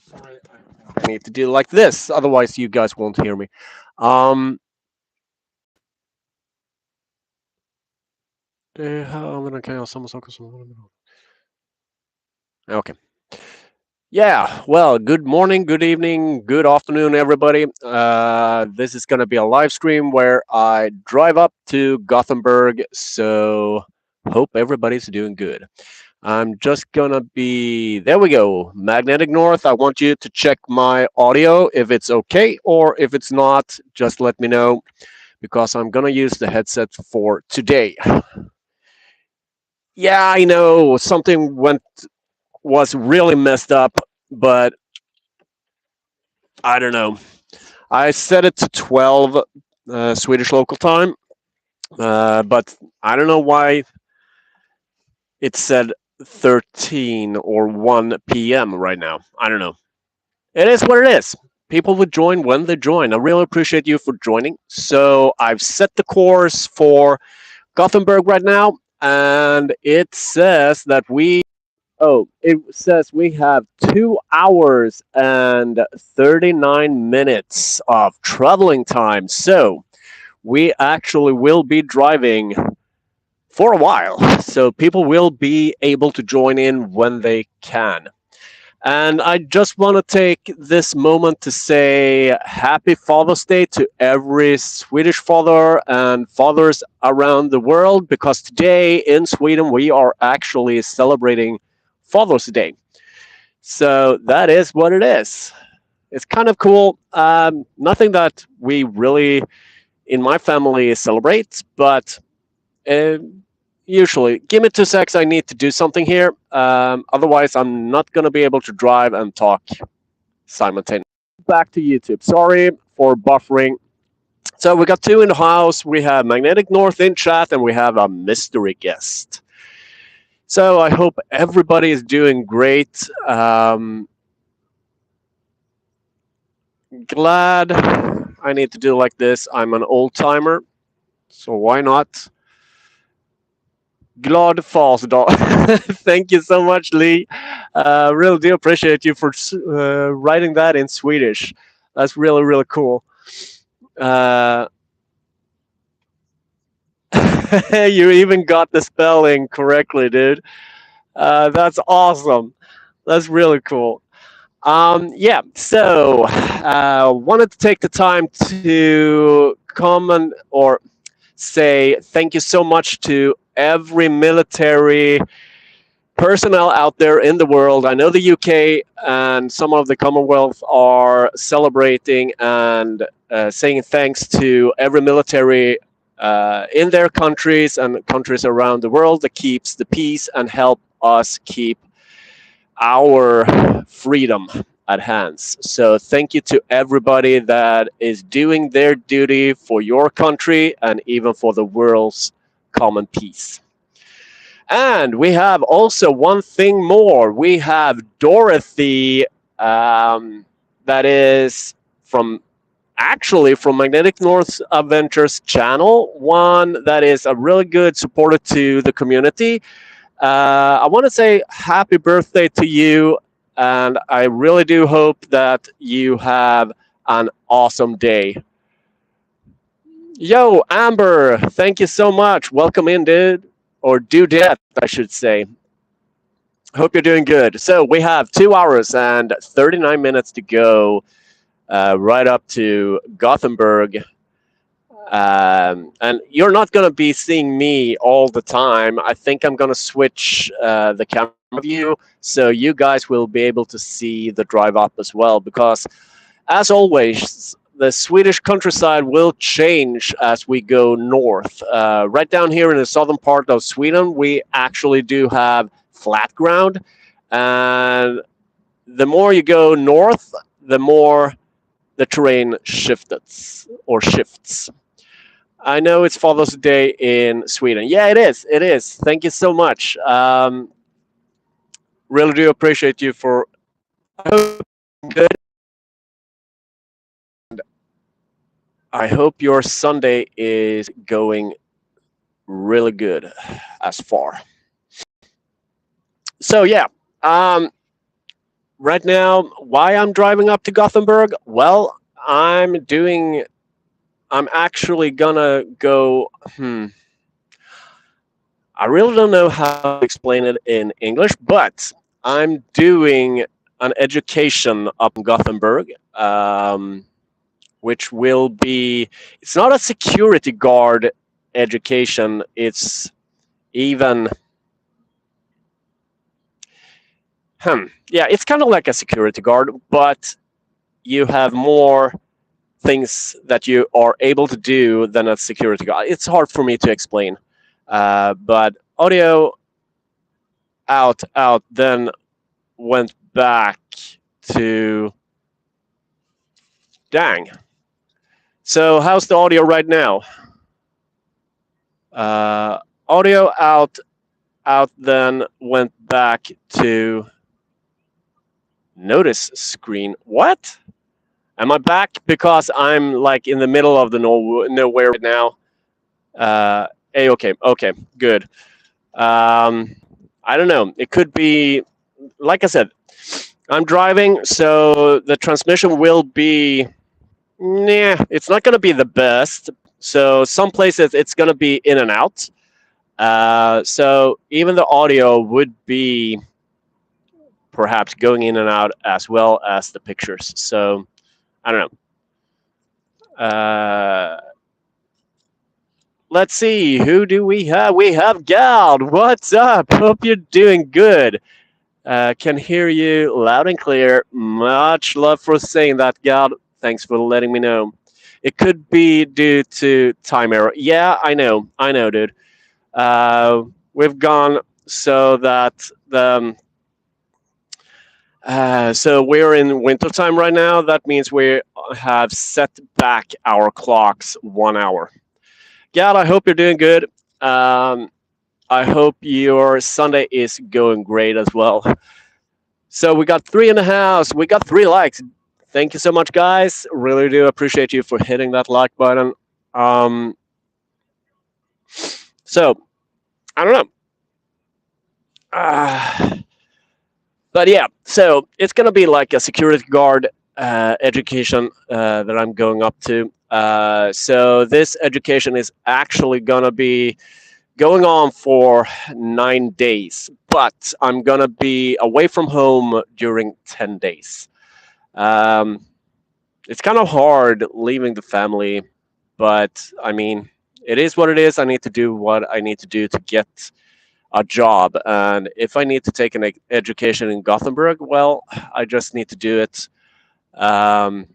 Sorry, I need to do like this, otherwise you guys won't hear me. Um, det här användaren kan göra samma saker som... Okay. Yeah, well, good morning, good evening, good afternoon, everybody. This is going to be a live stream where I drive up to Gothenburg, so hope everybody's doing good. I'm just going to be, there we go, Magnetic North. I want you to check my audio if it's okay, or if it's not, just let me know because I'm going to use the headset for today. Yeah, I know something was really messed up, but I don't know. I set it to 12 Swedish local time, but I don't know why it said 13 or 1 p.m. right now. I don't know. It is what it is. People will join when they join. I really appreciate you for joining. So I've set the course for Gothenburg right now, and it says that it says we have 2 hours and 39 minutes of traveling time. So we actually will be driving for a while. So people will be able to join in when they can. And I just want to take this moment to say happy Father's Day to every Swedish father and fathers around the world, because today in Sweden we are actually celebrating Father's Day. So that is what it is. It's kind of cool. Nothing that we really in my family celebrate, but uh, usually, give me 2 secs. I need to do something here. Otherwise, I'm not going to be able to drive and talk simultaneously. Back to YouTube. Sorry for buffering. So we got two in the house. We have Magnetic North in chat, and we have a mystery guest. So I hope everybody is doing great. Glad I need to do like this. I'm an old timer, so why not? Glad Fasdag. Thank you so much, Lee. Really do appreciate you for writing that in Swedish. That's really, really cool. Uh, you even got the spelling correctly, dude. That's awesome. That's really cool. Yeah, so wanted to take the time to comment or say thank you so much to every military personnel out there in the world. I know the UK and some of the Commonwealth are celebrating and saying thanks to every military in their countries and countries around the world that keeps the peace and help us keep our freedom at hands. So thank you to everybody that is doing their duty for your country and even for the world's common peace. And we have also one thing more. We have Dorothy, that is from actually from Magnetic North Adventures channel, one that is a really good supporter to the community. I want to say happy birthday to you, and I really do hope that you have an awesome day. Yo, Amber, thank you so much. Welcome in, dude, or dudette, I should say. Hope you're doing good. So we have 2 hours and 39 minutes to go, right up to Gothenburg. And you're not going to be seeing me all the time. I think I'm going to switch the camera view so you guys will be able to see the drive up as well. Because, as always, the Swedish countryside will change as we go north. Right down here in the southern part of Sweden, we actually do have flat ground. And the more you go north, the more the terrain shifts. I know it's Father's Day in Sweden. Yeah, it is. It is. Thank you so much. Really do appreciate you for. I hope good. I hope your Sunday is going really good as far. So yeah, um, right now, why I'm driving up to Gothenburg? Well, I'm doing. I'm actually gonna go. I really don't know how to explain it in English, but I'm doing an education up in Gothenburg, which will be. It's not a security guard education. It's even. Yeah, it's kind of like a security guard, but you have more things that you are able to do than a security guard. It's hard for me to explain, but audio out, then went back to dang. So how's the audio right now? Uh, audio out, then went back to notice screen. What? Am I back? Because I'm like in the middle of the nowhere right now. Hey, okay, good. I don't know. It could be, like I said, I'm driving, so the transmission will be, nah, it's not going to be the best. So some places it's going to be in and out. So even the audio would be perhaps going in and out as well as the pictures. So I don't know. Let's see. Who do we have? We have Gald. What's up? Hope you're doing good. Can hear you loud and clear. Much love for saying that, Gald. Thanks for letting me know. It could be due to time error. Yeah, I know, dude. We've gone so that the so we're in winter time right now. That means we have set back our clocks 1 hour. Gad, I hope you're doing good. Um, I hope your Sunday is going great as well. So we got three in the house. We got 3 likes. Thank you so much, guys. Really do appreciate you for hitting that like button. Um, so I don't know. Uh, but yeah, so it's gonna be like a security guard education that I'm going up to. So this education is actually gonna be going on for 9 days, but I'm gonna be away from home during 10 days. Um, it's kind of hard leaving the family, but I mean, it is what it is. I need to do what I need to do to get a job, and if I need to take an education in Gothenburg, well, I just need to do it. Um,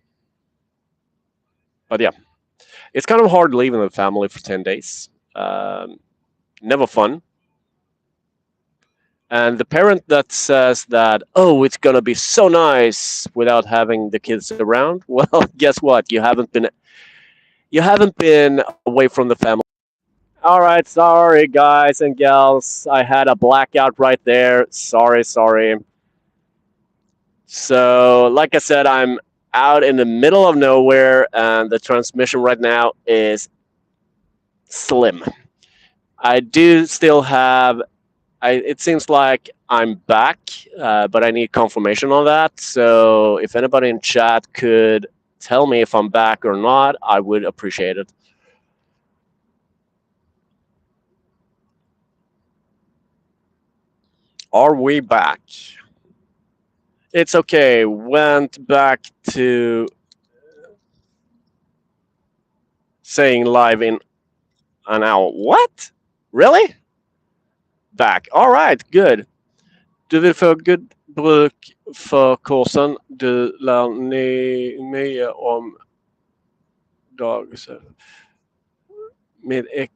but yeah, it's kind of hard leaving the family for 10 days. Never fun. And the parent that says that, oh, it's gonna be so nice without having the kids around, well, guess what? You haven't been away from the family. All right, sorry guys and gals, I had a blackout right there. Sorry. So, like I said, I'm out in the middle of nowhere, and the transmission right now is slim. I do still have. It seems like I'm back, but I need confirmation on that. So, if anybody in chat could tell me if I'm back or not, I would appreciate it. Are we back? It's okay. Went back to saying live in an hour. What? Really? Back. All right, good. Du vill få good bruk för kursen. Du lär ni mer om dag med X.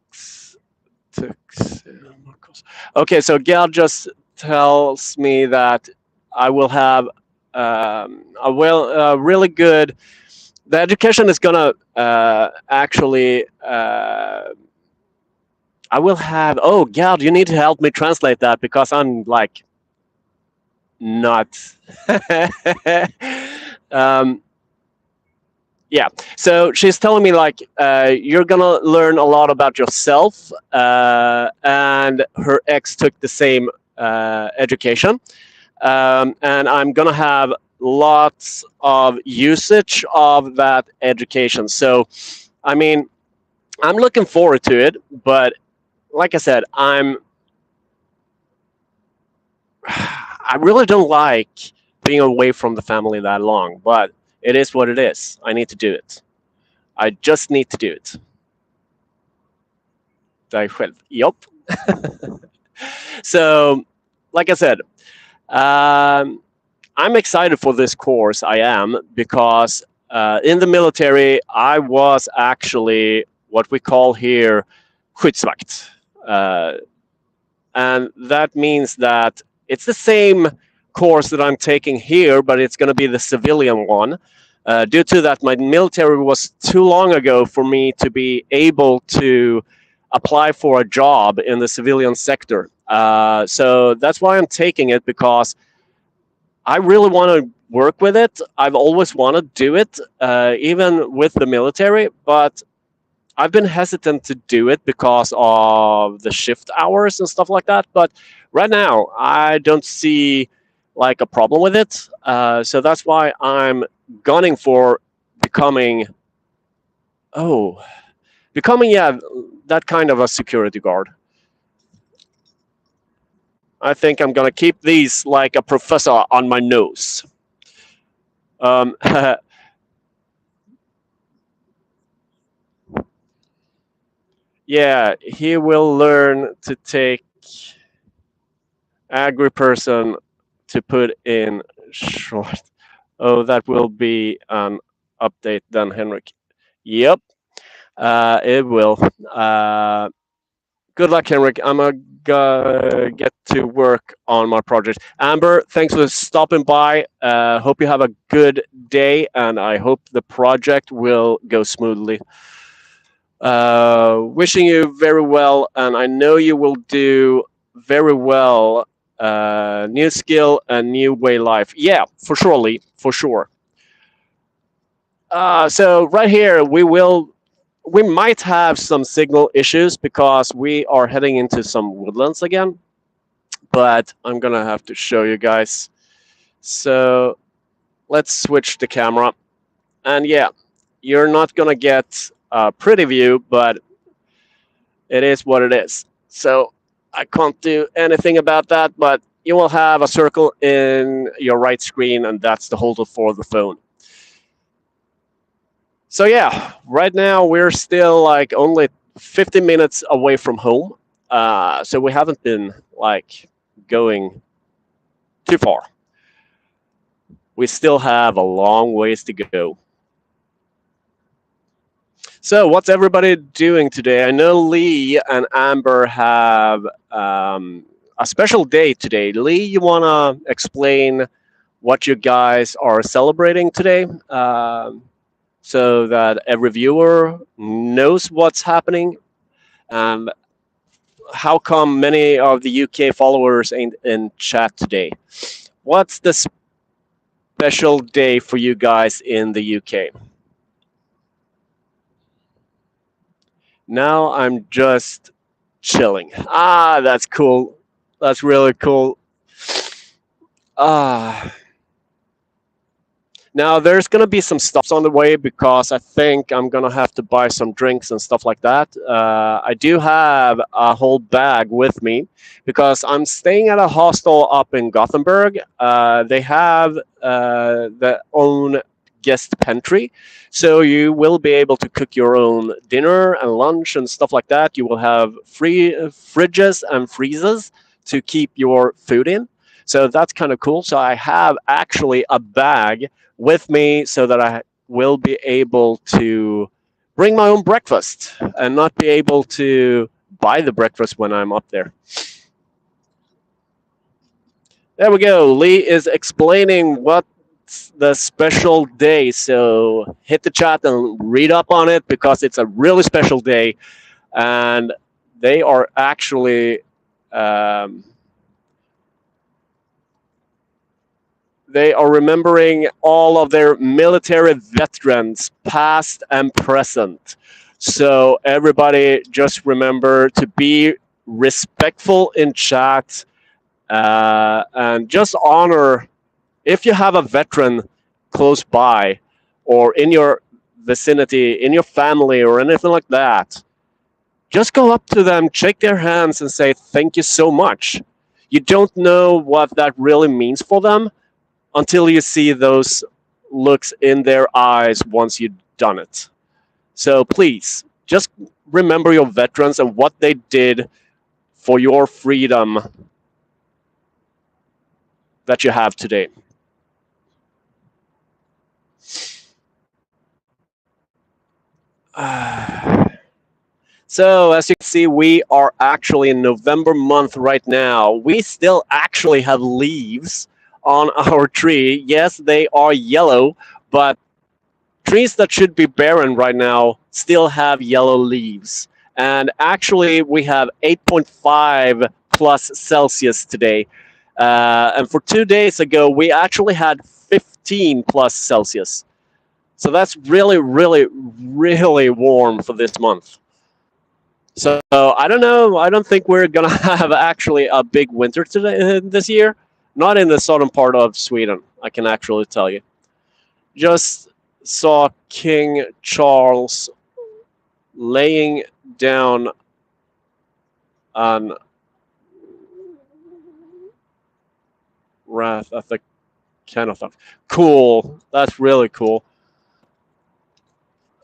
Okay, so Gail just tells me that I will have really good. The education is gonna actually. I will have. Oh, Gail, you need to help me translate that because I'm like not. um, yeah. So she's telling me like you're gonna learn a lot about yourself, and her ex took the same education, and I'm gonna have lots of usage of that education. So, I mean, I'm looking forward to it, but like I said, I really don't like being away from the family that long, but it is what it is. I need to do it. I just need to do it. Dig själv. Yup. So, like I said, um, I'm excited for this course. I am because in the military, I was actually what we call here skyddsvakt. And that means that it's the same course that I'm taking here, but it's going to be the civilian one. Due to that, my military was too long ago for me to be able to apply for a job in the civilian sector. So that's why I'm taking it, because I really want to work with it. I've always wanted to do it, even with the military, but I've been hesitant to do it because of the shift hours and stuff like that. But right now, I don't see like a problem with it. So that's why I'm gunning for becoming, oh, becoming, yeah, that kind of a security guard. I think I'm gonna keep these like a professor on my nose. Um, yeah, he will learn to take agri person to put in short. Oh, that will be an update then, Henrik. Yep, it will. Good luck, Henrik. I'm gonna get to work on my project. Amber, thanks for stopping by. Hope you have a good day, and I hope the project will go smoothly. Wishing you very well, and I know you will do very well. New skill and new way life. Yeah, for sure, Lee, for sure. So right here, we might have some signal issues because we are heading into some woodlands again. But I'm gonna have to show you guys. So let's switch the camera, and yeah, you're not gonna get a pretty view, but it is what it is. So I can't do anything about that, but you will have a circle in your right screen, and that's the holder for the phone. So yeah, right now we're still like only 50 minutes away from home. So we haven't been like going too far. We still have a long ways to go. So what's everybody doing today? I know Lee and Amber have a special day today. Lee, you want to explain what you guys are celebrating today? So that every viewer knows what's happening, and how come many of the UK followers ain't in chat today? What's the special day for you guys in the UK? Now I'm just chilling. Ah, that's cool. That's really cool. Ah, now there's gonna be some stops on the way because I think I'm gonna have to buy some drinks and stuff like that. I do have a whole bag with me because I'm staying at a hostel up in Gothenburg. They have their own guest pantry, so you will be able to cook your own dinner and lunch and stuff like that. You will have free fridges and freezers to keep your food in. So that's kind of cool. So I have actually a bag with me so that I will be able to bring my own breakfast and not be able to buy the breakfast when I'm up there. There we go. Lee is explaining what's the special day. So hit the chat and read up on it because it's a really special day. And they are actually they are remembering all of their military veterans, past and present. So everybody just remember to be respectful in chat and just honor if you have a veteran close by or in your vicinity, in your family, or anything like that. Just go up to them, shake their hands, and say, "Thank you so much." You don't know what that really means for them until you see those looks in their eyes once you've done it. So please, just remember your veterans and what they did for your freedom that you have today. So, as you can see, we are actually in November month right now. We still actually have leaves on our tree. Yes, they are yellow, but trees that should be barren right now still have yellow leaves. And actually, we have 8.5 plus Celsius today. And for 2 days ago, we actually had 15 plus Celsius. So that's really, really, really warm for this month. So I don't know. I don't think we're gonna have actually a big winter today this year. Not in the southern part of Sweden. I can actually tell you. Just saw King Charles laying down on wrath at the Kenneth. Cool. That's really cool.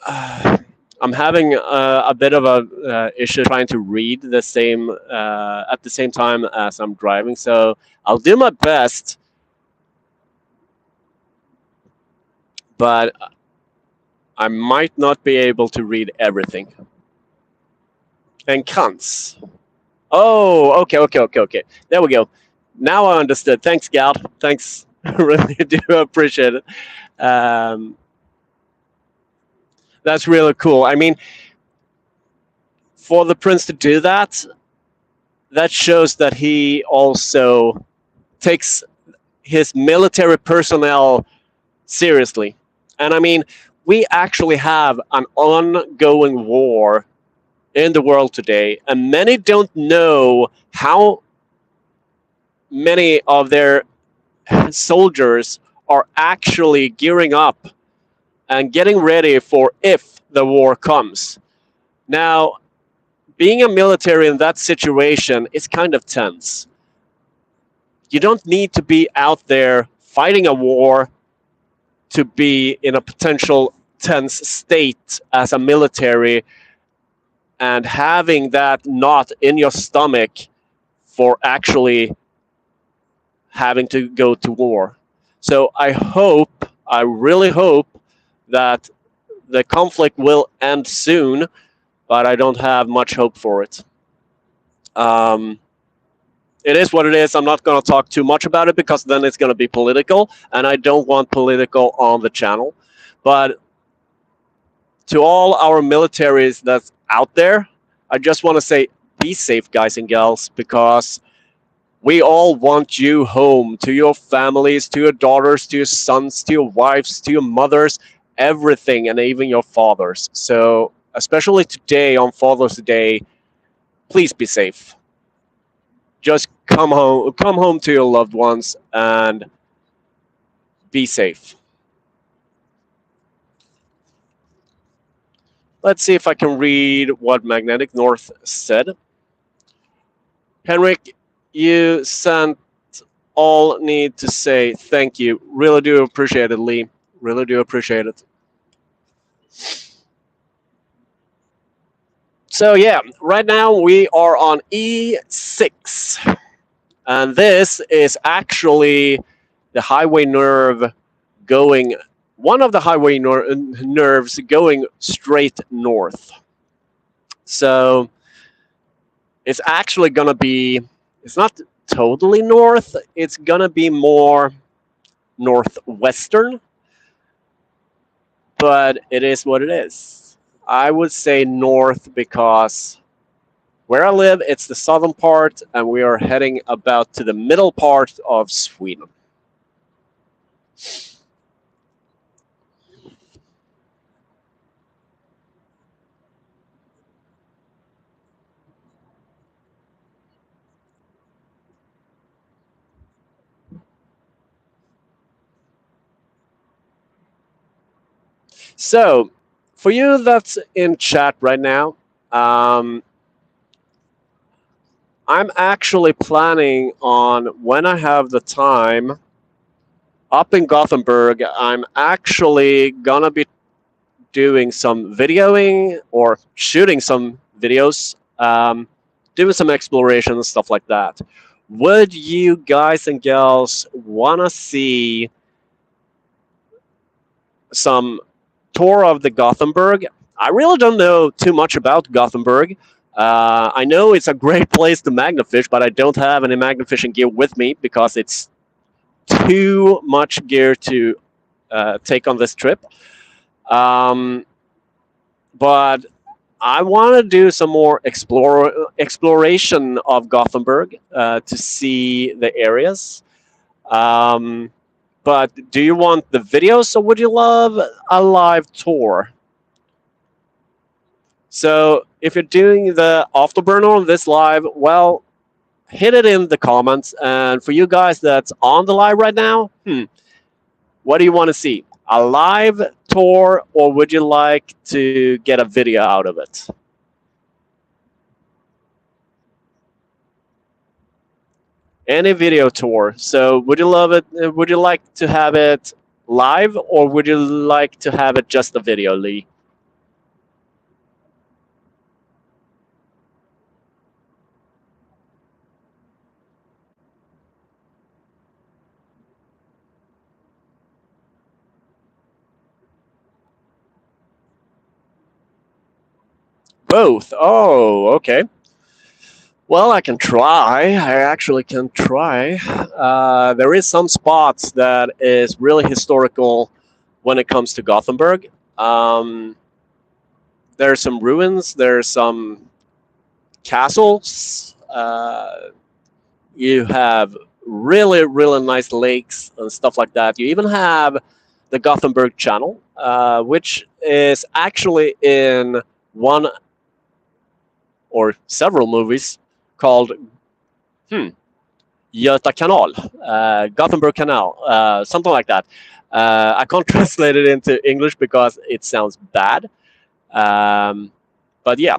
I'm having a bit of a issue trying to read the same at the same time as I'm driving, so I'll do my best. But I might not be able to read everything. And cunts. Oh, okay. There we go. Now I understood. Thanks, Gal. Thanks. Really do appreciate it. Um, that's really cool. I mean, for the prince to do that, that shows that he also takes his military personnel seriously. And I mean, we actually have an ongoing war in the world today, and many don't know how many of their soldiers are actually gearing up and getting ready for if the war comes. Now, being a military in that situation is kind of tense. You don't need to be out there fighting a war to be in a potential tense state as a military and having that knot in your stomach for actually having to go to war. So I really hope that the conflict will end soon, but I don't have much hope for it. Um, it is what it is. I'm not going to talk too much about it because then it's going to be political, and I don't want political on the channel. But to all our militaries that's out there, I just want to say be safe, guys and gals, because we all want you home to your families, to your daughters, to your sons, to your wives, to your mothers, everything, and even your fathers. So, especially today on Father's Day, please be safe. Just come home to your loved ones and be safe. Let's see if I can read what Magnetic North said. Henrik, you sent all need to say thank you. Really do appreciate it, Lee. Really do appreciate it. So yeah, right now we are on E6. And this is actually the highway nerve going, one of the highway nerves going straight north. So it's actually going to be, it's not totally north, it's going to be more northwestern, but it is what it is. I would say north because where I live, it's the southern part, and we are heading about to the middle part of Sweden. So, for you that's in chat right now, um, I'm actually planning on when I have the time up in Gothenburg. I'm actually gonna be doing some videoing or shooting some videos, doing some exploration and stuff like that. Would you guys and gals wanna see some tour of the Gothenburg? I really don't know too much about Gothenburg. I know it's a great place to magnafish, but I don't have any magnafishing gear with me because it's too much gear to take on this trip. Um, but I want to do some more exploration of Gothenburg to see the areas. Um, but do you want the videos or would you love a live tour? So if you're doing the afterburner on this live, well, hit it in the comments. And for you guys that's on the live right now, what do you want to see? A live tour, or would you like to get a video out of it? Any video tour. So would you love it? Would you like to have it live, or would you like to have it just a video, Lee? Both. Oh, okay. Well, I can try. I actually can try. There is some spots that is really historical when it comes to Gothenburg. Um, there's some ruins. There's some castles. You have really, really nice lakes and stuff like that. You even have the Gothenburg Channel, which is actually in one or several movies called hmm, Göta kanal, Gothenburg Canal, something like that. I can't translate it into English because it sounds bad. Um, but yeah,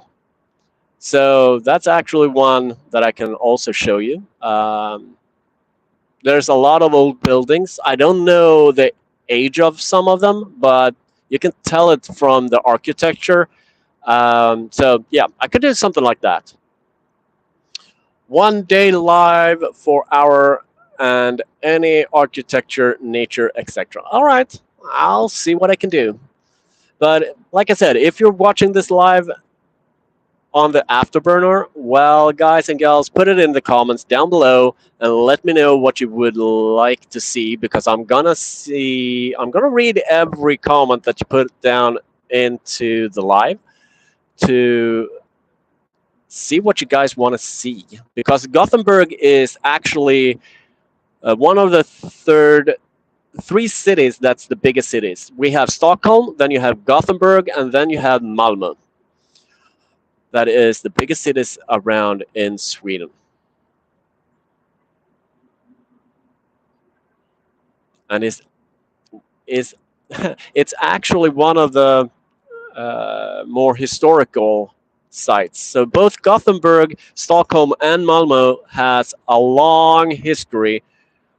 so that's actually one that I can also show you. There's a lot of old buildings. I don't know the age of some of them, but you can tell it from the architecture. So yeah, I could do something like that. 1 day live for hour and any architecture, nature, etc. All right, I'll see what I can do. But like I said, if you're watching this live on the afterburner, well, guys and gals, put it in the comments down below and let me know what you would like to see because I'm gonna read every comment that you put down into the live to see what you guys want to see because Gothenburg is actually one of the three cities that's the biggest cities. We have Stockholm, then you have Gothenburg, and then you have Malmö. That is the biggest cities around in Sweden. And is it's actually one of the more historical sites. So both Gothenburg, Stockholm, and Malmö has a long history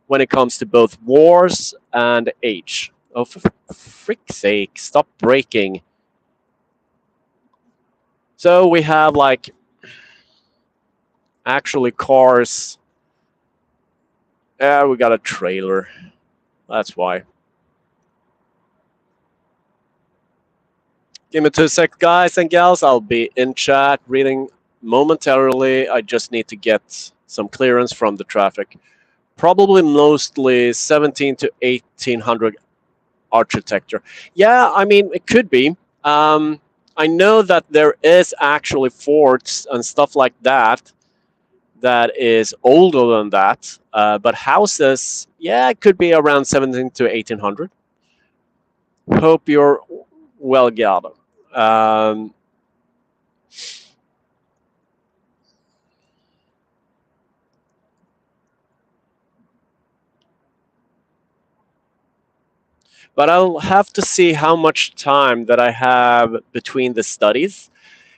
when it comes to both wars and age. Oh, for frick's sake, stop breaking. So we have like actually cars. Yeah, we got a trailer. That's why. Give me 2 seconds, guys and gals. I'll be in chat reading momentarily. I just need to get some clearance from the traffic. Probably mostly 17 to 1800 architecture. Yeah, I mean, it could be. I know that there is actually forts and stuff like that that is older than that. But houses, yeah, it could be around 17 to 1800. Hope you're well gathered. Um, But I'll have to see how much time that I have between the studies.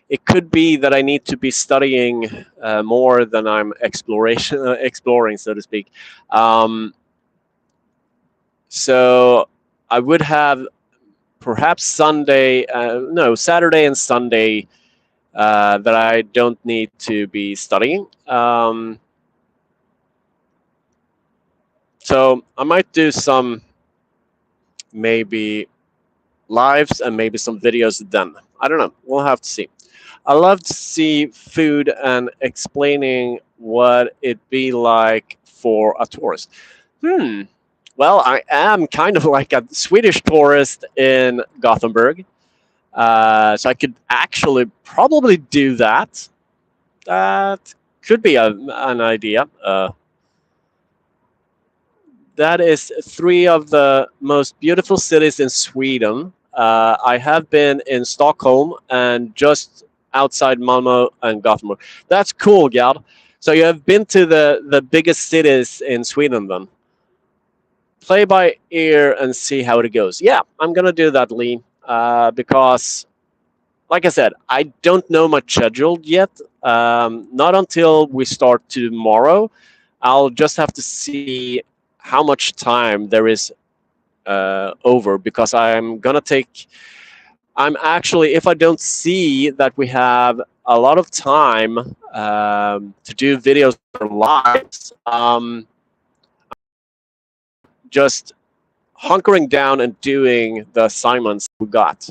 It could be that I need to be studying more than I'm exploring, so to speak. Um, so I would have perhaps no, Saturday and Sunday that I don't need to be studying. So I might do some maybe lives and maybe some videos then. I don't know. We'll have to see. I love to see food and explaining what it be like for a tourist. Hmm. Well, I am kind of like a Swedish tourist in Gothenburg, so I could actually probably do that. That could be an idea. That is three of the most beautiful cities in Sweden. I have been in Stockholm and just outside Malmo and Gothenburg. That's cool, Gerd. So you have been to the biggest cities in Sweden then. Play by ear and see how it goes. Yeah, I'm gonna do that, Lee, because, like I said, I don't know my schedule yet. Not until we start tomorrow. I'll just have to see how much time there is over because I'm gonna take. I'm actually, if I don't see that we have a lot of time to do videos or lives, just hunkering down and doing the assignments we got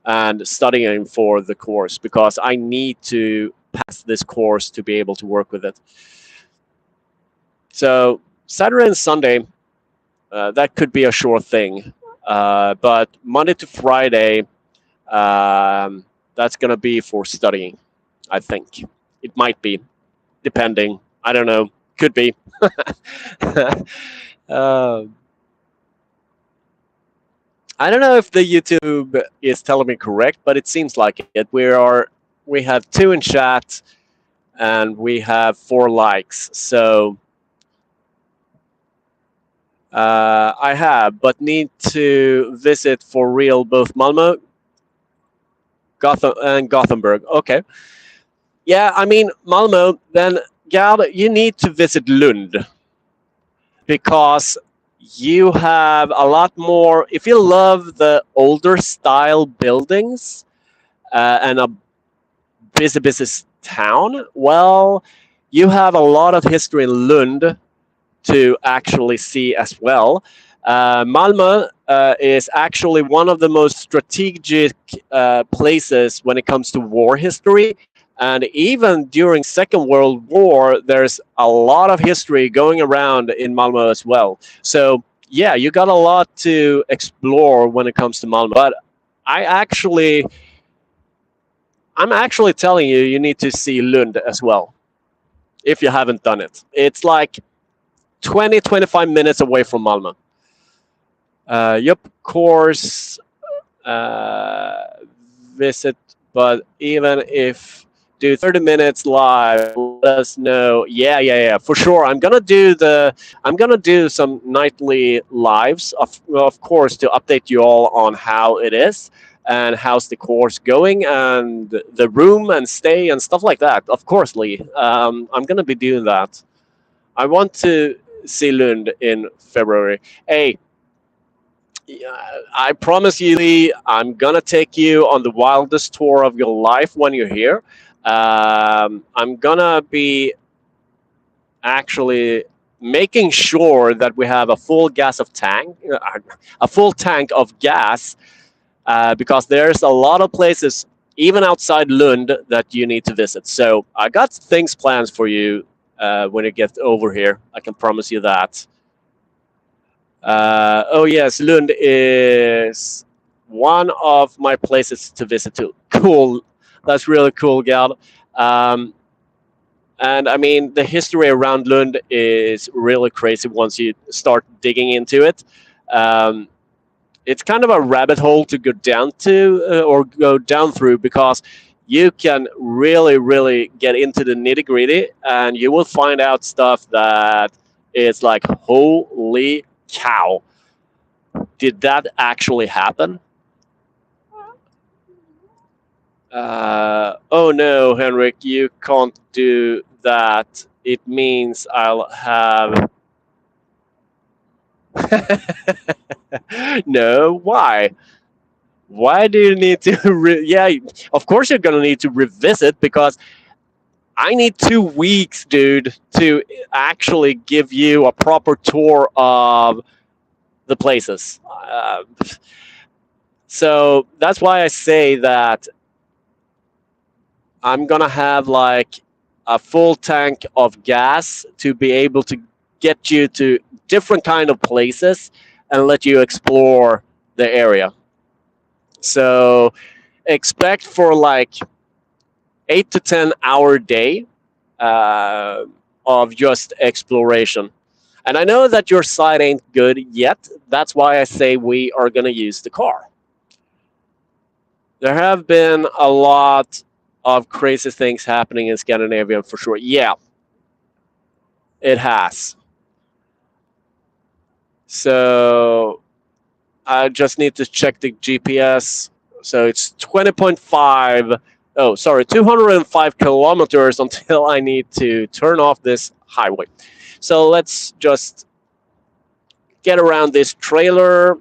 and studying for the course because I need to pass this course to be able to work with it. So Saturday and Sunday, that could be a sure thing. But Monday to Friday, that's going to be for studying, I think. It might be, depending. I don't know. Could be. uh, I don't know if the YouTube is telling me correct, but it seems like it. We have two in chat and we have 4 likes. So I have, but need to visit for real both Malmo, Gotham, and Gothenburg. Okay. Yeah, I mean Malmo. Then, Gal, you need to visit Lund because you have a lot more. If you love the older style buildings and a busy town, well, you have a lot of history in Lund to actually see as well. Malmö is actually one of the most strategic places when it comes to war history. And even during Second World War, there's a lot of history going around in Malmö as well. So yeah, you got a lot to explore when it comes to Malmö. But I actually, I'm actually telling you, you need to see Lund as well if you haven't done it. It's like 20-25 minutes away from Malmö. Yep, course visit, but even if do 30 minutes live, let us know. Yeah, for sure. I'm gonna do some nightly lives, of course, to update you all on how it is and how's the course going and the room and stay and stuff like that. Of course, Lee. I'm gonna be doing that. I want to see Lund in February. Hey, I promise you, Lee, I'm gonna take you on the wildest tour of your life when you're here. I'm gonna be actually making sure that we have a full tank of gas, because there's a lot of places, even outside Lund, that you need to visit. So I got things planned for you when you get over here. I can promise you that. Oh yes, Lund is one of my places to visit too. Cool, that's really cool, Gal. And I mean, the history around Lund is really crazy once you start digging into it. Um, it's kind of a rabbit hole to go down to or go down through because you can really get into the nitty gritty and you will find out stuff that is like, holy cow. Did that actually happen? Oh no, Henrik, you can't do that. It means I'll have. No, why? Why do you need to? Yeah, of course you're gonna need to revisit because I need 2 weeks, dude, to actually give you a proper tour of the places. So that's why I say that I'm gonna have like a full tank of gas to be able to get you to different kind of places and let you explore the area. So expect for like 8 to 10 hour day uh, of just exploration. And I know that your side ain't good yet. That's why I say we are gonna use the car. There have been a lot of crazy things happening in Scandinavia for sure. Yeah, it has. So I just need to check the GPS. So it's 20.5. Oh, sorry, 205 kilometers until I need to turn off this highway. So let's just get around this trailer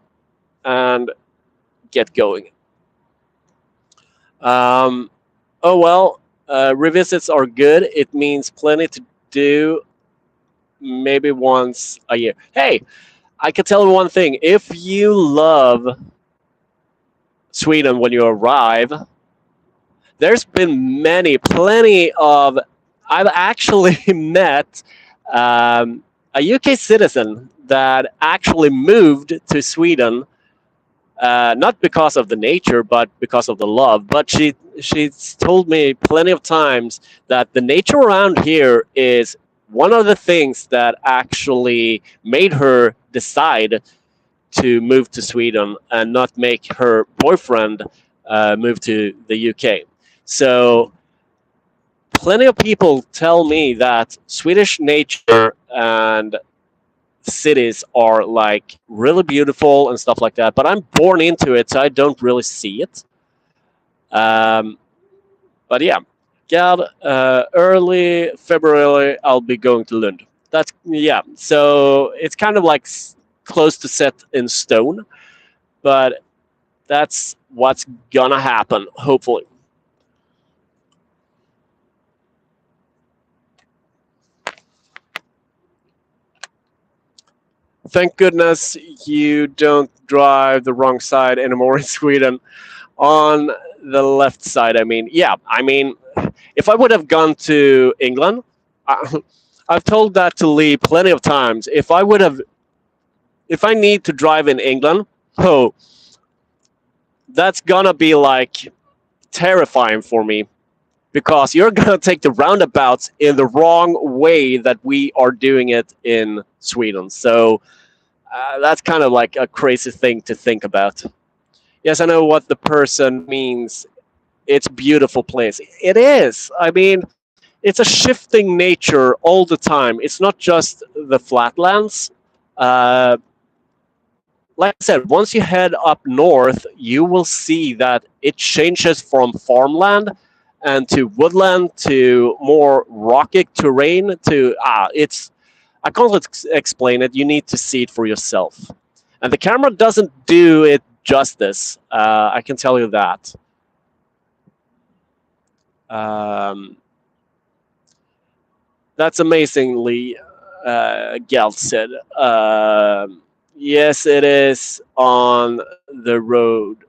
and get going. Um, oh well, revisits are good. It means plenty to do, maybe once a year. Hey, I can tell you one thing: if you love Sweden when you arrive, there's been plenty of. I've actually met a UK citizen that actually moved to Sweden, not because of the nature, but because of the love. But she's told me plenty of times that the nature around here is one of the things that actually made her decide to move to Sweden and not make her boyfriend move to the UK. So plenty of people tell me that Swedish nature and cities are like really beautiful and stuff like that. But I'm born into it, so I don't really see it. Um, but yeah, God, early February I'll be going to Lund. That's yeah. So it's kind of like close to set in stone, but that's what's gonna happen. Hopefully. Thank goodness you don't drive the wrong side anymore in Sweden. On the left side, I mean, yeah, I mean, if I would have gone to England, I, I've told that to Lee plenty of times. If I need to drive in England, oh, that's gonna be like terrifying for me because you're gonna take the roundabouts in the wrong way that we are doing it in Sweden. So that's kind of like a crazy thing to think about. Yes, I know what the person means. It's a beautiful place. It is. I mean, it's a shifting nature all the time. It's not just the flatlands. Uh, like I said, once you head up north, you will see that it changes from farmland and to woodland to more rocky terrain to it's I can't explain it. You need to see it for yourself. And the camera doesn't do it justice. I can tell you that. Um, that's amazingly Galt said. Yes, it is on the road.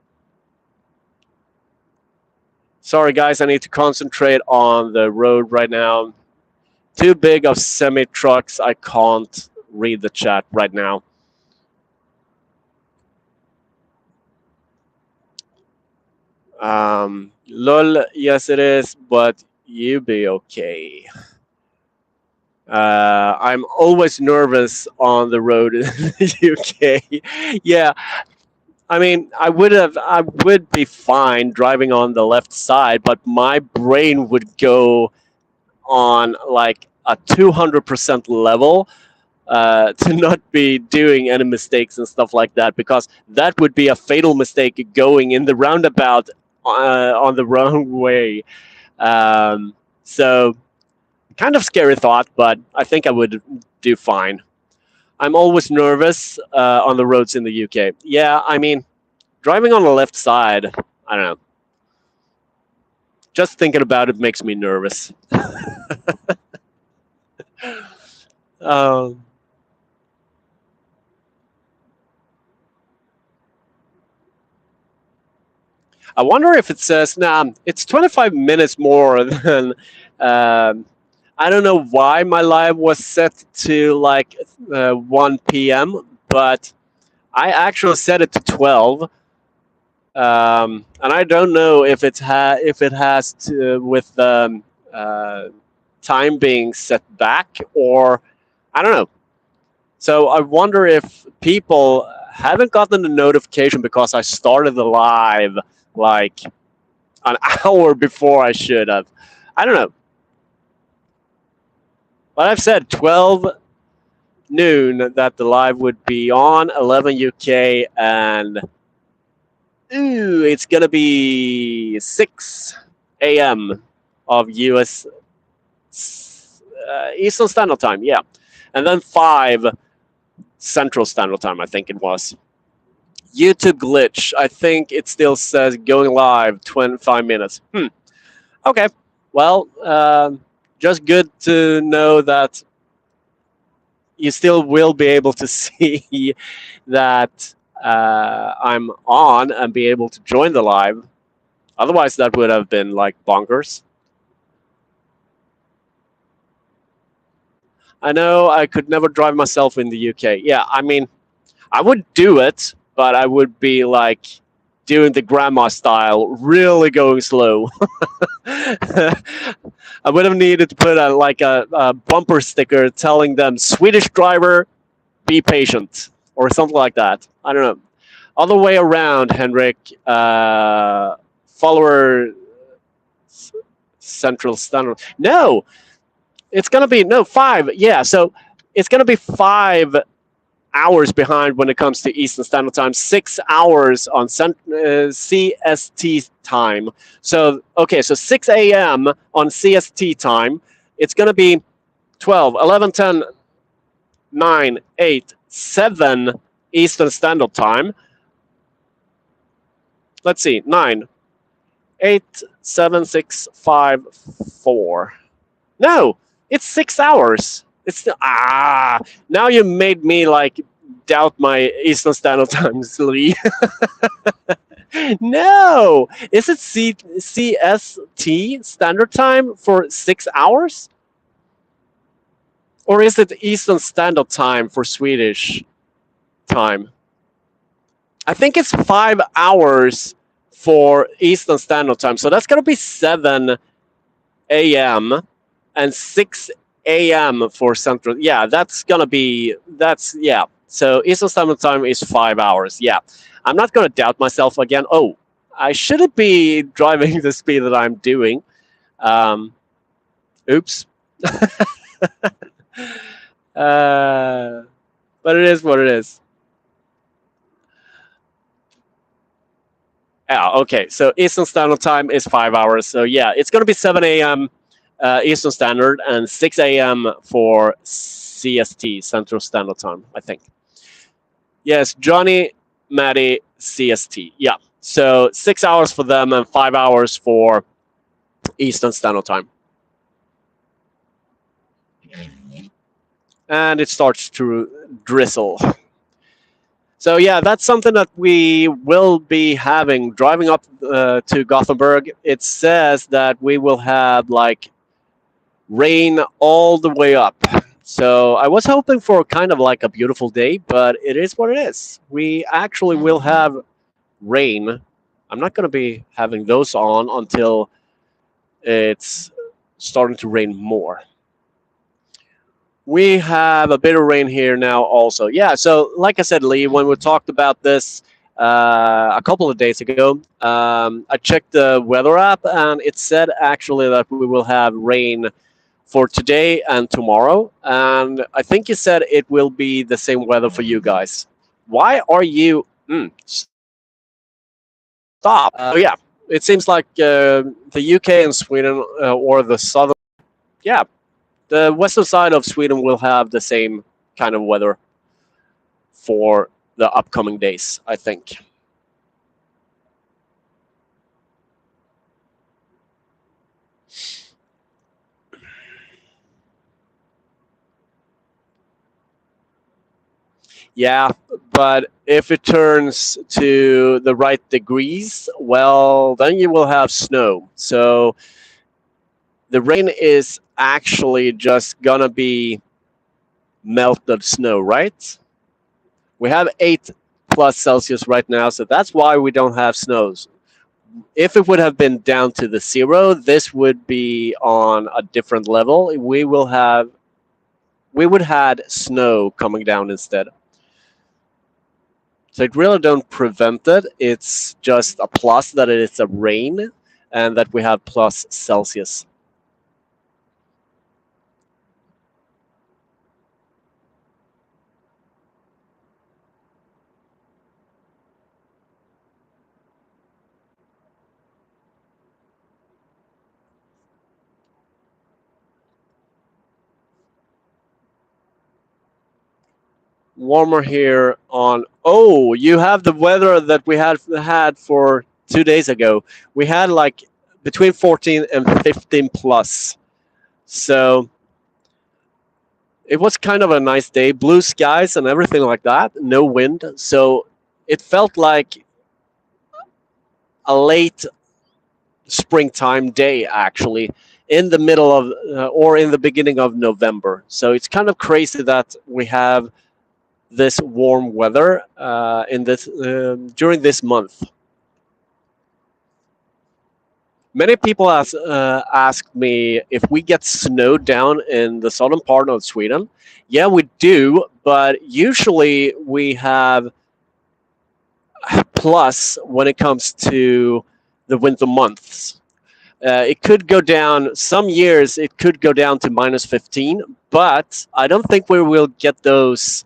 Sorry, guys, I need to concentrate on the road right now. Too big of semi trucks. I can't read the chat right now. Lol, yes, it is, but you be okay. I'm always nervous on the road in the UK. Yeah, I mean, I would be fine driving on the left side, but my brain would go on like a 200% level to not be doing any mistakes and stuff like that, because that would be a fatal mistake going in the roundabout on the wrong way. So kind of scary thought, but I think I would do fine. I'm always nervous on the roads in the UK. Yeah, I mean, driving on the left side, I don't know. Just thinking about it makes me nervous. um, I wonder if it says, nah, it's 25 minutes more than. Um, I don't know why my live was set to like 1 p.m., but I actually set it to 12. And I don't know if if it has to with uh, time being set back, or I don't know. So I wonder if people haven't gotten the notification because I started the live like an hour before I should have. I don't know. But I've said 12 noon that the live would be on, 11 UK, and it's going to be 6 a.m. of US Eastern Standard Time, yeah. And then 5 Central Standard Time, I think it was. YouTube glitch. I think it still says going live 25 minutes. Okay. Well, just good to know that you still will be able to see that I'm on and be able to join the live. Otherwise, that would have been like bonkers. I know I could never drive myself in the UK. Yeah, I mean, I would do it, but I would be like doing the grandma style, really going slow. I would have needed to put a bumper sticker telling them Swedish driver, be patient, or something like that. I don't know. Other way around, Henrik. Follower Central Standard. No, it's gonna be no 5. Yeah, so it's gonna be 5 hours behind when it comes to Eastern Standard Time. 6 hours on CST time. So okay, so 6 a.m. on CST time. It's gonna be 12, 11, 10, 9, 8, 7 Eastern Standard Time. Let's see, 9, 8, 7, 6, 5, 4. No, it's 6 hours. It's now you made me like doubt my Eastern Standard Time, Lee. No, is it CST Standard Time for 6 hours, or is it Eastern Standard Time for Swedish time? I think it's 5 hours for Eastern Standard Time, so that's gonna be 7 a.m. and 6 a.m. for Central. Yeah, yeah. So Eastern Standard Time is 5 hours. Yeah, I'm not gonna doubt myself again. Oh, I shouldn't be driving the speed that I'm doing. Oops. But it is what it is. Yeah, okay. So Eastern Standard Time is 5 hours. So yeah, it's gonna be 7 a.m. Eastern Standard and 6 a.m. for CST, Central Standard Time, I think. Yes, Johnny, Maddie, CST. Yeah. So 6 hours for them and 5 hours for Eastern Standard Time. And it starts to drizzle. So yeah, that's something that we will be having driving up to Gothenburg. It says that we will have like rain all the way up. So I was hoping for kind of like a beautiful day, but it is what it is. We actually will have rain. I'm not going to be having those on until it's starting to rain more. We have a bit of rain here now also. Yeah, so like I said, Lee, when we talked about this a couple of days ago, I checked the weather app and it said actually that we will have rain for today and tomorrow. And I think you said it will be the same weather for you guys. Why are you? Stop. So yeah, it seems like the UK and Sweden or the southern, yeah, the western side of Sweden will have the same kind of weather for the upcoming days, I think. Yeah, but if it turns to the right degrees, well, then you will have snow. So the rain is actually just gonna be melted snow, right? We have 8 plus Celsius right now, so that's why we don't have snows. If it would have been down to the zero, this would be on a different level. We would had snow coming down instead. So it really don't prevent it. It's just a plus that it is a rain and that we have plus Celsius. Warmer here on. Oh, you have the weather that we had for 2 days ago. We had like between 14 and 15 plus. So it was kind of a nice day, blue skies and everything like that, no wind. So it felt like a late springtime day actually in the middle of or in the beginning of November. So it's kind of crazy that we have this warm weather in this during this month. Many people ask me if we get snowed down in the southern part of Sweden. Yeah, we do, but usually we have plus when it comes to the winter months. It could go down some years. It could go down to minus 15, but I don't think we will get those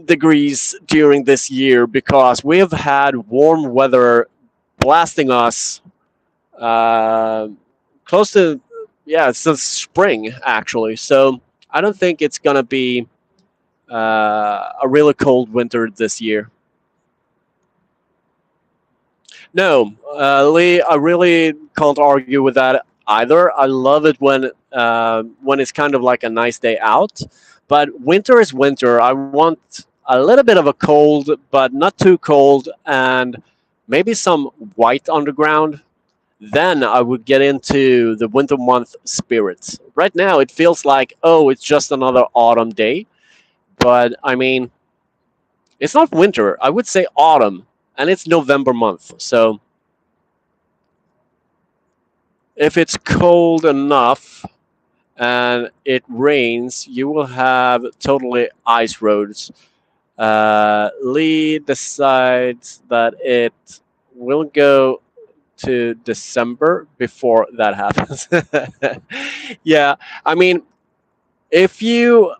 degrees during this year because we have had warm weather blasting us uh, close to since spring actually. So I don't think it's gonna be a really cold winter this year. No, Lee, I really can't argue with that either. I love it when it's kind of like a nice day out, but winter is winter. I want a little bit of a cold, but not too cold, and maybe some white underground. Then I would get into the winter month spirits. Right now, it feels like, oh, it's just another autumn day, but I mean, it's not winter. I would say autumn, and it's November month, so if it's cold enough and it rains, you will have totally ice roads. Lee decides that it will go to December before that happens. Yeah, I mean, if you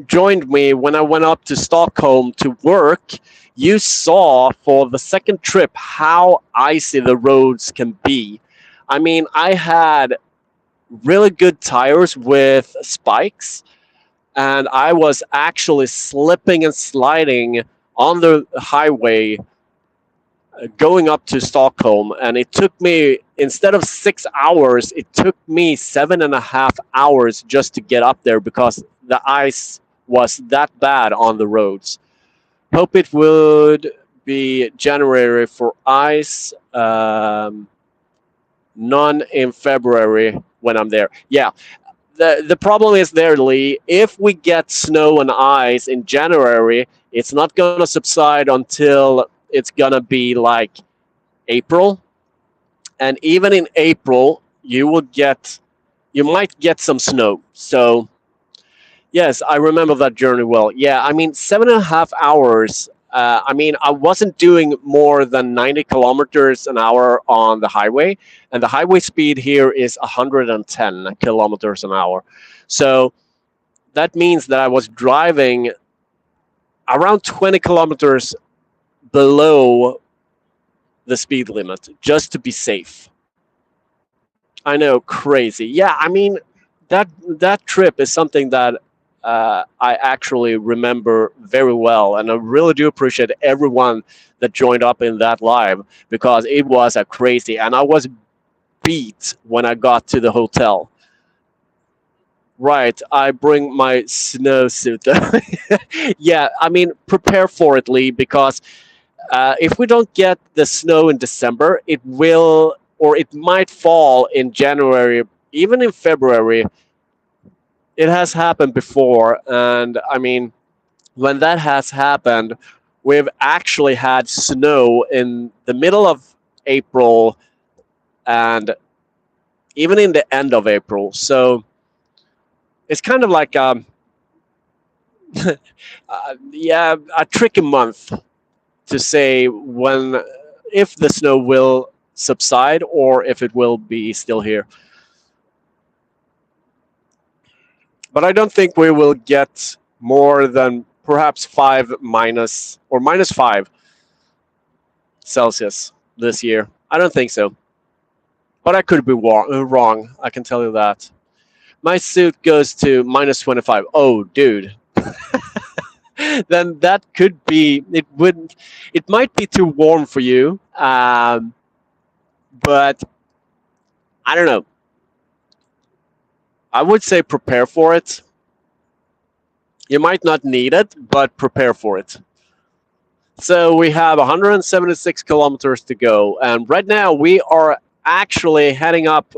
joined me when I went up to Stockholm to work, you saw for the second trip how icy the roads can be. I mean, I had really good tires with spikes, and I was actually slipping and sliding on the highway going up to Stockholm. And it took me, instead of 6 hours, it took me 7.5 hours just to get up there because the ice was that bad on the roads. Hope it would be January for ice. None in February when I'm there. Yeah, the problem is there, Lee. If we get snow and ice in January, it's not gonna subside until it's gonna be like April, and even in April, you might get some snow. So yes, I remember that journey well. Yeah, I mean 7.5 hours I mean, I wasn't doing more than 90 kilometers an hour on the highway, and the highway speed here is 110 kilometers an hour. So that means that I was driving around 20 kilometers below the speed limit just to be safe. I know, crazy. Yeah, I mean, that trip is something that I actually remember very well, and I really do appreciate everyone that joined up in that live because it was a crazy, and I was beat when I got to the hotel. Right, I bring my snowsuit. Yeah, I mean, prepare for it, Lee, because if we don't get the snow in December, it will, or it might fall in January, even in February. It has happened before, and I mean, when that has happened, we've actually had snow in the middle of April and even in the end of April. So it's kind of like yeah, a tricky month to say when, if the snow will subside or if it will be still here. But I don't think we will get more than perhaps 5 Celsius this year. I don't think so. But I could be wrong. I can tell you that. My suit goes to minus 25. Oh, dude. Then that could be, it might be too warm for you. But I don't know. I would say prepare for it. You might not need it, but prepare for it. So we have 176 kilometers to go, and right now we are actually heading up.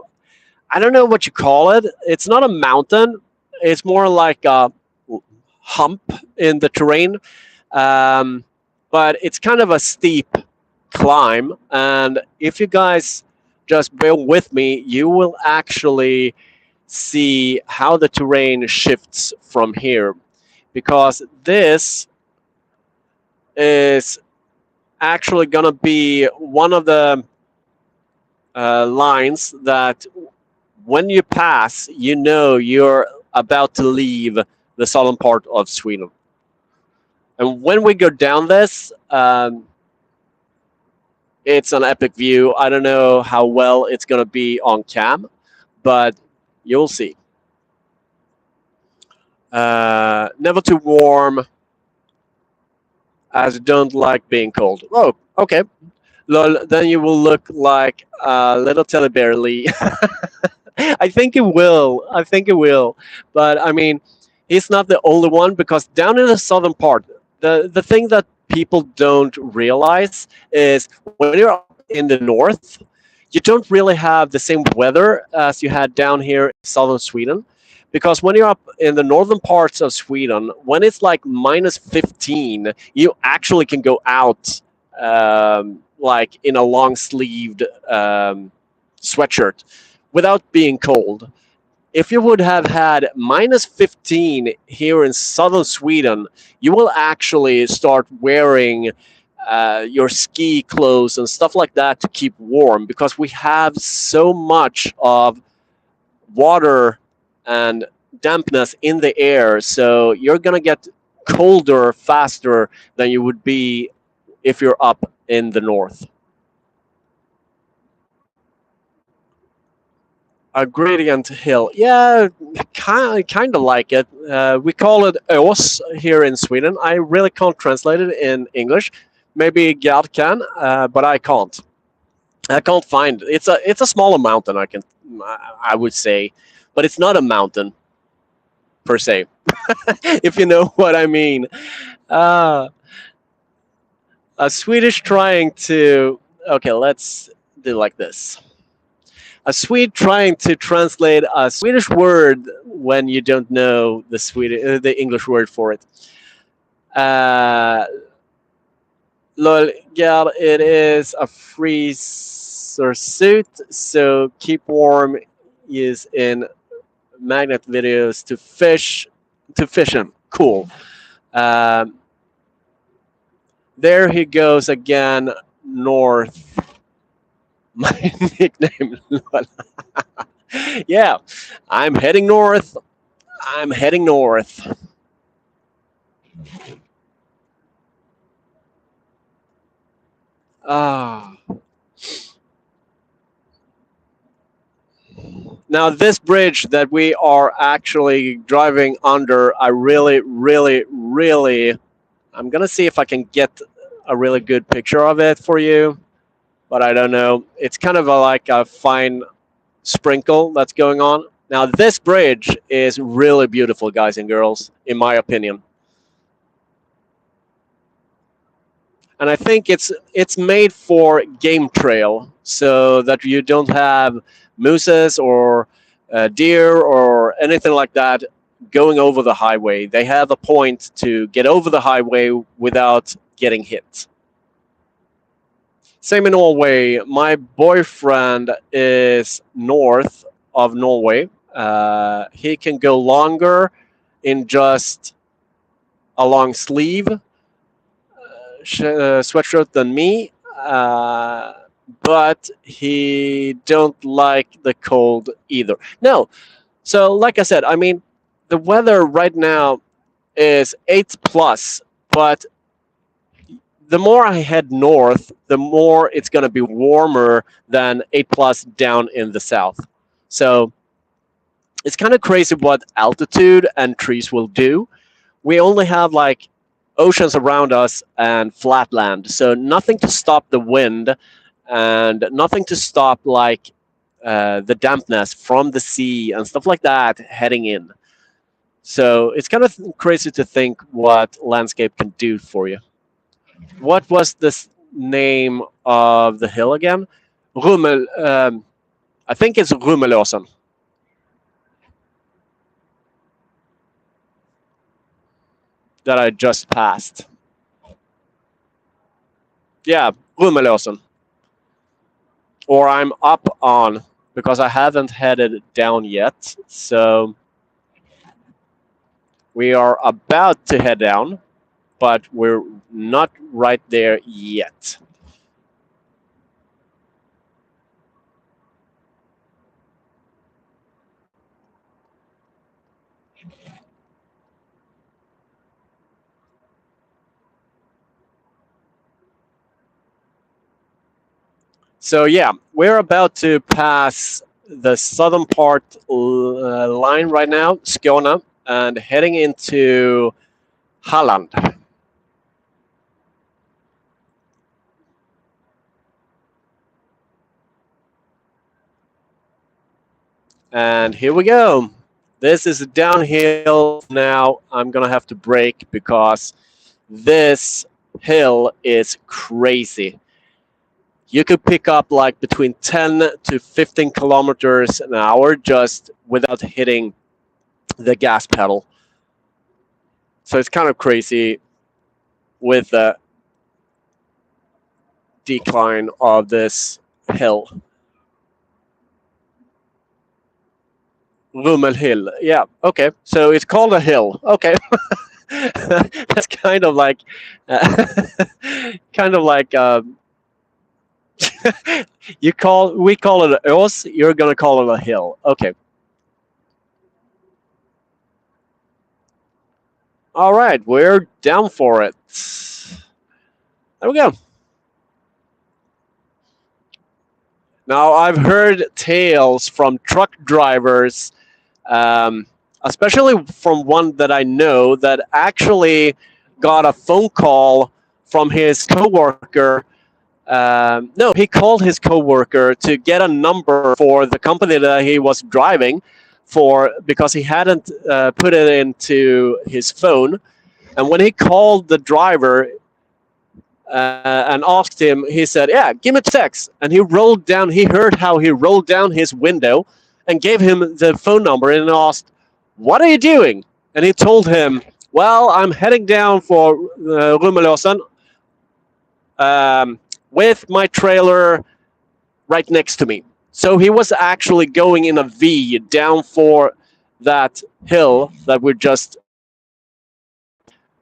I don't know what you call it. It's not a mountain. It's more like a hump in the terrain, um, but it's kind of a steep climb. And if you guys just bear with me, you will actually see how the terrain shifts from here, because this is actually going to be one of the lines that when you pass, you know you're about to leave the southern part of Sweden. And when we go down this, it's an epic view. I don't know how well it's going to be on cam, but you'll see. Never too warm, as I don't like being cold. Oh, okay. Lol, then you will look like a little teddy bear, Lee. I think it will. I think it will. But I mean, he's not the only one, because down in the southern part, the thing that people don't realize is when you're up in the north, you don't really have the same weather as you had down here in southern Sweden. Because when you're up in the northern parts of Sweden, when it's like minus 15, you actually can go out like in a long sleeved sweatshirt without being cold. If you would have had minus 15 here in southern Sweden, you will actually start wearing your ski clothes and stuff like that to keep warm, because we have so much of water and dampness in the air. So you're going to get colder faster than you would be if you're up in the north. A gradient hill. Yeah, kind of like it. We call it Ås here in Sweden. I really can't translate it in English. Maybe Gerd can, but I can't. I can't find it. It's a smaller mountain. I would say, but it's not a mountain per se. If you know what I mean. Uh, a Swedish trying to. Okay, let's do like this. A Swede trying to translate a Swedish word when you don't know the English word for it. Uh, lol, Gal, it is a freezer suit, so keep warm. Is in magnet videos to fish him. Cool. Um, There he goes again, north. My nickname. Yeah, I'm heading north. I'm heading north. Ah. Now, this bridge that we are actually driving under, I really, really, really. I'm going to see if I can get a really good picture of it for you, but I don't know. It's kind of like a fine sprinkle that's going on. Now, this bridge is really beautiful, guys and girls, in my opinion. And I think it's made for game trail, so that you don't have mooses or deer or anything like that going over the highway. They have a point to get over the highway without getting hit. Same in Norway. My boyfriend is north of Norway. He can go longer in just a long sleeve sweatshirt than me, but he don't like the cold either. No, so like I said, I mean, the weather right now is 8 plus, but the more I head north, the more it's going to be warmer than 8 plus down in the south. So it's kind of crazy what altitude and trees will do. We only have like oceans around us and flat land, so nothing to stop the wind and nothing to stop like the dampness from the sea and stuff like that heading in. So it's kind of crazy to think what landscape can do for you. What was this name of the hill again? Rummel. I think it's Rummelåsen that I just passed. Yeah, Rummelåsen. Or I'm up on because I haven't headed down yet. So we are about to head down, but we're not right there yet. So yeah, we're about to pass the southern part line right now, Skåne, and heading into Halland. And here we go. This is downhill now. I'm gonna have to brake because this hill is crazy. You could pick up like between 10 to 15 kilometers an hour just without hitting the gas pedal. So it's kind of crazy with the decline of this hill. Rummel Hill. Yeah, okay. So it's called a hill. Okay. That's kind of like, kind of like, we call it an os. You're gonna call it a hill. Okay. All right, we're down for it. There we go. Now I've heard tales from truck drivers, um, especially from one that I know that actually got a phone call from his coworker. No, he called his coworker to get a number for the company that he was driving for because he hadn't put it into his phone. And when he called the driver and asked him, he said, "Yeah, give me 2 seconds." And he rolled down. He heard how he rolled down his window and gave him the phone number and asked, "What are you doing?" And he told him, "Well, I'm heading down for Rummelåsen with my trailer right next to me." So he was actually going in a V down for that hill that we're just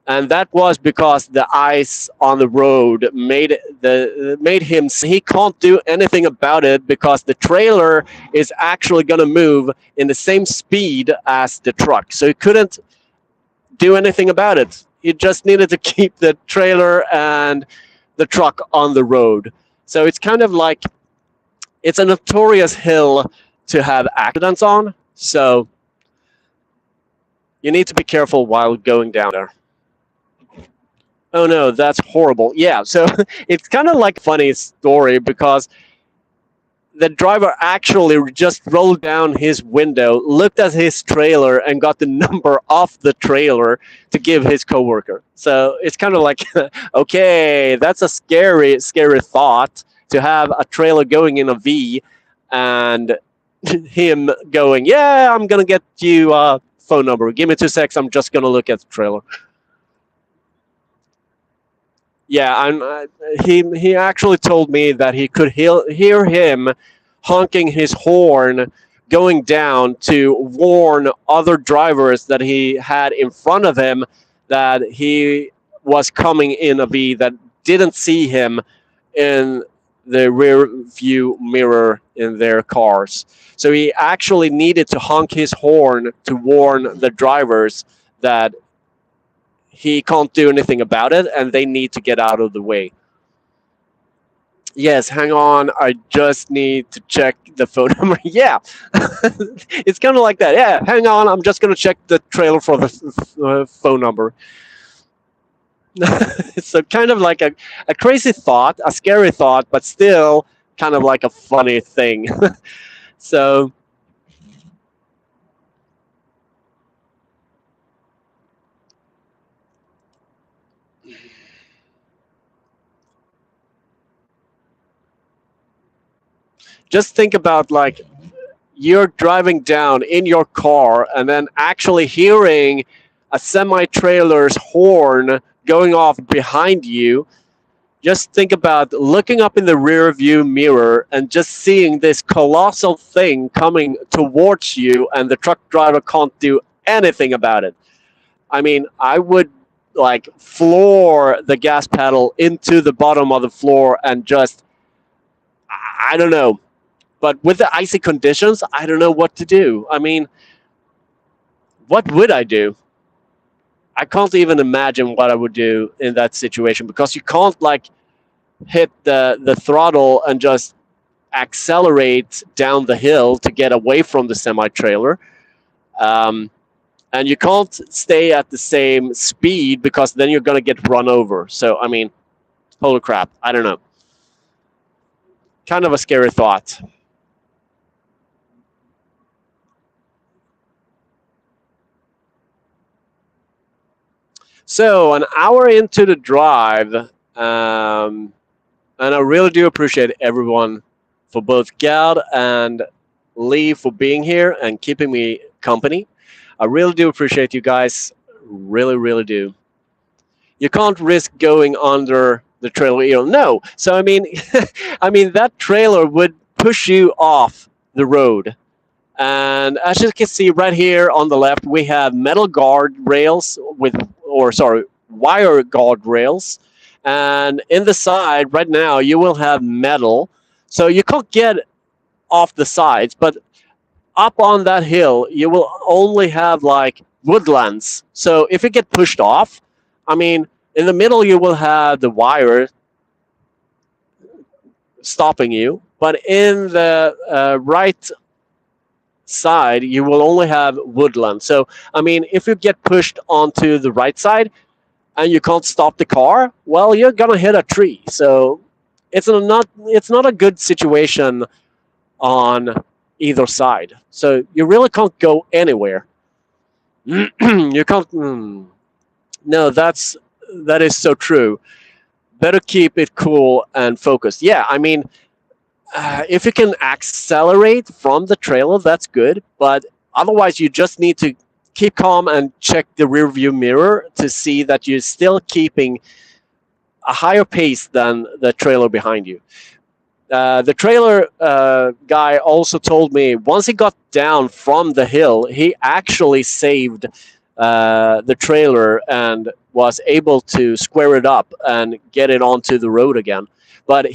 and that was because the ice on the road made him he can't do anything about it because the trailer is actually going to move in the same speed as the truck, so he couldn't do anything about it. He just needed to keep the trailer and the truck on the road. So it's kind of like it's a notorious hill to have accidents on, so you need to be careful while going down there. Oh no, that's horrible. Yeah, so it's kind of like a funny story because the driver actually just rolled down his window, looked at his trailer, and got the number off the trailer to give his coworker. So it's kind of like, okay, that's a scary, scary thought to have a trailer going in a V and him going, yeah, I'm going to get you a phone number. Give me 2 seconds. I'm just going to look at the trailer. Yeah, he actually told me that he could hear him honking his horn going down to warn other drivers that he had in front of him that he was coming in a V that didn't see him in the rear view mirror in their cars. So he actually needed to honk his horn to warn the drivers that he can't do anything about it and they need to get out of the way. Yes, hang on. I just need to check the phone number. Yeah, it's kind of like that. Yeah, hang on. I'm just going to check the trailer for the phone number. So kind of like a crazy thought, a scary thought, but still kind of like a funny thing. So just think about like you're driving down in your car and then actually hearing a semi trailer's horn going off behind you. Just think about looking up in the rear view mirror and just seeing this colossal thing coming towards you, and the truck driver can't do anything about it. I mean, I would like floor the gas pedal into the bottom of the floor and just, I don't know, but with the icy conditions, I don't know what to do. I mean, what would I do? I can't even imagine what I would do in that situation because you can't like hit the throttle and just accelerate down the hill to get away from the semi trailer. Um, and you can't stay at the same speed because then you're going to get run over. So, I mean, holy crap. I don't know. Kind of a scary thought. So, an hour into the drive, and I really do appreciate everyone for both Gad and Lee for being here and keeping me company. I really do appreciate you guys. Really, really do. You can't risk going under the trailer wheel. No. So I mean, I mean that trailer would push you off the road. And as you can see right here on the left, we have metal guard rails with, or sorry, wire guard rails. And in the side right now, you will have metal. So you can't get off the sides, but up on that hill, you will only have like woodlands. So if you get pushed off, I mean, in the middle, you will have the wire stopping you, but in the right side, you will only have woodland. So, I mean, if you get pushed onto the right side and you can't stop the car, well, you're gonna hit a tree. So, it's not a good situation on either side. So you really can't go anywhere. You can't. No, that is so true. Better keep it cool and focused. Yeah, I mean, if you can accelerate from the trailer, that's good. But otherwise, you just need to keep calm and check the rear view mirror to see that you're still keeping a higher pace than the trailer behind you. The trailer guy also told me once he got down from the hill, he actually saved the trailer and was able to square it up and get it onto the road again. But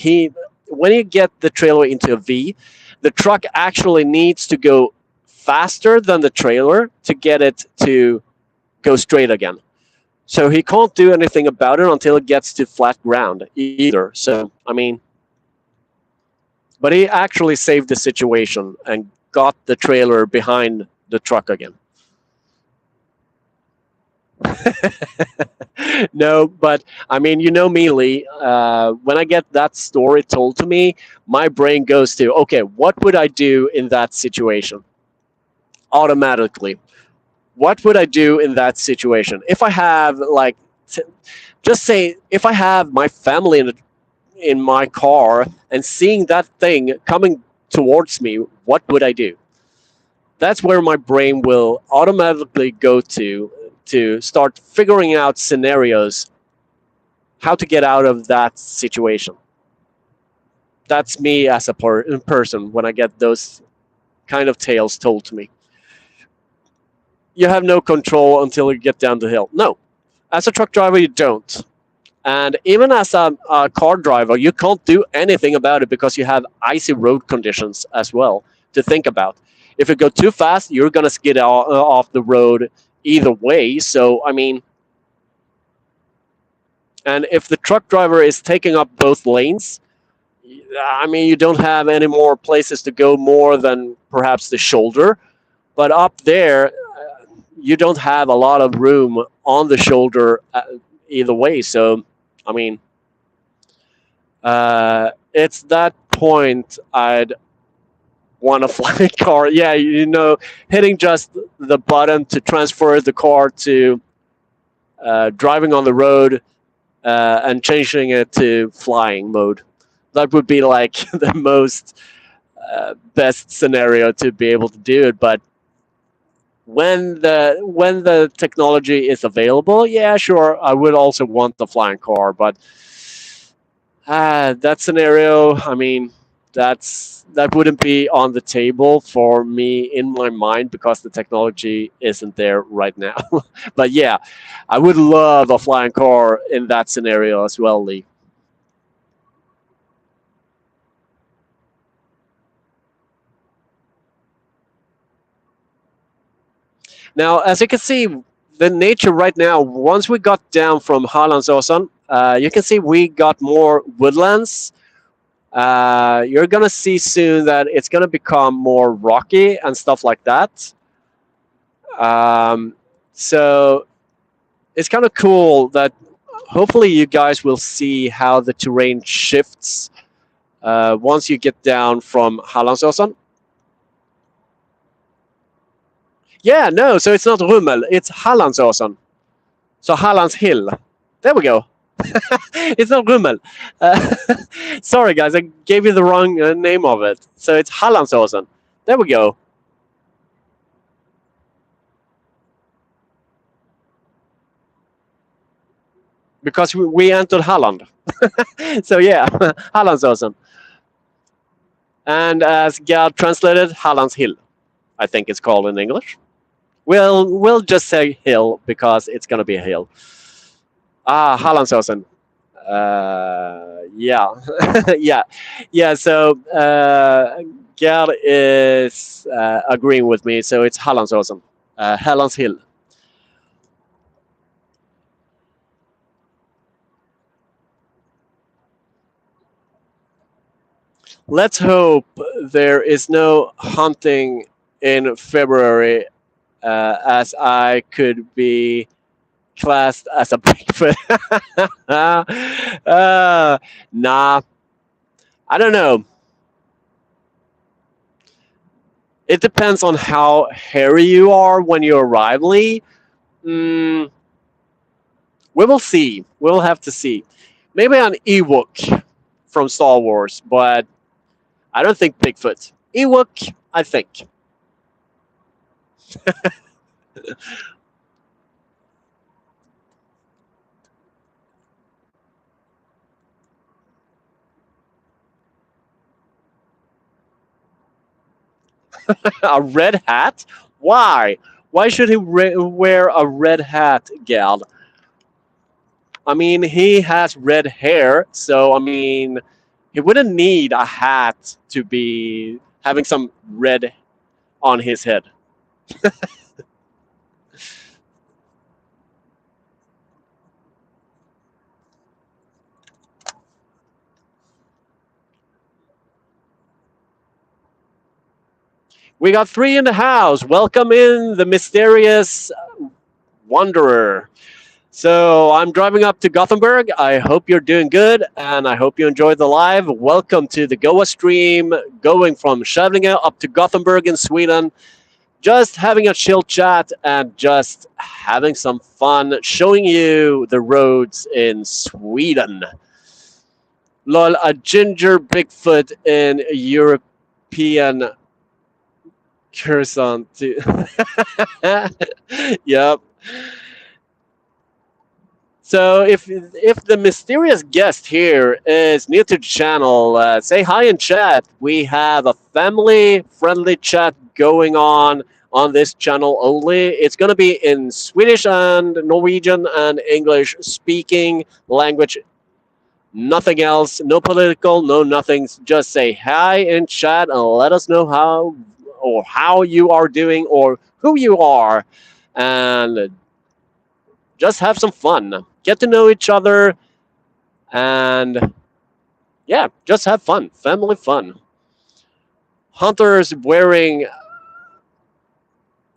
when you get the trailer into a V, the truck actually needs to go faster than the trailer to get it to go straight again. So he can't do anything about it until it gets to flat ground either. So, I mean, but he actually saved the situation and got the trailer behind the truck again. No, but I mean, you know me, Lee. When I get that story told to me, my brain goes to, okay, what would I do in that situation? Automatically, what would I do in that situation? If I have, like, just say, if I have my family in my car and seeing that thing coming towards me, what would I do? That's where my brain will automatically go to start figuring out scenarios how to get out of that situation. That's me as a person when I get those kind of tales told to me. You have no control until you get down the hill. No, as a truck driver, you don't. And even as a car driver, you can't do anything about it because you have icy road conditions as well to think about. If you go too fast, you're going to skid off the road either way. So, I mean, and if the truck driver is taking up both lanes, I mean, you don't have any more places to go more than perhaps the shoulder. But up there, you don't have a lot of room on the shoulder either way. So, I mean, it's that point I'd want to fly a car. Yeah, hitting just the button to transfer the car to driving on the road and changing it to flying mode. That would be like the most best scenario to be able to do it. But when the technology is available, yeah, sure, I would also want the flying car. But that scenario, I mean, that wouldn't be on the table for me in my mind because the technology isn't there right now. But yeah, I would love a flying car in that scenario as well, Lee. Now, as you can see, the nature right now, once we got down from Hallandsåsen, you can see we got more woodlands. You're going to see soon that it's going to become more rocky and stuff like that. Um, so it's kind of cool that hopefully you guys will see how the terrain shifts once you get down from Hallandsåsen. Yeah, no, so it's not Rummel, it's Hallandsåsen. So Hallands Hill. There we go. It's not Rummel. Uh, sorry, guys, I gave you the wrong name of it. So it's Hallandsåsen. There we go. Because we entered Halland. So yeah, Hallandsåsen. And as Gerd translated, Hallands Hill, I think it's called in English. We'll just say hill because it's gonna be a hill. Ah, Hallandsåsen. Yeah, yeah, yeah. So Gerd is agreeing with me. So it's Hallandsåsen, Hallands Hill. Let's hope there is no hunting in February, as I could be classed as a Bigfoot. Nah, I don't know. It depends on how hairy you are when you arrive, Lee. Mm, we will see. We'll have to see. Maybe an Ewok from Star Wars, but I don't think Bigfoot. Ewok, I think. A red hat? Why? Why should he wear a red hat, Gal? I mean, he has red hair, so I mean, he wouldn't need a hat to be having some red on his head. We got three in the house. Welcome in the mysterious wanderer. So I'm driving up to Gothenburg. I hope you're doing good and I hope you enjoyed the live. Welcome to the Goa stream going from Skövlinge up to Gothenburg in Sweden. Just having a chill chat and just having some fun showing you the roads in Sweden. Lol, a ginger Bigfoot in European Curzon too. Yep. So if the mysterious guest here is new to the channel, say hi in chat. We have a family-friendly chat going on this channel only. It's gonna be in Swedish and Norwegian and English speaking language. Nothing else. No political. No nothing. Just say hi in chat and let us know how you are doing or who you are, and just have some fun. Get to know each other and yeah, just have fun. Family fun. Hunters wearing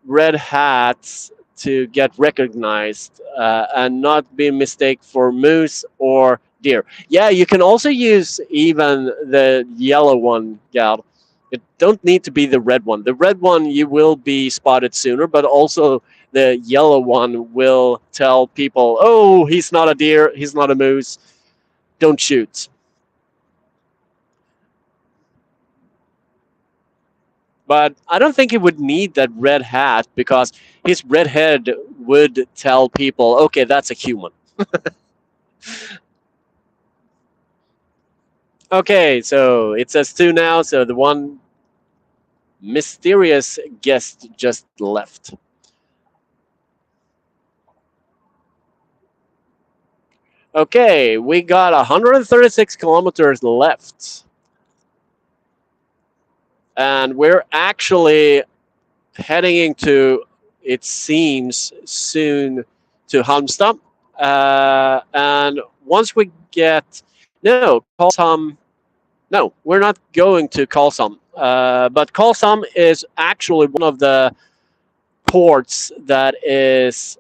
red hats to get recognized and not be mistaken for moose or deer. Yeah, you can also use even the yellow one, Gal. It don't need to be the red one. The red one you will be spotted sooner, but also the yellow one will tell people, "Oh, he's not a deer. He's not a moose. Don't shoot." But I don't think he would need that red hat because his red head would tell people, okay, that's a human. Okay, so it says two now. So the one mysterious guest just left. Okay, we got 136 kilometers left. And we're actually heading into, it seems, soon to Halmstad. And once we get, no, Karlshamn, no, we're not going to Karlshamn. But Karlshamn is actually one of the ports that is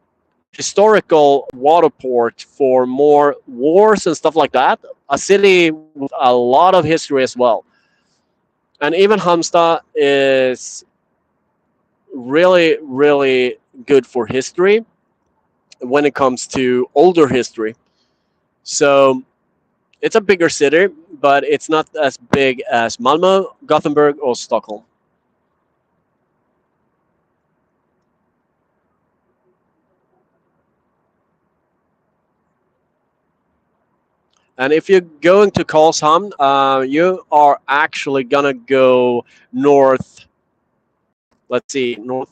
historical water port for more wars and stuff like that. A city with a lot of history as well. And even Halmstad is really, really good for history when it comes to older history. So it's a bigger city, but it's not as big as Malmö, Gothenburg, or Stockholm. And if you're going to Karlshamn, you are actually gonna go north. Let's see, north.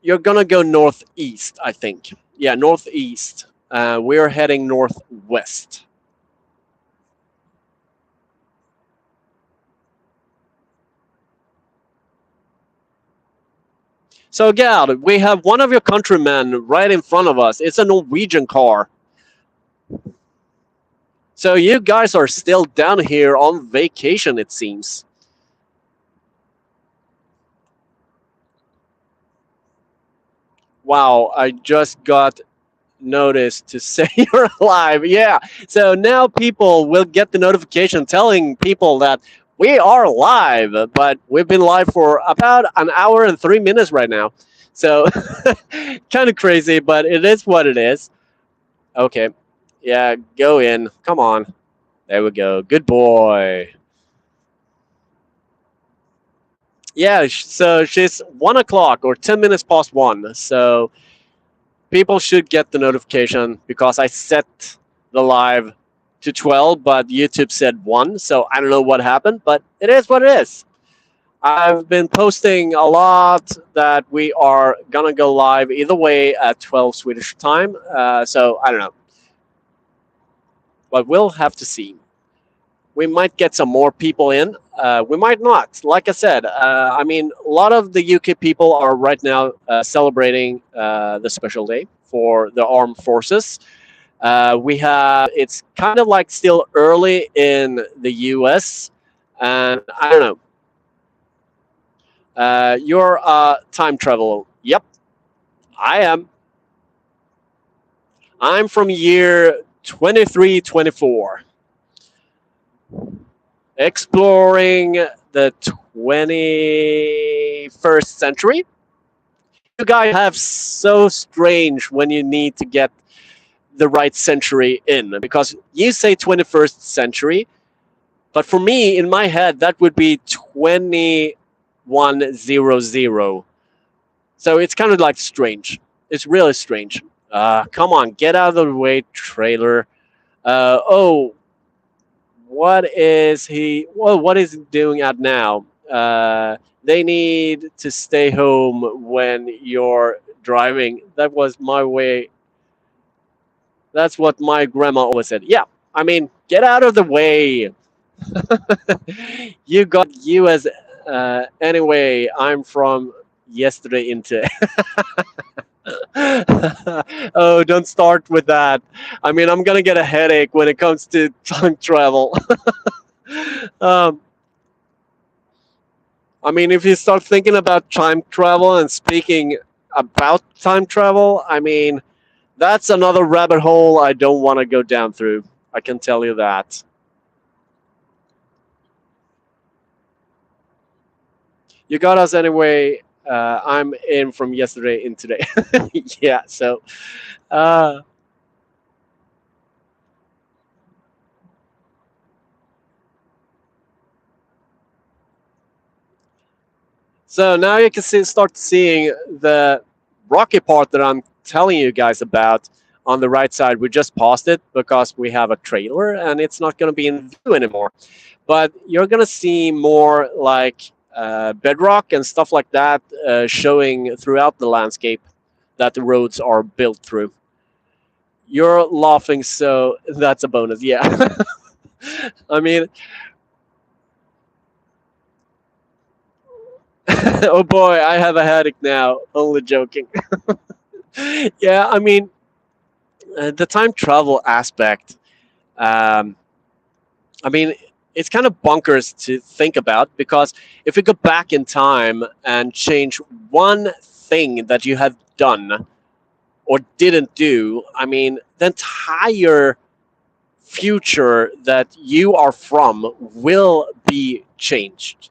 You're gonna go northeast, I think. Yeah, northeast. We're heading northwest. So, Gerd, we have one of your countrymen right in front of us. It's a Norwegian car. So you guys are still down here on vacation, it seems. Wow, I just got notice to say you're live. Yeah. So now people will get the notification telling people that we are live, but we've been live for about an hour and 3 minutes right now. So kind of crazy, but it is what it is. Okay. Yeah, go in. Come on. There we go. Good boy. Yeah, so she's 1 o'clock or 10 minutes past one. So people should get the notification because I set the live to 12, but YouTube said 1. So I don't know what happened, but it is what it is. I've been posting a lot that we are gonna go live either way at 12 Swedish time. So I don't know, but we'll have to see. We might get some more people in. We might not. Like I said, I mean, a lot of the UK people are right now celebrating the special day for the armed forces. We have it's kind of like still early in the US, and I don't know. You're time travel. Yep, I am. I'm from year 2324, exploring the 21st century. You guys have so strange when you need to get the right century in because you say 21st century, but for me in my head that would be 2100. So it's kind of like strange. It's really strange. Come on, get out of the way, trailer. Oh, what is he? Well, what is he doing at now? They need to stay home when you're driving. That was my way. That's what my grandma always said. Yeah, I mean, get out of the way. You got you as anyway. I'm from yesterday into. Oh, don't start with that. I mean, I'm gonna get a headache when it comes to time travel. um, I mean, if you start thinking about time travel and speaking about time travel, I mean, that's another rabbit hole I don't want to go down through. I can tell you that. You got us anyway. I'm in from yesterday in today. Yeah, so uh, so now you can start seeing the rocky part that I'm telling you guys about on the right side. We just paused it because we have a trailer and it's not going to be in view anymore. But you're going to see more like bedrock and stuff like that showing throughout the landscape that the roads are built through. You're laughing, so that's a bonus. Yeah. I mean, oh boy, I have a headache now. Only joking. Yeah, I mean, the time travel aspect. Um, I mean, it's kind of bonkers to think about because if you go back in time and change one thing that you have done or didn't do, I mean, the entire future that you are from will be changed.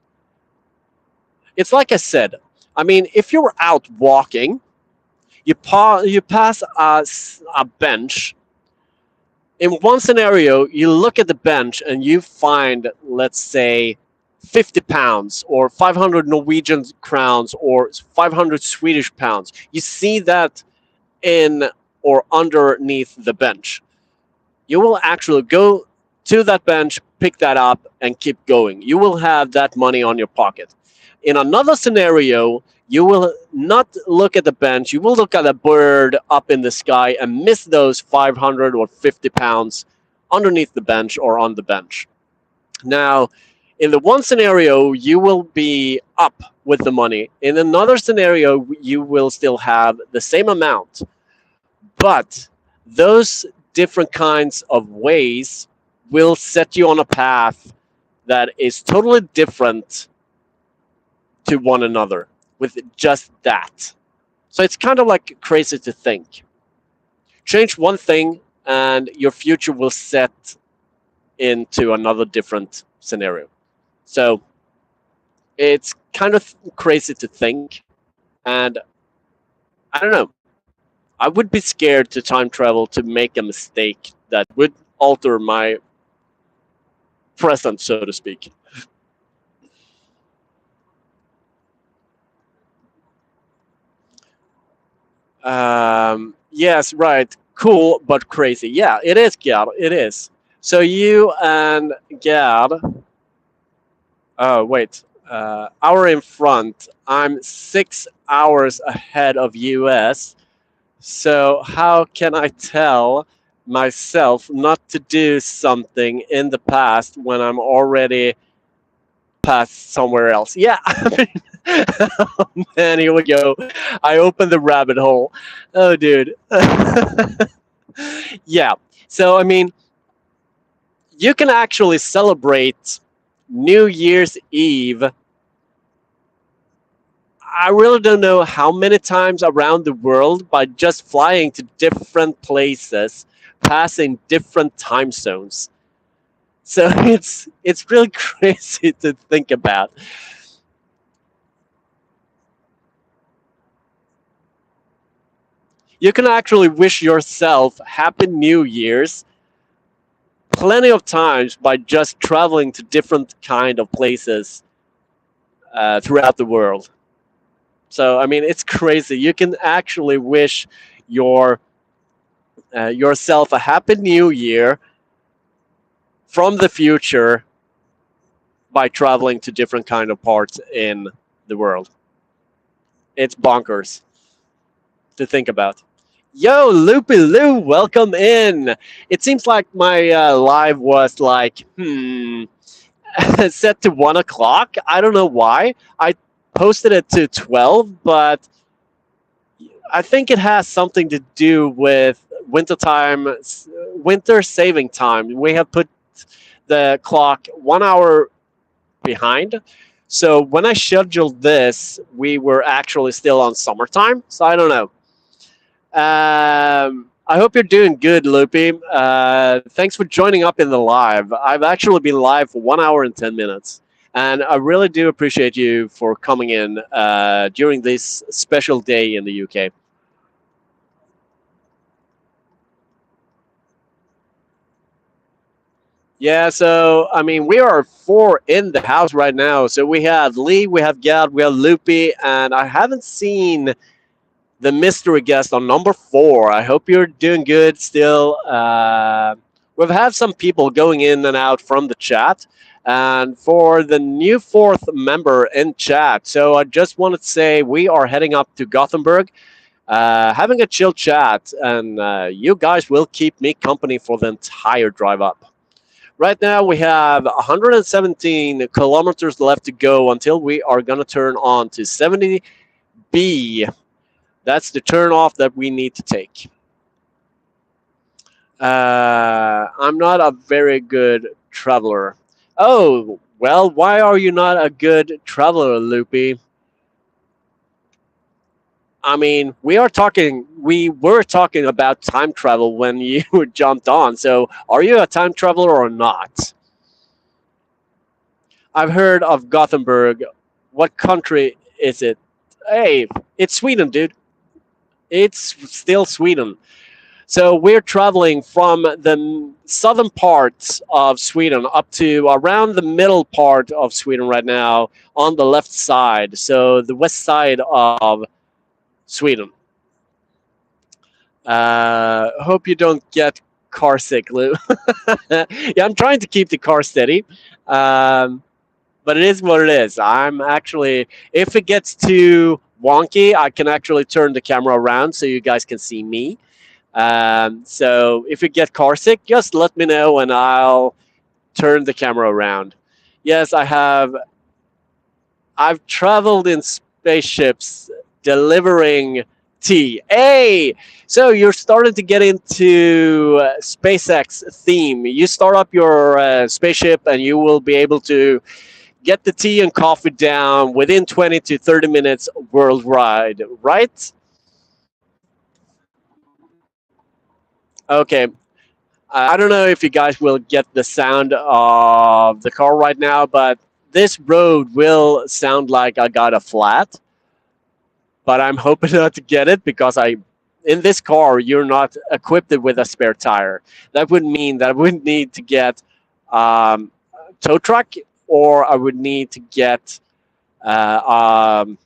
It's like I said. I mean, if you're out walking, you pass a bench. In one scenario, you look at the bench and you find, let's say, 50 pounds or 500 Norwegian crowns or 500 Swedish pounds. You see that in or underneath the bench. You will actually go to that bench, pick that up, and keep going. You will have that money on your pocket. In another scenario, you will not look at the bench. You will look at a bird up in the sky and miss those 500 or 50 pounds underneath the bench or on the bench. Now, in the one scenario, you will be up with the money. In another scenario, you will still have the same amount. But those different kinds of ways will set you on a path that is totally different to one another with just that. So it's kind of like crazy to think. Change one thing and your future will set into another different scenario. So it's kind of crazy to think. And I don't know. I would be scared to time travel to make a mistake that would alter my present, so to speak. Yes, right. Cool, but crazy. Yeah, it is, Gad. It is. So you and Gad. Oh, wait. hour in front. I'm 6 hours ahead of US. So how can I tell myself not to do something in the past when I'm already past somewhere else? Yeah, I mean, oh man, here we go. I opened the rabbit hole. Oh, dude. Yeah. So I mean, you can actually celebrate New Year's Eve. I really don't know how many times around the world by just flying to different places, passing different time zones. So it's really crazy to think about. You can actually wish yourself Happy New Year's plenty of times by just traveling to different kind of places throughout the world. So I mean, it's crazy. You can actually wish your yourself a Happy New Year from the future by traveling to different kind of parts in the world. It's bonkers to think about. Yo, Loopy Lou, welcome in. It seems like my live was like set to 1 o'clock. I don't know why. I posted it to 12, but I think it has something to do with winter time, winter saving time. We have put the clock 1 hour behind. So when I scheduled this, we were actually still on summertime. So I don't know. I hope you're doing good, Loopy. Thanks for joining up in the live. I've actually been live for 1 hour and 10 minutes. And I really do appreciate you for coming in during this special day in the UK. Yeah, so I mean, we are four in the house right now. So we have Lee, we have Gad, we have Loopy, and I haven't seen the mystery guest on number four. I hope you're doing good still. We've had some people going in and out from the chat. And for the new fourth member in chat, so I just wanted to say we are heading up to Gothenburg, having a chill chat, and you guys will keep me company for the entire drive up. Right now, we have 117 kilometers left to go until we are going to turn on to 70B. That's the turn off that we need to take. I'm not a very good traveler. Oh, well, why are you not a good traveler, Loopy? I mean, we were talking about time travel when you jumped on. So, are you a time traveler or not? I've heard of Gothenburg. What country is it? Hey, it's Sweden, dude. It's still Sweden. So we're traveling from the southern parts of Sweden up to around the middle part of Sweden right now on the left side. So the west side of Sweden. Hope you don't get car sick, Lou. Yeah, I'm trying to keep the car steady. But it is what it is. I'm actually, if it gets too wonky, I can actually turn the camera around so you guys can see me. So if you get car sick, just let me know and I'll turn the camera around. Yes, I have. I've traveled in spaceships delivering tea. Hey, so you're starting to get into SpaceX theme. You start up your spaceship and you will be able to get the tea and coffee down within 20 to 30 minutes worldwide, right? Okay. I don't know if you guys will get the sound of the car right now, but this road will sound like I got a flat, but I'm hoping not to get it because in this car, you're not equipped with a spare tire. That would mean that I would need to get a tow truck or I would need to get um,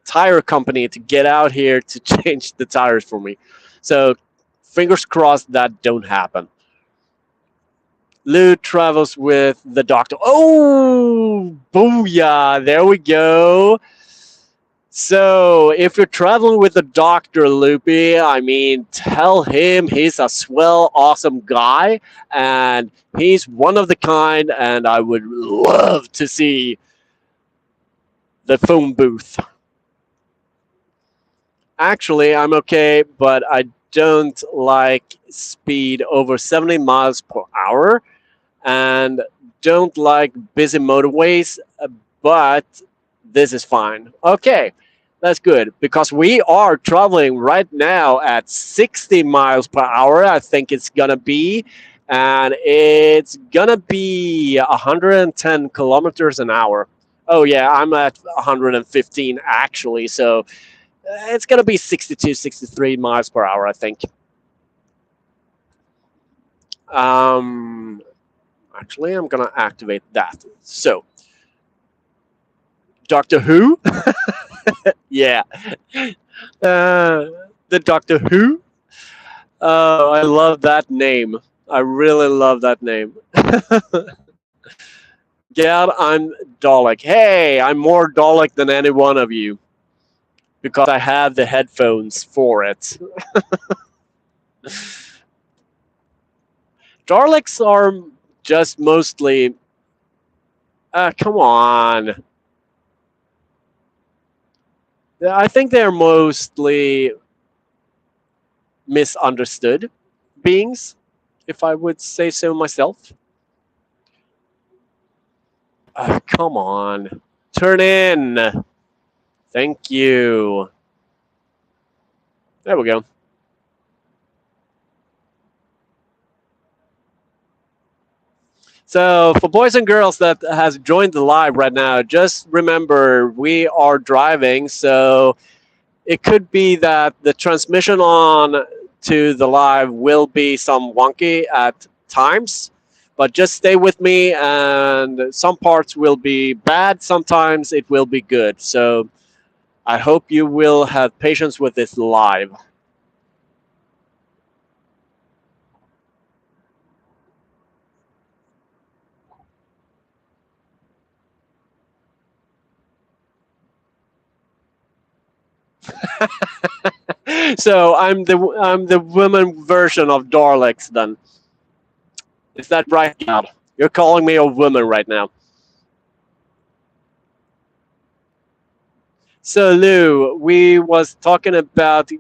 tire company to get out here to change the tires for me. So fingers crossed that don't happen. Lou travels with the doctor. Oh, booyah! There we go. So, if you're traveling with the doctor, Loopy, I mean, tell him he's a swell, awesome guy, and he's one of the kind, and I would love to see the phone booth. Actually, I'm okay, but I don't like speed over 70 miles per hour and don't like busy motorways, but this is fine. Okay, that's good because we are traveling right now at 60 miles per hour. I think it's gonna be, and it's gonna be 110 kilometers an hour. Oh, yeah, I'm at 115 actually, so it's gonna be 62, 63 miles per hour, I think. Um, Actually, I'm gonna activate that. So, Doctor Who? Yeah. The Doctor Who? Oh, I love that name. I really love that name. Gad, I'm Dalek. Hey, I'm more Dalek than any one of you because I have the headphones for it. Daleks are just mostly. Come on. I think they're mostly misunderstood beings, if I would say so myself. Come on. Turn in. Thank you. There we go. So for boys and girls that has joined the live right now, just remember we are driving, so it could be that the transmission on to the live will be some wonky at times, but just stay with me and some parts will be bad, sometimes it will be good. So I hope you will have patience with this live. So I'm the woman version of Darlex then. Is that right, Gab? You're calling me a woman right now. So Lou, we was talking about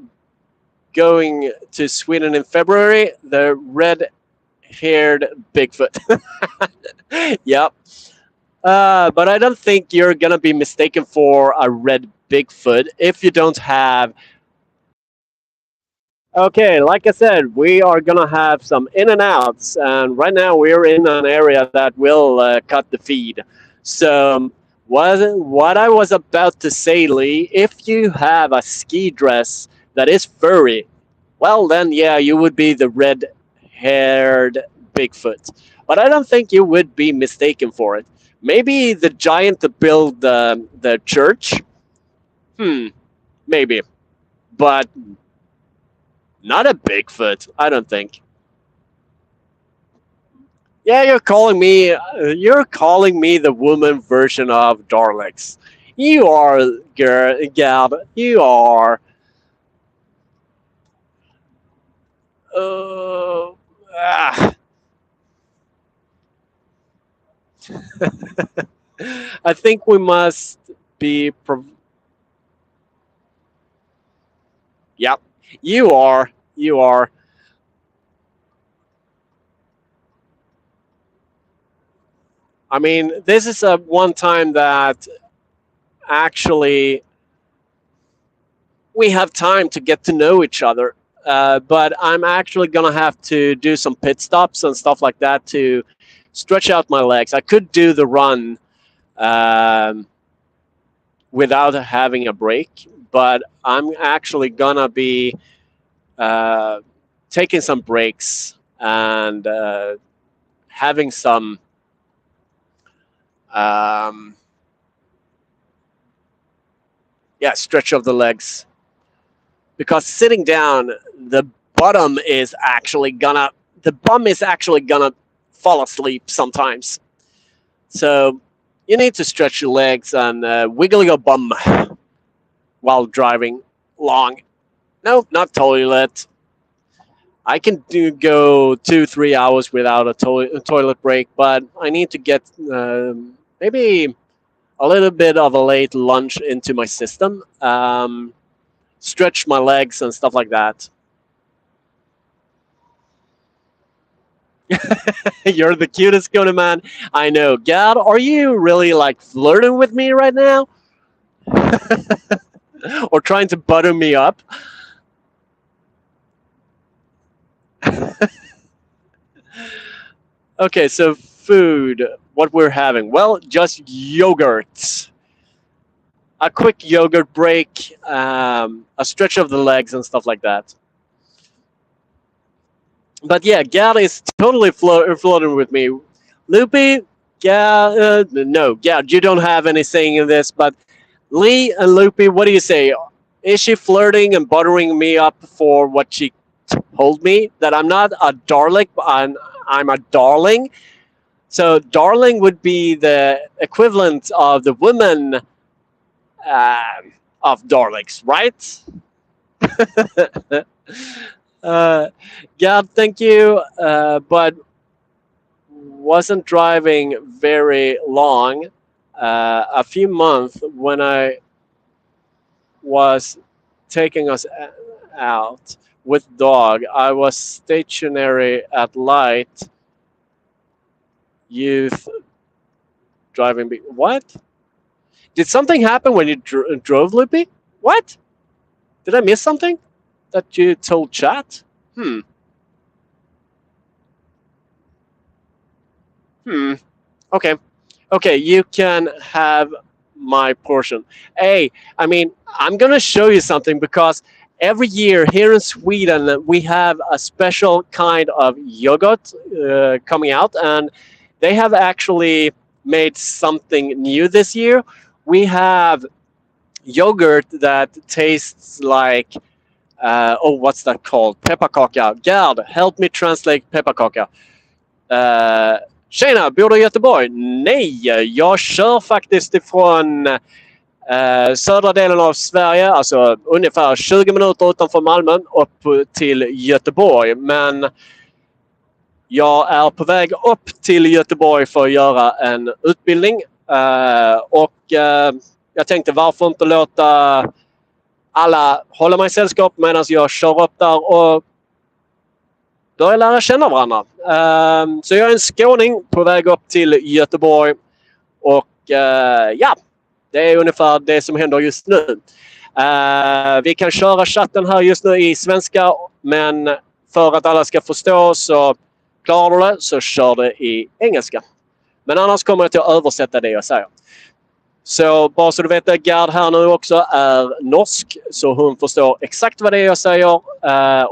going to Sweden in February. The red-haired Bigfoot. Yep. But I don't think you're gonna be mistaken for a red Bigfoot if you don't have. Okay, like I said, we are gonna have some in and outs, and right now we're in an area that will cut the feed. So, what I was about to say, Lee, if you have a ski dress that is furry, well, then yeah, you would be the red-haired Bigfoot. But I don't think you would be mistaken for it. Maybe the giant to build the church. Maybe, but not a Bigfoot. I don't think. Yeah, You're calling me the woman version of Darlix. You are, Gab. You are. Uh, ah. I think we must be. Yep. You are. You are. I mean, this is a one time that actually we have time to get to know each other. But I'm actually gonna have to do some pit stops and stuff like that to stretch out my legs. I could do the run um, without having a break, but I'm actually gonna be uh, taking some breaks and having some um, yeah stretch of the legs because sitting down, the bottom is actually gonna the bum is actually gonna fall asleep sometimes. So you need to stretch your legs and wiggle your bum while driving long. No, not toilet. I can go 2-3 hours without a toilet break, but I need to get maybe a little bit of a late lunch into my system, stretch my legs and stuff like that. You're the cutest Kona man I know. Gad, are you really like flirting with me right now? Or trying to butter me up? Okay, so food, what we're having. Well, just yogurt. A quick yogurt break, a stretch of the legs and stuff like that. But yeah, Gal is totally floating with me. Loopy, Gal, no, Gal, you don't have any saying in this, but Lee and Loopy, what do you say? Is she flirting and buttering me up for what she told me? That I'm not a darling, but I'm a darling? So, darling would be the equivalent of the woman uh, of darlings, right? uh, Gab, thank you, but wasn't driving very long. A few months when I was taking us out with dog, I was stationary at light. Youth driving. What? Did something happen when you drove, Loopy? What? Did I miss something that you told chat? Hmm. Hmm. Okay. Okay, you can have my portion. Hey, I mean, I'm going to show you something because every year here in Sweden, we have a special kind of yogurt coming out, and they have actually made something new this year. We have yogurt that tastes like, oh, what's that called? Pepparkaka. Gerd, help me translate pepparkaka. Uh, Tjena, bor du i Göteborg? Nej, jag kör faktiskt ifrån södra delen av Sverige, alltså ungefär 20 minuter utanför Malmö upp till Göteborg. Men jag är på väg upp till Göteborg för att göra en utbildning. Och jag tänkte varför inte låta alla hålla mig i sällskap medan jag kör upp där och börja lära känna varandra. Så jag är en skåning på väg upp till Göteborg och ja, det är ungefär det som händer just nu. Vi kan köra chatten här just nu i svenska, men för att alla ska förstå så klarar du det så kör det i engelska. Men annars kommer jag till att översätta det jag säger. Så bara så du vet det, Gerd här nu också är norsk, så hon förstår exakt vad det är jag säger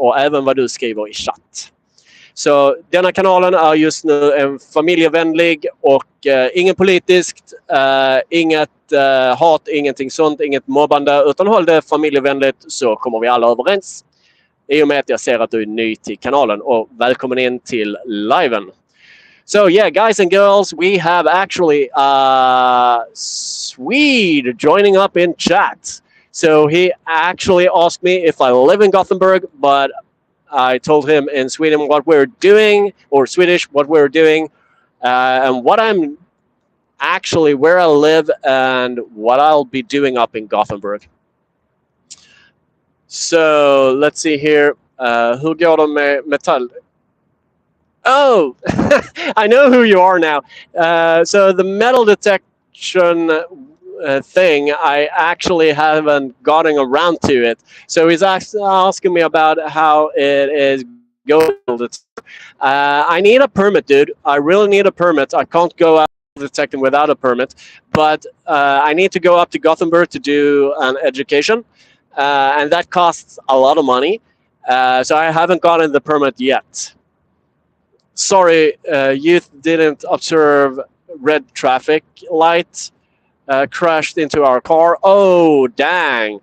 och även vad du skriver i chatt. Så denna kanalen är just nu en familjevänlig och ingen politiskt, inget hat, ingenting sånt, inget mobbande, utan håll det familjevänligt så kommer vi alla överens. I och med att jag ser att du är ny till kanalen och välkommen in till liven. So yeah, guys and girls, we have actually a Swede joining up in chat. So he actually asked me if I live in Gothenburg, but I told him in Sweden what we're doing, or Swedish what we're doing, and what I'm actually, where I live and what I'll be doing up in Gothenburg. So let's see here. Hur går det med metall? Oh, I know who you are now. So the metal detection thing, I actually haven't gotten around to it. So he's asking me about how it is going. I need a permit, dude. I really need a permit. I can't go out detecting without a permit, but I need to go up to Gothenburg to do an education, and that costs a lot of money. So I haven't gotten the permit yet. Sorry, youth didn't observe red traffic light. Crashed into our car. Oh, dang.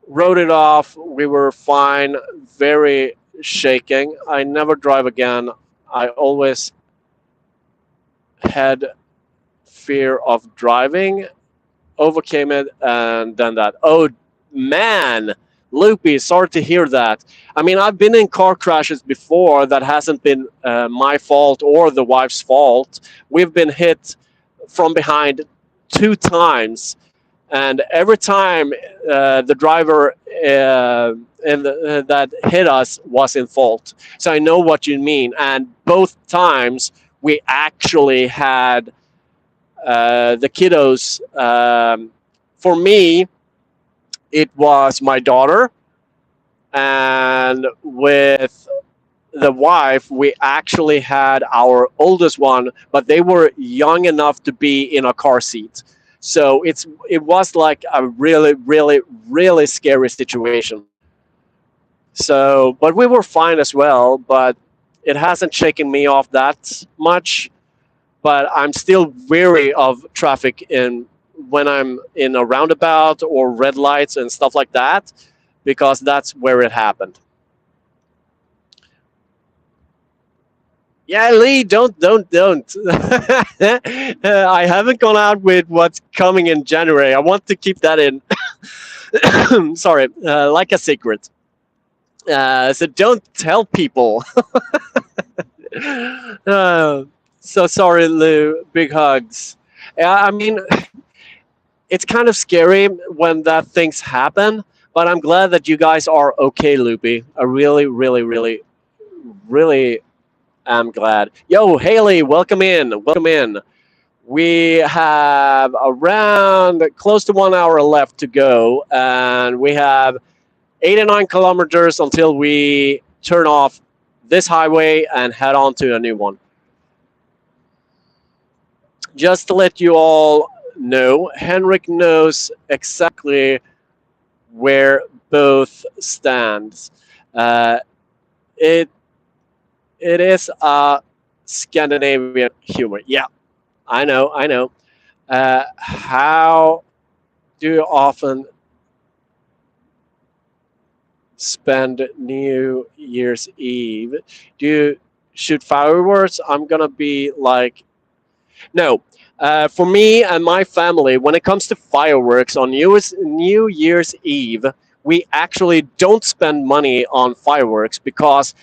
Wrote it off. We were fine. Very shaking. I never drive again. I always had fear of driving, overcame it, and done that. Oh man, Loopy, sorry to hear that. I mean, I've been in car crashes before that hasn't been my fault or the wife's fault. We've been hit from behind 2 times, and every time the driver that hit us was in fault. So I know what you mean. And both times we actually had the kiddos. For me, it was my daughter, and with the wife, we actually had our oldest one, but they were young enough to be in a car seat. So it was like a really, really, really scary situation. So, but we were fine as well. But it hasn't shaken me off that much. But I'm still wary of traffic in when I'm in a roundabout or red lights and stuff like that, because that's where it happened. Yeah, Lee, don't. I haven't gone out with what's coming in January. I want to keep that in. Sorry, like a secret. So don't tell people. uh, so sorry, Lou. Big hugs. Yeah, I mean, it's kind of scary when that things happen, but I'm glad that you guys are okay, Loopy. I really, really, really, really am glad. Yo, Haley, welcome in. Welcome in. We have around close to 1 hour left to go, and we have 89 kilometers until we turn off this highway and head on to a new one. Just to let you all know, Henrik knows exactly where both stands. Uh, it it is a Scandinavian humor. Yeah, I know, I know. How do you often spend New Year's Eve? Do you shoot fireworks? I'm gonna be like, no. For me and my family, when it comes to fireworks on New Year's Eve, we actually don't spend money on fireworks because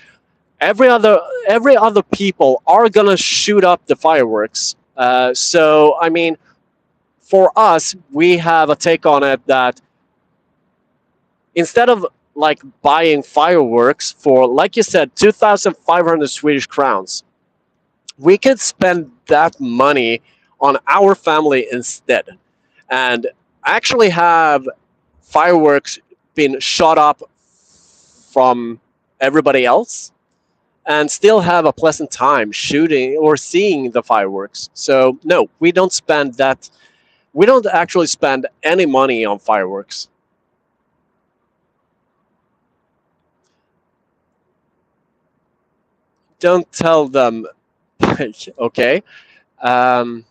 every other every other people are gonna shoot up the fireworks. So I mean, for us, we have a take on it that instead of like buying fireworks for, like you said, 2,500 Swedish crowns, we could spend that money on our family instead, and actually have fireworks been shot up from everybody else and still have a pleasant time shooting or seeing the fireworks. So no, we don't spend that. We don't actually spend any money on fireworks. Don't tell them. Okay. Um,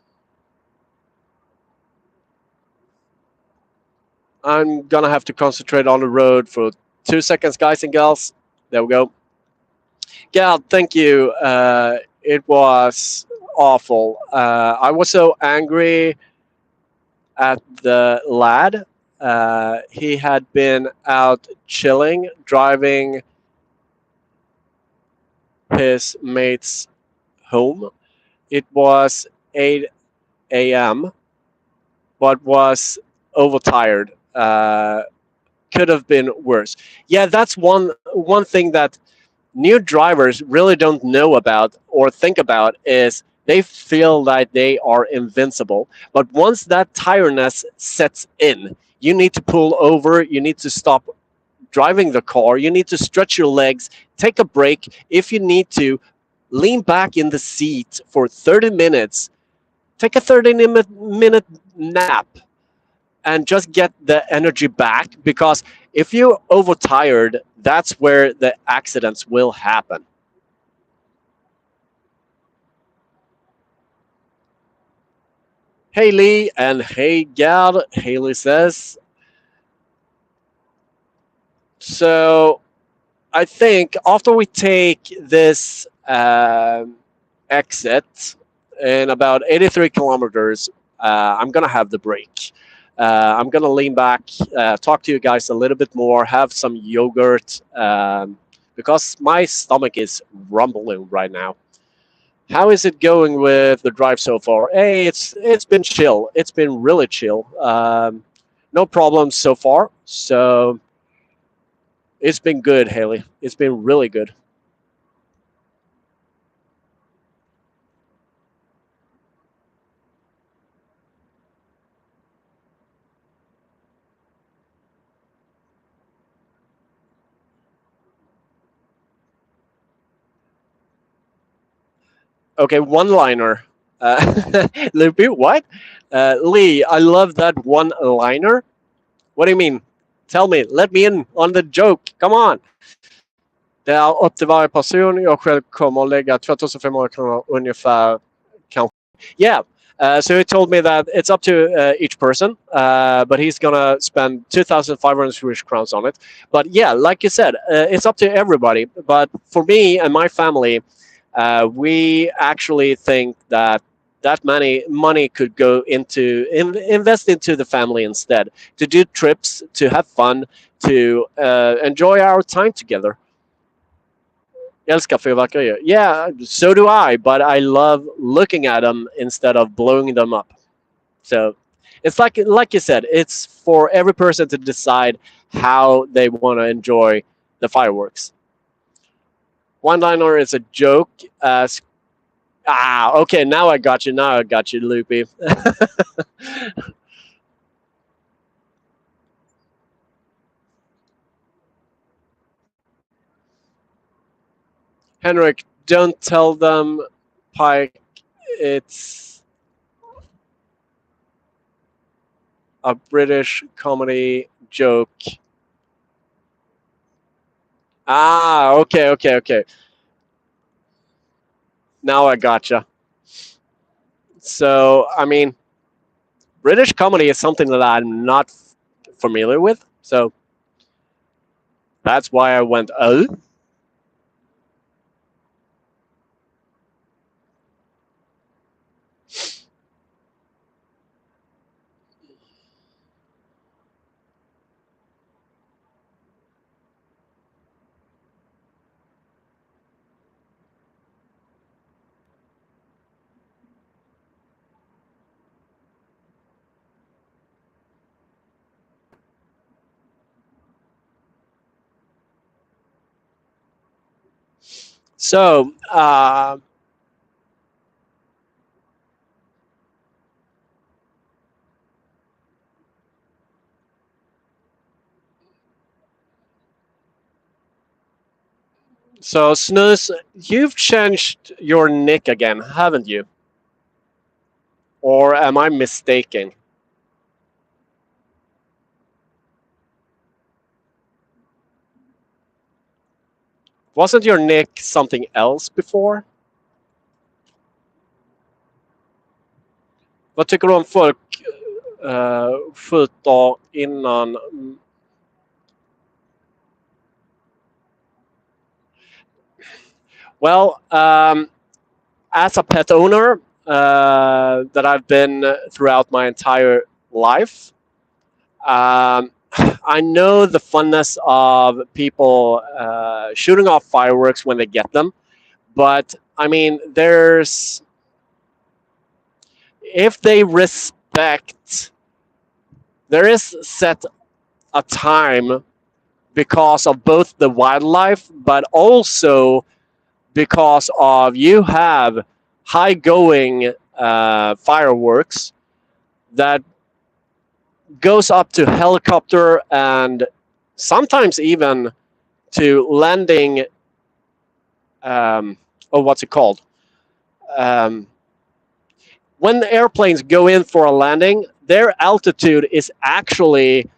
I'm gonna have to concentrate on the road for 2 seconds, guys and gals. There we go. Gal, thank you. It was awful. I was so angry at the lad. He had been out chilling, driving his mates home. It was 8 a.m., but was overtired. Could have been worse. Yeah, that's one thing that new drivers really don't know about or think about is they feel like they are invincible. But once that tiredness sets in, you need to pull over, you need to stop driving the car, you need to stretch your legs, take a break. If you need to, lean back in the seat for 30 minutes, take a 30-minute nap, and just get the energy back, because if you're overtired, that's where the accidents will happen. Haley and hey Gad, Haley says. So I think after we take this um, exit in about 83 kilometers, I'm gonna have the break. I'm gonna lean back, talk to you guys a little bit more, have some yogurt, because my stomach is rumbling right now. How is it going with the drive so far? Hey, it's been chill. It's been really chill. No problems so far. So it's been good, Haley. It's been really good. Okay, one liner. Loopy, what? Lee, I love that one liner. What do you mean? Tell me. Let me in on the joke. Come on. Det är upp till varje person. Jag själv kommer att lägga 2500 kronor ungefär. Kanske. Yeah. So he told me that it's up to each person, but he's gonna spend 2,500 Swedish crowns on it. But yeah, like you said, it's up to everybody. But for me and my family, we actually think that that money could go into invest into the family instead, to do trips, to have fun, to enjoy our time together. Jag älskar fyrverkerier. Yeah, so do I, but I love looking at them instead of blowing them up. So it's like you said, it's for every person to decide how they want to enjoy the fireworks. One liner is a joke. Okay, now I got you. Now I got you, Loopy. Henrik, don't tell them, Pike. It's a British comedy joke. Okay, okay, okay. Now I gotcha. So, I mean, British comedy is something that I'm not familiar with. So that's why I went, oh. So, so Snooze, you've changed your nick again, haven't you? Or am I mistaken? Wasn't your nick something else before? Vad tycker du om folk skjuter innan? Well, as a pet owner that I've been throughout my entire life, um, I know the funness of people shooting off fireworks when they get them. But I mean, there's if they respect, there is set a time because of both the wildlife, but also because of you have high going fireworks that goes up to helicopter and sometimes even to landing. What's it called? Um, when the airplanes go in for a landing, their altitude is actually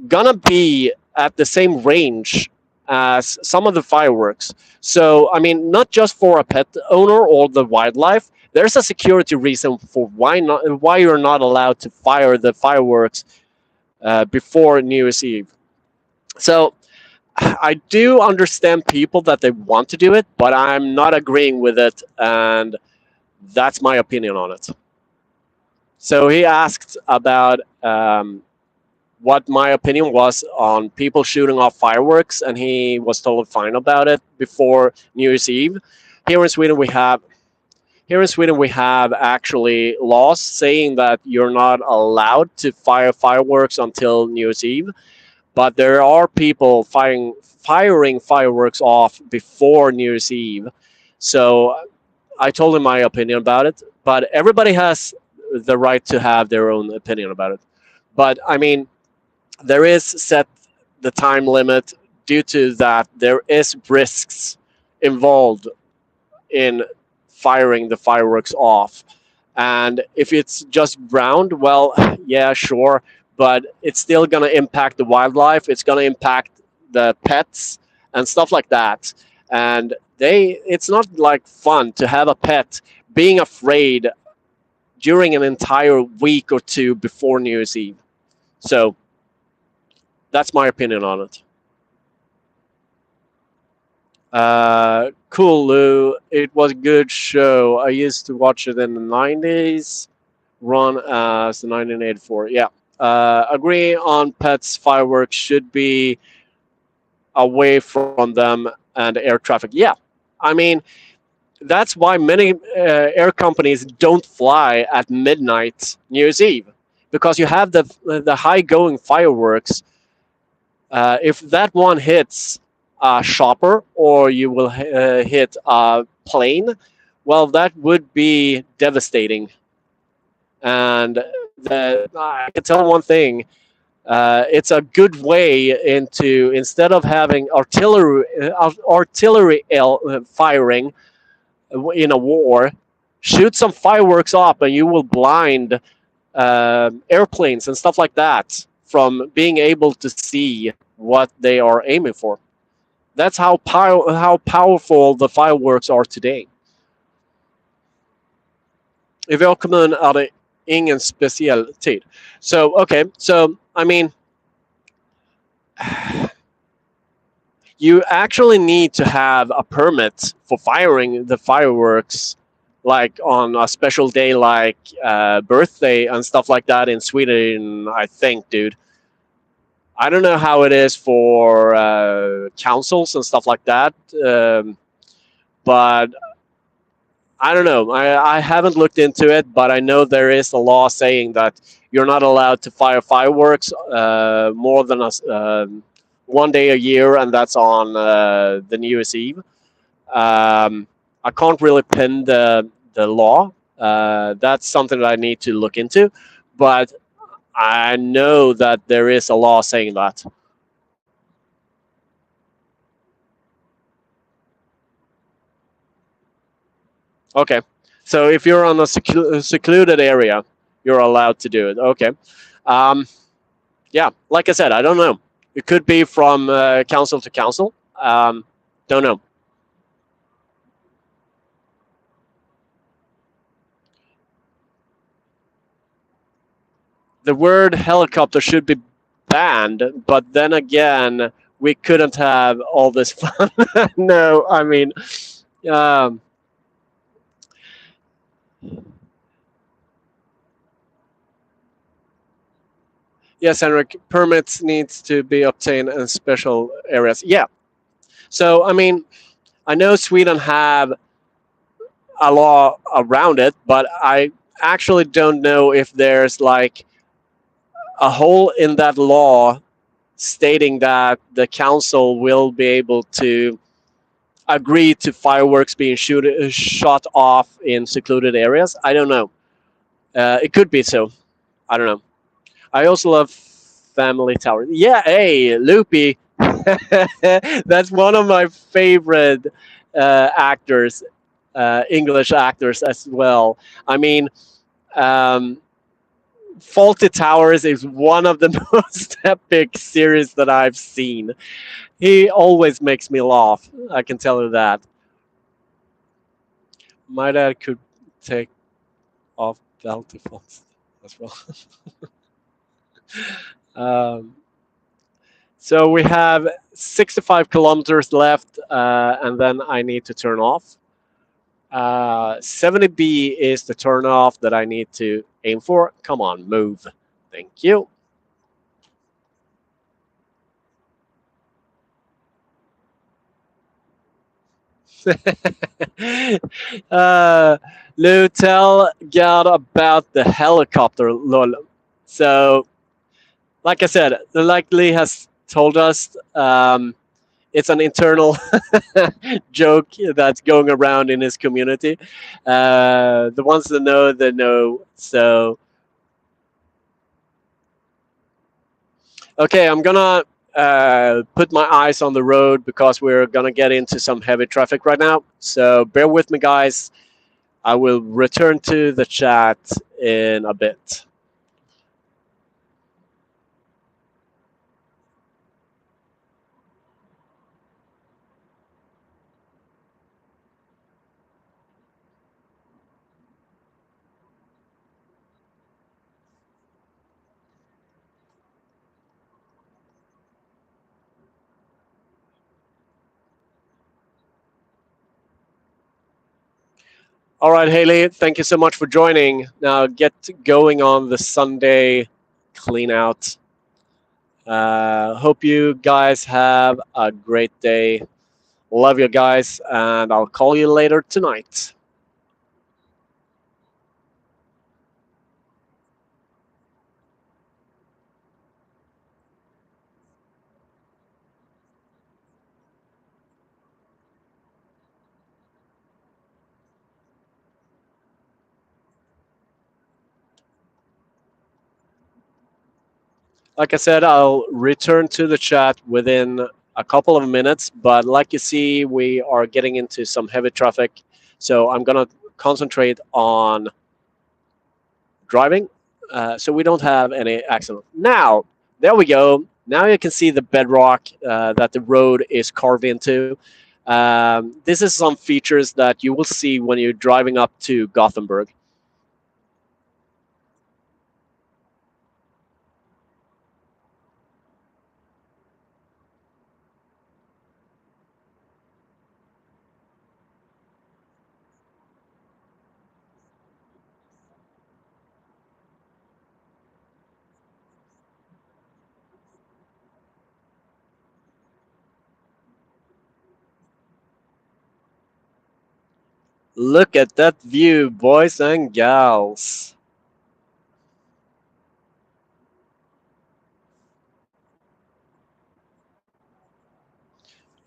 gonna be at the same range as some of the fireworks. So, I mean, not just for a pet owner or the wildlife, there's a security reason for why you're not allowed to fire the fireworks before New Year's Eve. So, I do understand people that they want to do it, but I'm not agreeing with it, and that's my opinion on it. So he asked about what my opinion was on people shooting off fireworks, and he was totally fine about it before New Year's Eve. Here in Sweden, we have here in Sweden we have actually laws saying that you're not allowed to fire fireworks until New Year's Eve, but there are people firing fireworks off before New Year's Eve. So I told him my opinion about it, but everybody has the right to have their own opinion about it. But I mean, there is set the time limit due to that there is risks involved in firing the fireworks off. And if it's just round, well, yeah, sure, but it's still going to impact the wildlife. It's going to impact the pets and stuff like that. And it's not like fun to have a pet being afraid during an entire week or two before New Year's Eve. So that's my opinion on it. Cool, Lou. It was a good show. I used to watch it in the 90s, run as the 1984. Yeah. Agree on pets, fireworks should be away from them and air traffic. Yeah. I mean, that's why many air companies don't fly at midnight New Year's Eve because you have the high going fireworks. If that one hits a shopper or you will hit a plane, well, that would be devastating. And I can tell one thing: it's a good way into instead of having artillery firing in a war, shoot some fireworks up, and you will blind airplanes and stuff like that from being able to see what they are aiming for. That's how powerful the fireworks are today. I vår kommun är det ingen speciell tid. So, okay, so, I mean, you actually need to have a permit for firing the fireworks like on a special day like birthday and stuff like that in Sweden, I think, dude. I don't know how it is for councils and stuff like that, but I don't know. I haven't looked into it, but I know there is a law saying that you're not allowed to fire fireworks more than one day a year, and that's on the New Year's Eve. I can't really pin the law. That's something that I need to look into, but I know that there is a law saying that. Okay, so if you're on a secluded area, you're allowed to do it. Okay, um, yeah. Like I said, I don't know. It could be from council to council. Don't know. The word helicopter should be banned, but then again, we couldn't have all this fun. No, I mean, um, yes, Henrik, permits needs to be obtained in special areas. Yeah. So, I mean, I know Sweden have a law around it, but I actually don't know if there's like a hole in that law stating that the council will be able to agree to fireworks being shot off in secluded areas. I don't know. It could be so. I don't know. I also love Family Tower. Yeah, hey, Loopy. That's one of my favorite actors, English actors as well. I mean, um, Faulty Towers is one of the most epic series that I've seen. He always makes me laugh. I can tell you that. My dad could take off belt defaults as well. um, So we have 65 kilometers left, and then I need to turn off. 70B is the turn off that I need to aim for. Come on, move. Thank you. uh, Lou, tell God about the helicopter, lol. So, like I said, the likely has told us it's an internal joke that's going around in his community. The ones that know, they know. So, okay, I'm gonna put my eyes on the road because we're gonna get into some heavy traffic right now. So, bear with me, guys. I will return to the chat in a bit. All right, Haley, thank you so much for joining. Now get going on the Sunday clean out. Hope you guys have a great day. Love you guys, and I'll call you later tonight. Like I said, I'll return to the chat within a couple of minutes, but like you see, we are getting into some heavy traffic. So I'm going to concentrate on driving so we don't have any accident. Now, there we go. Now you can see the bedrock that the road is carved into. This is some features that you will see when you're driving up to Gothenburg. Look at that view, boys and gals.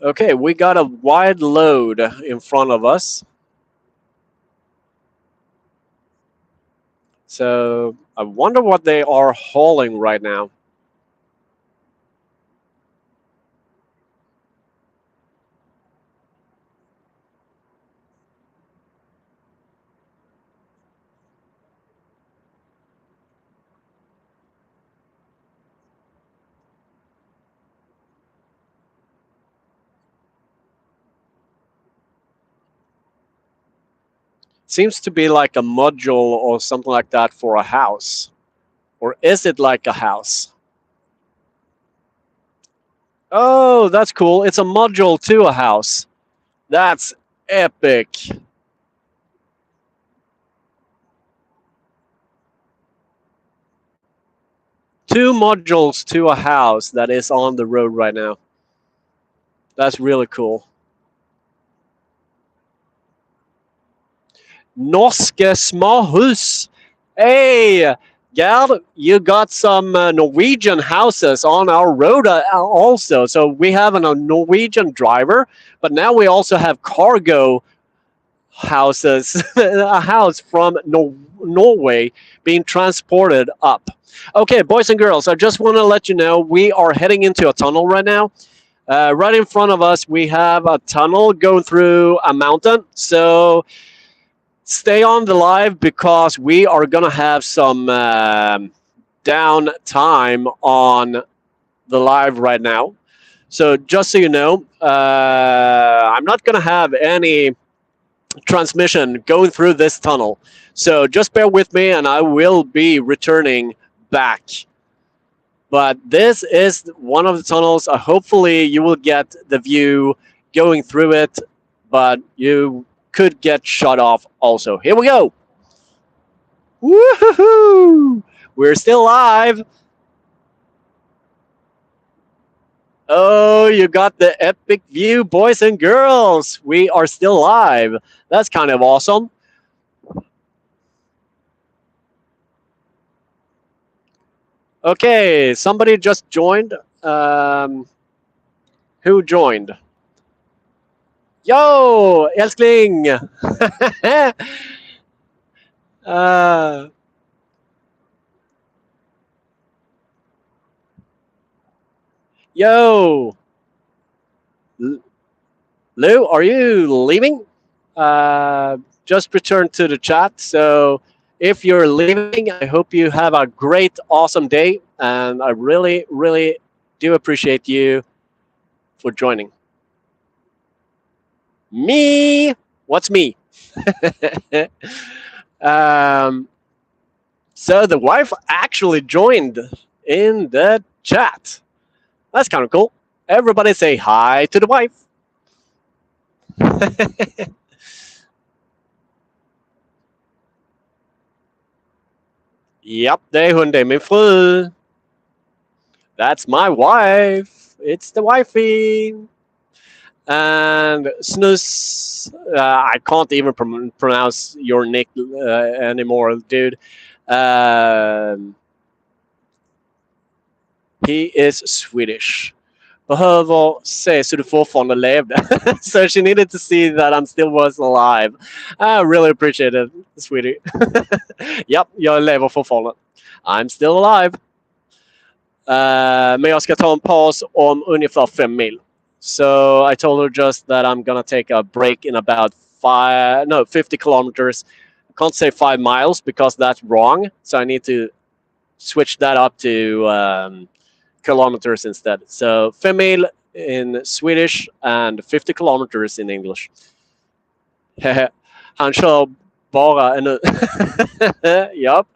Okay, we got a wide load in front of us. So I wonder what they are hauling right now. Seems to be like a module or something like that for a house. Or is it like a house? Oh, that's cool. It's a module to a house. That's epic. Two modules to a house that is on the road right now. That's really cool. Norske småhus. Hey, Gerd, you got some Norwegian houses on our road also. So we have a Norwegian driver, but now we also have cargo houses, a house from Norway being transported up. Okay, boys and girls, I just want to let you know we are heading into a tunnel right now. Right in front of us, we have a tunnel going through a mountain. So stay on the live because we are going to have some down time on the live right now. So just so you know, I'm not going to have any transmission going through this tunnel. So just bear with me and I will be returning back But this is one of the tunnels. Hopefully, you will get the view going through it, but you could get shut off also. Here we go. Woohoo! We're still live. Oh, you got the epic view, boys and girls. We are still live. That's kind of awesome. Okay, somebody just joined. Who joined? Yo, älskling! uh, yo, Lou, are you leaving? Just return to the chat. So if you're leaving, I hope you have a great, awesome day. And I really, really do appreciate you for joining. Me? What's me? um, so the wife actually joined in the chat. That's kind of cool. Everybody say hi to the wife. Japp, det är hon, det är min fru. That's my wife. It's the wifey. And Snus, I can't even pronounce your nick anymore, dude. He is Swedish. Behöver se så du fortfarande levde. So she needed to see that I'm still was alive. I really appreciate it, sweetie. Japp, jag lever fortfarande. I'm still alive. Men jag ska ta en paus om ungefär 5 mil. So I told her just that I'm gonna take a break in about 50 kilometers. I can't say 5 miles because that's wrong. So I need to switch that up to kilometers instead. So 5 mil in Swedish and 50 kilometers in English. Han kör bara en... Yup.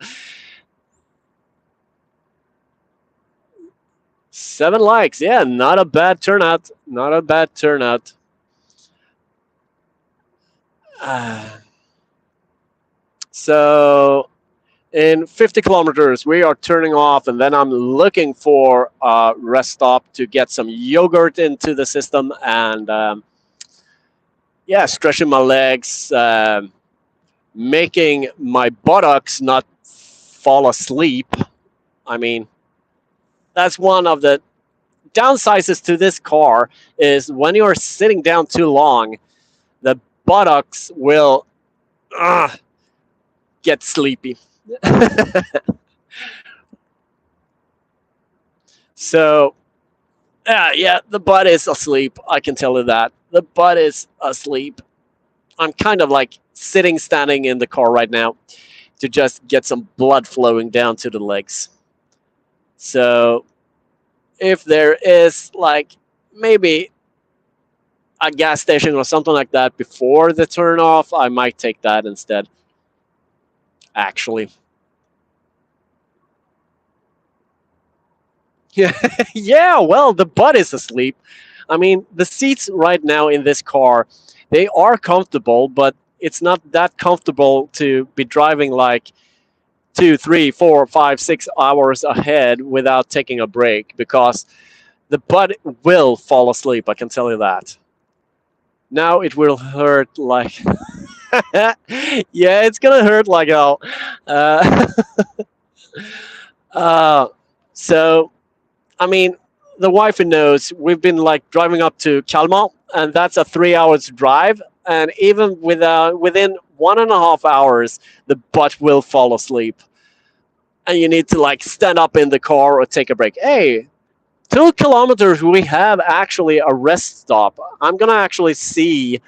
7 likes. Yeah, not a bad turnout. Not a bad turnout. So in 50 kilometers, we are turning off, and then I'm looking for a rest stop to get some yogurt into the system and, stretching my legs, making my buttocks not fall asleep. I mean, that's one of the downsizes to this car is when you're sitting down too long, the buttocks will get sleepy. So, the butt is asleep. I can tell you that. The butt is asleep. I'm kind of like standing in the car right now to just get some blood flowing down to the legs. So, if there is like maybe a gas station or something like that before the turn off, I might take that instead. Actually. Yeah, well, the butt is asleep. I mean, the seats right now in this car, they are comfortable, but it's not that comfortable to be driving like 2, 3, 4, 5, 6 hours ahead without taking a break because the butt will fall asleep. I can tell you that. Now it will hurt like... Yeah, it's gonna hurt like hell. So, I mean, the wife knows we've been like driving up to Kalmar, and that's a 3 hours drive. And even within 1.5 hours, the butt will fall asleep, and you need to like stand up in the car or take a break. Hey, 2 kilometers, we have actually a rest stop. I'm gonna actually see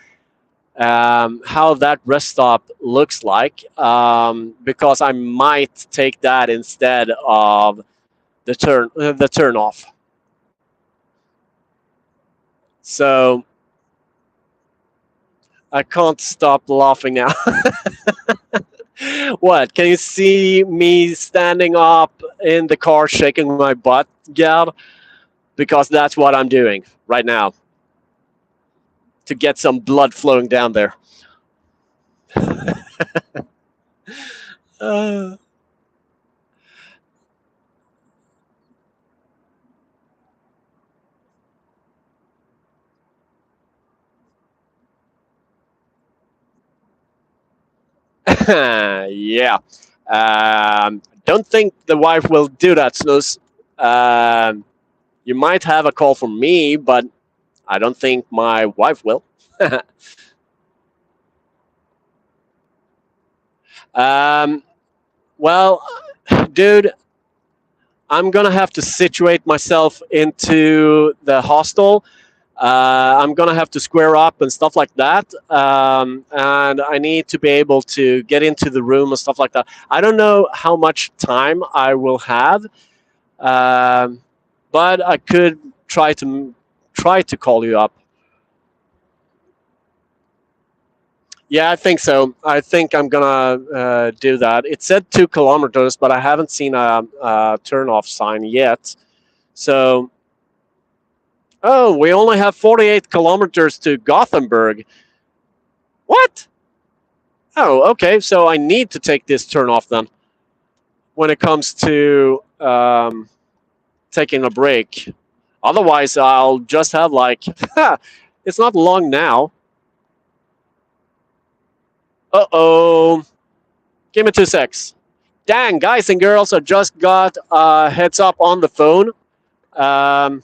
how that rest stop looks like because I might take that instead of the turn off. So I can't stop laughing now. What? Can you see me standing up in the car shaking my butt, Gab? Because that's what I'm doing right now to get some blood flowing down there. Uh, yeah. Don't think the wife will do that, Snooze. Um, you might have a call from me, but I don't think my wife will. um, well, dude, I'm gonna have to situate myself into the hostel. I'm gonna have to square up and stuff like that, and I need to be able to get into the room and stuff like that. I don't know how much time I will have, um, but I could try to call you up. Yeah, I think so. I think I'm gonna do that. It said 2 kilometers, but I haven't seen a turn off sign yet. So, oh, we only have 48 kilometers to Gothenburg. What? Oh, okay. So I need to take this turn off then when it comes to taking a break. Otherwise, I'll just have like, it's not long now. Uh oh. Give me 2 secs. Dang, guys and girls, I just got a heads up on the phone. Um,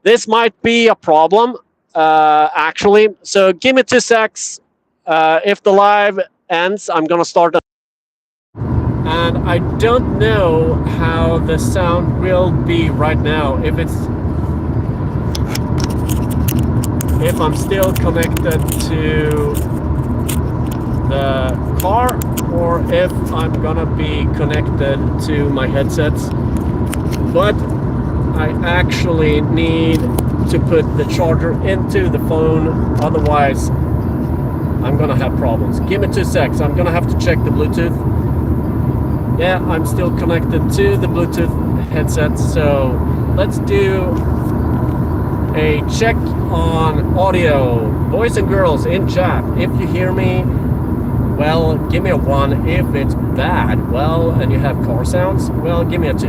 this might be a problem, actually. So give me 2 secs. If the live ends, I'm going to start. And I don't know how the sound will be right now. If I'm still connected to the car or if I'm gonna be connected to my headsets. But I actually need to put the charger into the phone, otherwise I'm gonna have problems. Give me 2 secs. I'm gonna have to check the Bluetooth. Yeah, I'm still connected to the Bluetooth headset, so let's do a check on audio. Boys and girls in chat, if you hear me, well, give me a 1. If it's bad, well, and you have car sounds, well, give me a 2.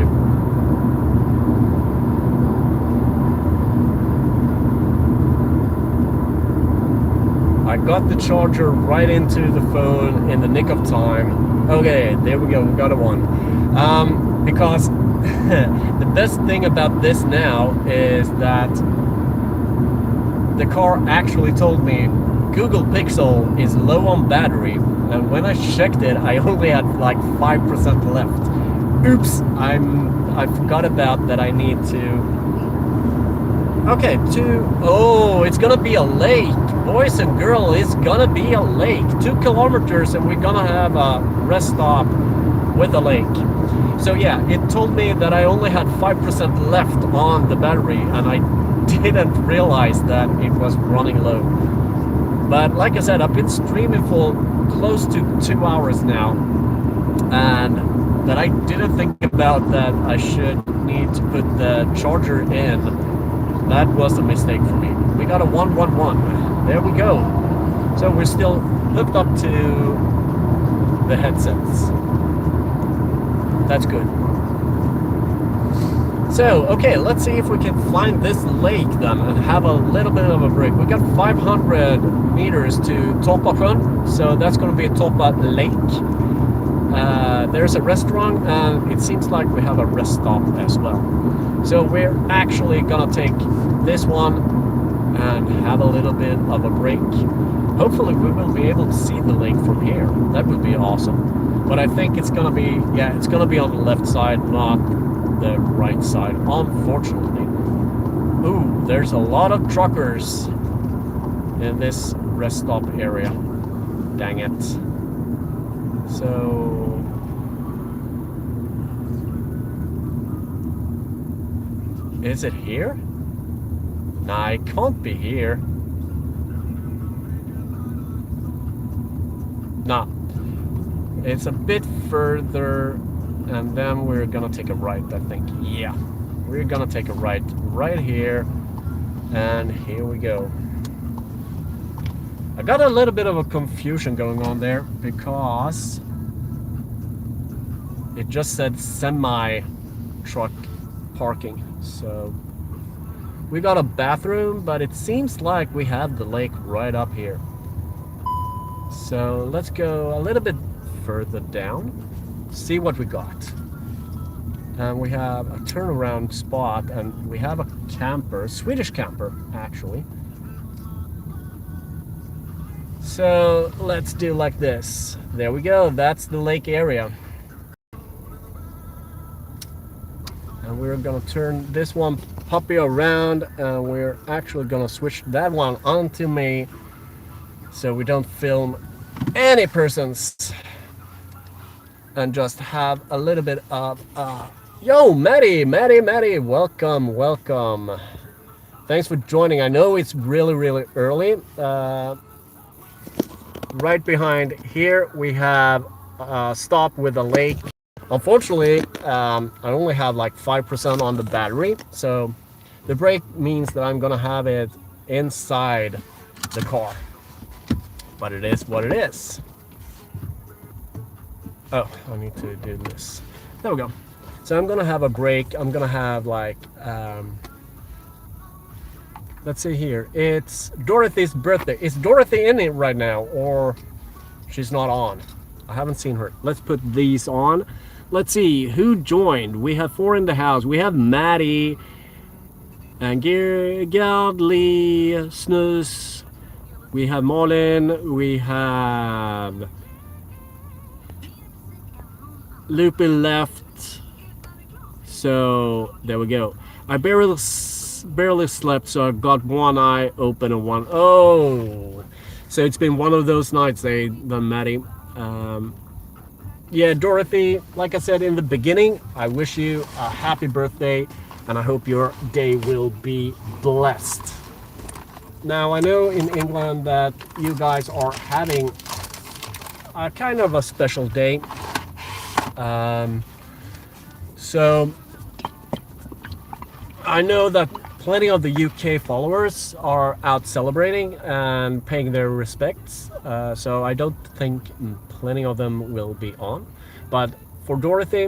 I got the charger right into the phone in the nick of time. Okay, there we go, we got a 1. Because the best thing about this now is that the car actually told me Google Pixel is low on battery, and when I checked it, I only had like 5% left. Oops, I forgot about that. I need to. Okay, oh, it's gonna be a lake, boys and girls. It's gonna be a lake. 2 kilometers, and we're gonna have a rest stop with a lake. So yeah, it told me that I only had 5% left on the battery, and I didn't realize that it was running low. But like I said, I've been streaming for close to 2 hours now, and that I didn't think about that I should need to put the charger in. That was a mistake for me. We got a 111. There we go. So we're still hooked up to the headsets. That's good. So, okay, let's see if we can find this lake then and have a little bit of a break. We got 500 meters to Toppasjön, so that's going to be a Toppa Lake. There's a restaurant, and it seems like we have a rest stop as well. So we're actually going to take this one and have a little bit of a break. Hopefully we will be able to see the lake from here. That would be awesome. But I think it's going to be, yeah, it's going to be on the left side, not the right side, unfortunately. Ooh, there's a lot of truckers in this rest stop area. Dang it. So is it here? Nah, it can't be here. Nah. It's a bit further, and then we're gonna take a right, I think. Yeah, we're gonna take a right here, and here we go. I got a little bit of a confusion going on there because it just said semi truck parking. So we got a bathroom, but it seems like we have the lake right up here. So let's go a little bit further down, see what we got. And we have a turnaround spot, and we have a camper, Swedish camper actually. So let's do like this. There we go, that's the lake area. And we're gonna turn this one puppy around, and we're actually gonna switch that one onto me so we don't film any persons and just have a little bit of yo, Maddie, welcome. Thanks for joining. I know it's really early. Right behind here we have a stop with a lake. Unfortunately, I only have like 5% on the battery, so the brake means that I'm gonna have it inside the car. But it is what it is. Oh, I need to do this. There we go. So I'm gonna have a break. I'm gonna have like, let's see here. It's Dorothy's birthday. Is Dorothy in it right now, or she's not on? I haven't seen her. Let's put these on. Let's see who joined. We have 4 in the house. We have Maddie and Gardley, Snus. We have Malin. We have Loopy left. So there we go. I barely slept, so I got one eye open and one. Oh, so it's been one of those nights, Maddie. Yeah, Dorothy, like I said in the beginning, I wish you a happy birthday, and I hope your day will be blessed. Now, I know in England that you guys are having a kind of a special day. So I know that plenty of the UK followers are out celebrating and paying their respects. So I don't think plenty of them will be on. But for Dorothy,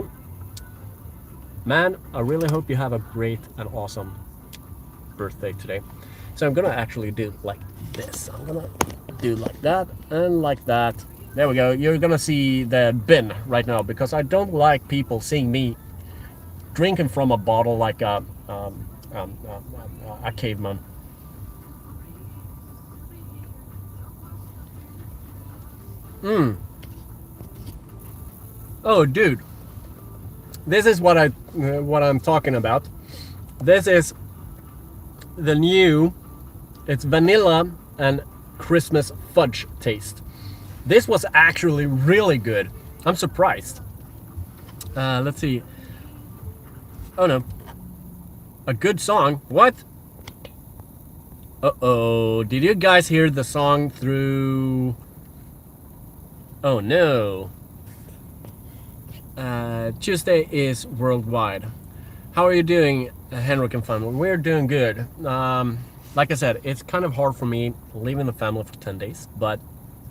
man, I really hope you have a great and awesome birthday today. So I'm gonna actually do like this. I'm gonna do like that and like that. There we go. You're gonna see the bin right now because I don't like people seeing me drinking from a bottle like a caveman. Oh, dude, this is what I'm talking about. This is the new. It's vanilla and Christmas fudge taste. This was actually really good. I'm surprised. Let's see. Oh no. A good song? What? Uh-oh. Did you guys hear the song through... Oh no. Tuesday is worldwide. How are you doing, Henrik and family? We're doing good. Like I said, it's kind of hard for me leaving the family for 10 days, but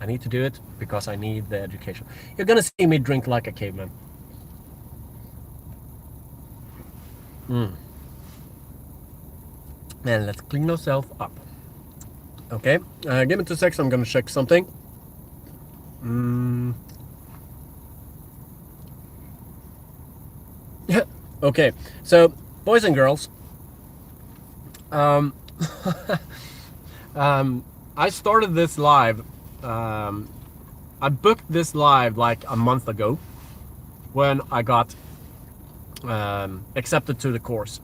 I need to do it because I need the education. You're gonna see me drink like a caveman. Man, let's clean ourselves up. Okay, give me 2 seconds. I'm gonna check something. Okay, so boys and girls, I started this live. I booked this live like a month ago when I got accepted to the course.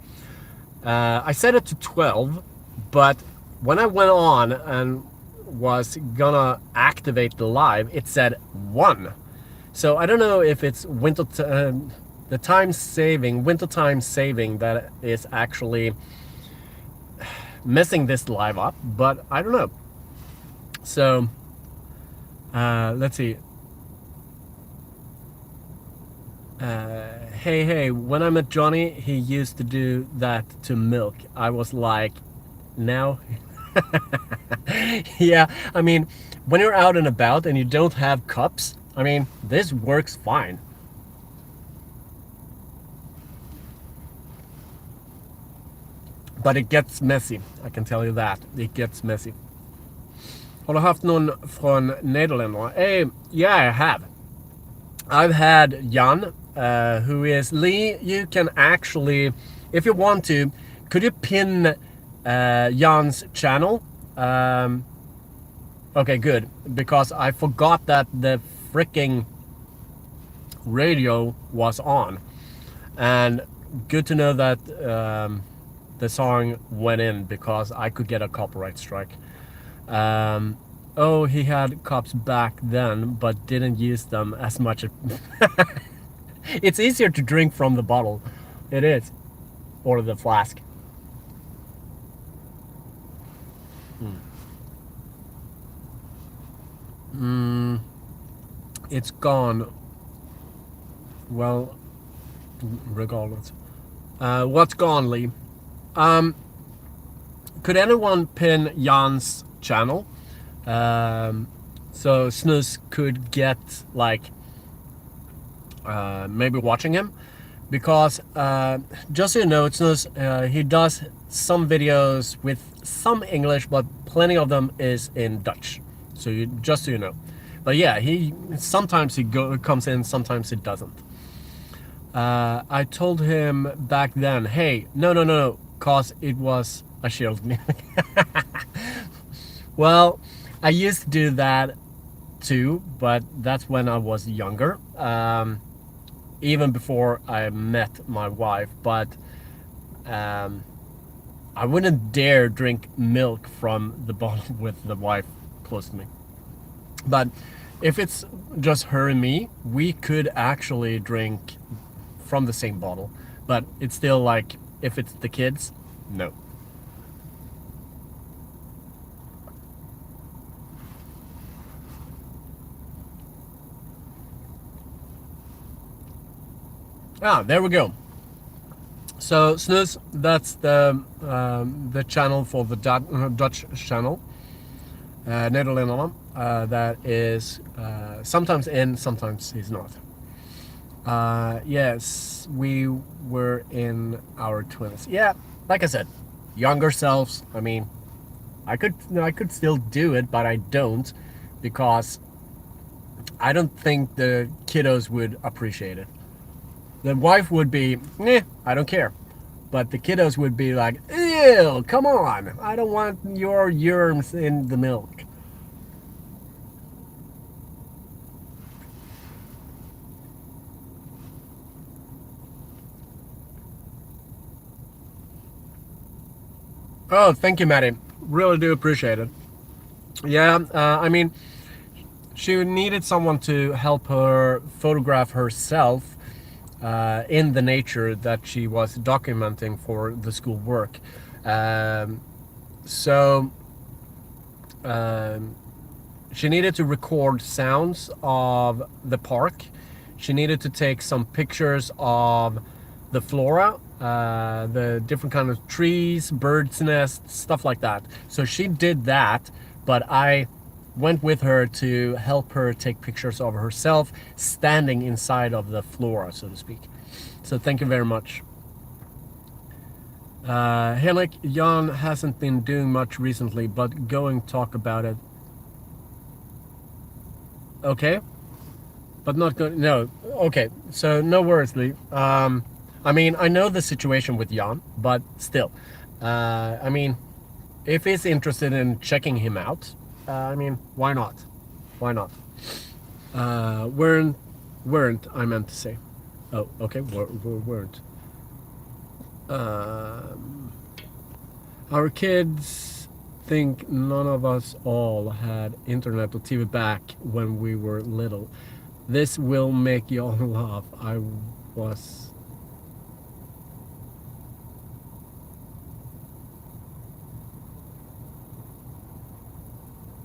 I set it to 12, but when I went on and was gonna activate the live, it said 1. So I don't know if it's winter time saving that is actually messing this live up, but I don't know. So let's see. Hey, hey, when I met Johnny, he used to do that to milk. I was like, now? Yeah, I mean, when you're out and about and you don't have cups, I mean, this works fine. But it gets messy, I can tell you that. It gets messy. Har du haft någon från Nederländerna? Yeah, I have. I've had Jan, who is Lee. You can actually, if you want to, could you pin Jan's channel? Um, okay, good, because I forgot that the freaking radio was on, and good to know that the song went in because I could get a copyright strike. Um, oh, he had cups back then, but didn't use them as much. It's easier to drink from the bottle. It is. Or the flask. Mm, it's gone. Well, regardless. What's gone, Lee? Um, could anyone pin Jan's channel? Um, so Snus could get, like, maybe watching him, because just so you know, he does some videos with some English, but plenty of them is in Dutch. So just so you know. But yeah, he sometimes comes in, sometimes he doesn't. I told him back then, hey, no, no, no, no, cause it was a shield me. Well, I used to do that too, but that's when I was younger. Even before I met my wife, but um, I wouldn't dare drink milk from the bottle with the wife close to me. But if it's just her and me, we could actually drink from the same bottle. But it's still like, if it's the kids, no. Ah, there we go. So Snus, that's the channel for the Dutch channel, Nederländerna. That is sometimes in, sometimes he's not. Yes, we were in our 20s. Yeah, like I said, younger selves. I mean, I could still do it, but I don't, because I don't think the kiddos would appreciate it. The wife would be, I don't care. But the kiddos would be like, ew, come on. I don't want your germs in the milk. Oh, thank you, Maddie. Really do appreciate it. Yeah, I mean, she needed someone to help her photograph herself in the nature that she was documenting for the school work. Um, so um, she needed to record sounds of the park. She needed to take some pictures of the flora, the different kind of trees, birds' nests, stuff like that. So she did that, but I went with her to help her take pictures of herself standing inside of the flora, so to speak. So thank you very much. Henrik, Jan hasn't been doing much recently, but going talk about it. Okay, but not good. No, okay. So no worries, Lee. I mean, I know the situation with Jan, but still, I mean, if he's interested in checking him out, I mean, why not? Why not? Weren't I meant to say? Oh, okay, weren't. Um, our kids think none of us all had internet or TV back when we were little. This will make y'all laugh. Was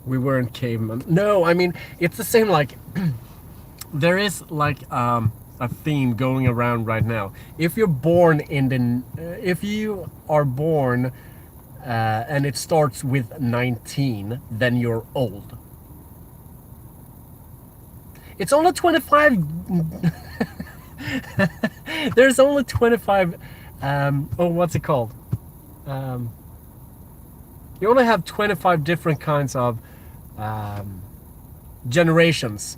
we weren't cavemen. No, I mean, it's the same. Like, there is like a theme going around right now. If you're born in the, if you are born and it starts with 19, then you're old. It's only 25. There's only 25. Oh, what's it called? Um, you only have 25 different kinds of generations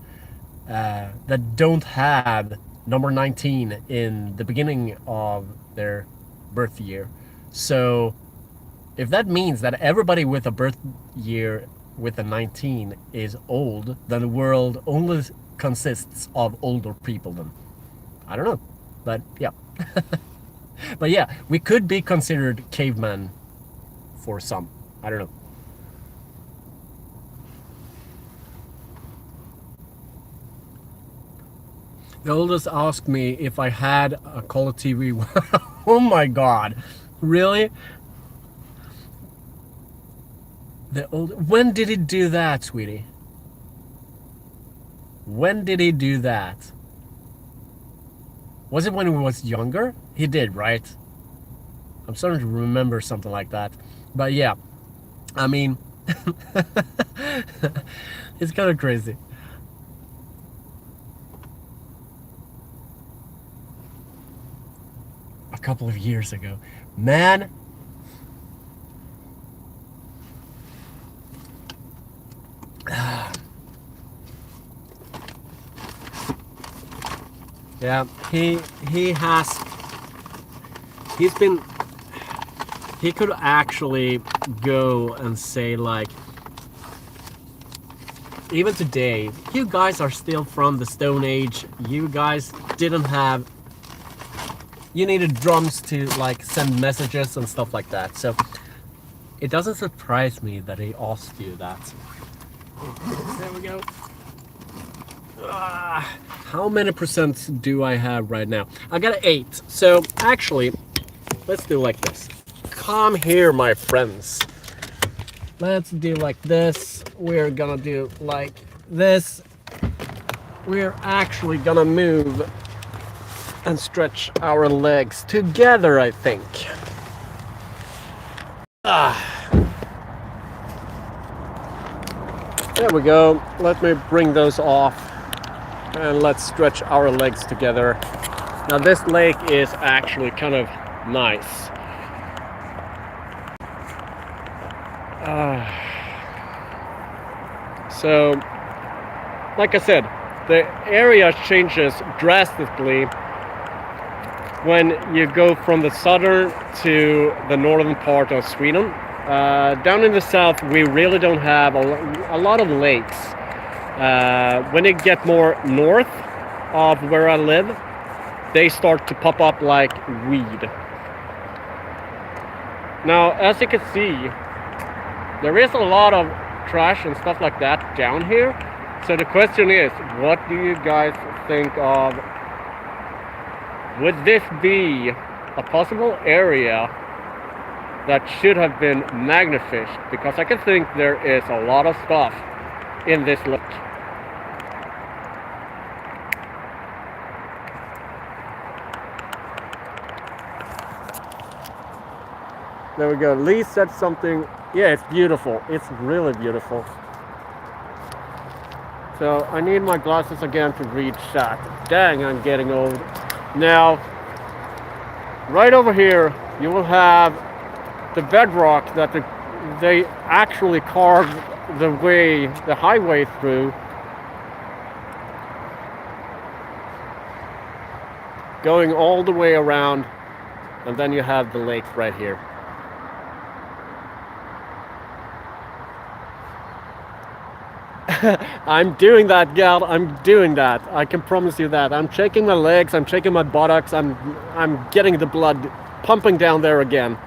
that don't have number 19 in the beginning of their birth year. So if that means that everybody with a birth year with a 19 is old, then the world only consists of older people then. I don't know. But yeah. But yeah, we could be considered cavemen for some. I don't know. The oldest asked me if I had a color TV. Oh my god. Really? When did he do that, sweetie? When did he do that? Was it when he was younger? He did, right? I'm starting to remember something like that. But yeah, I mean, it's kind of crazy. A couple of years ago. Man. Yeah, he could actually go and say like, even today, you guys are still from the Stone Age. You guys didn't have, you needed drums to like send messages and stuff like that. So it doesn't surprise me that he asked you that. There we go. How many percent do I have right now? I got an 8. So actually, let's do like this. Come here, my friends. Let's do like this. We're gonna do like this. We're actually gonna move and stretch our legs together, I think. There we go. Let me bring those off. And let's stretch our legs together. Now this lake is actually kind of nice. So, like I said, the area changes drastically when you go from the southern to the northern part of Sweden. Down in the south, we really don't have a lot of lakes. When you get more north of where I live, they start to pop up like weed. Now, as you can see, there is a lot of trash and stuff like that down here. So the question is, what do you guys think of? Would this be a possible area that should have been magnifished? Because I can think there is a lot of stuff in this lake. There we go. Lee said something. Yeah, it's beautiful. It's really beautiful. So I need my glasses again to read that. Dang, I'm getting old. Now, right over here, you will have the bedrock that they actually carved the highway through. Going all the way around, and then you have the lake right here. I'm doing that, gal. I'm doing that. I can promise you that. I'm shaking my legs. I'm shaking my buttocks. I'm getting the blood pumping down there again.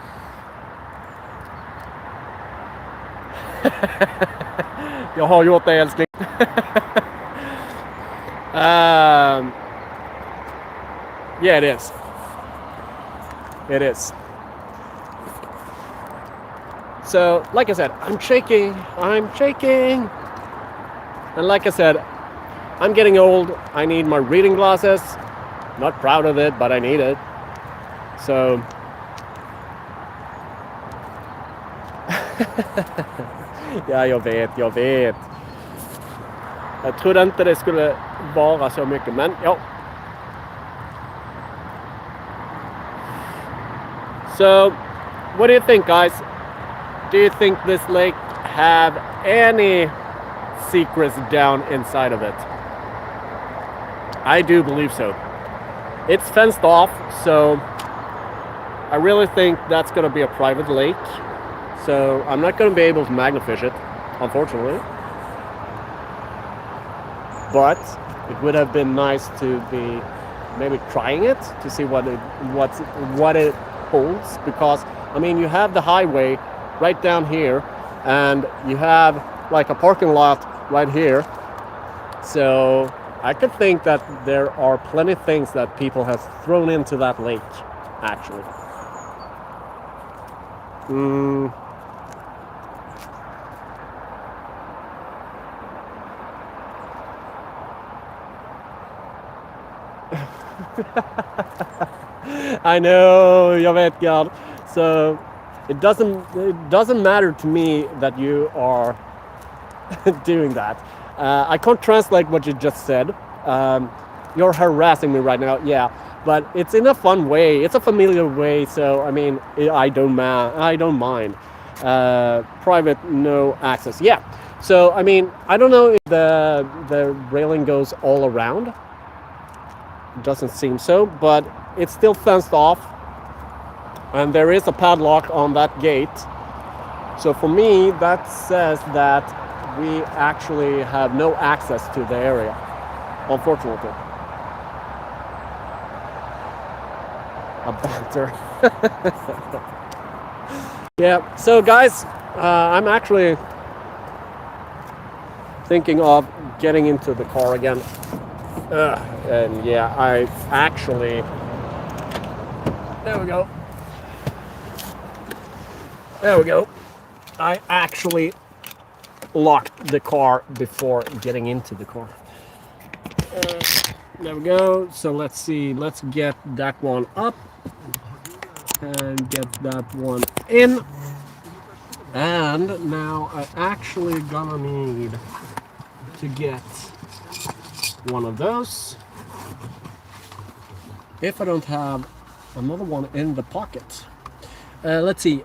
Jag har gjort det, älskling. Yeah, it is. It is. So, like I said, I'm shaking. And like I said, I'm getting old. I need my reading glasses. Not proud of it, but I need it. So ja, jag vet. Jag trodde inte det skulle vara så mycket, men ja. So, what do you think, guys? Do you think this lake have any secrets down inside of it? I do believe so. It's fenced off, so I really think that's going to be a private lake. So I'm not going to be able to magnifish it, unfortunately. But it would have been nice to be maybe trying it to see what it holds. Because I mean, you have the highway right down here, and you have like a parking lot right here. So I could think that there are plenty of things that people have thrown into that lake, actually. I know, jag vet, God. So it doesn't matter to me that you are doing that. I can't translate what you just said. You're harassing me right now, yeah, but it's in a fun way. It's a familiar way, so I mean, I don't mind. Private, no access. Yeah. So I mean, I don't know if the railing goes all around. It doesn't seem so, but it's still fenced off, and there is a padlock on that gate. So for me, that says that we actually have no access to the area, unfortunately. A banter. Yeah, so guys, I'm actually thinking of getting into the car again. And yeah, I actually... There we go. I actually locked the car before getting into the car. There we go. So let's see. Let's get that one up and get that one in. And now I actually gonna need to get one of those. If I don't have another one in the pocket. Let's see.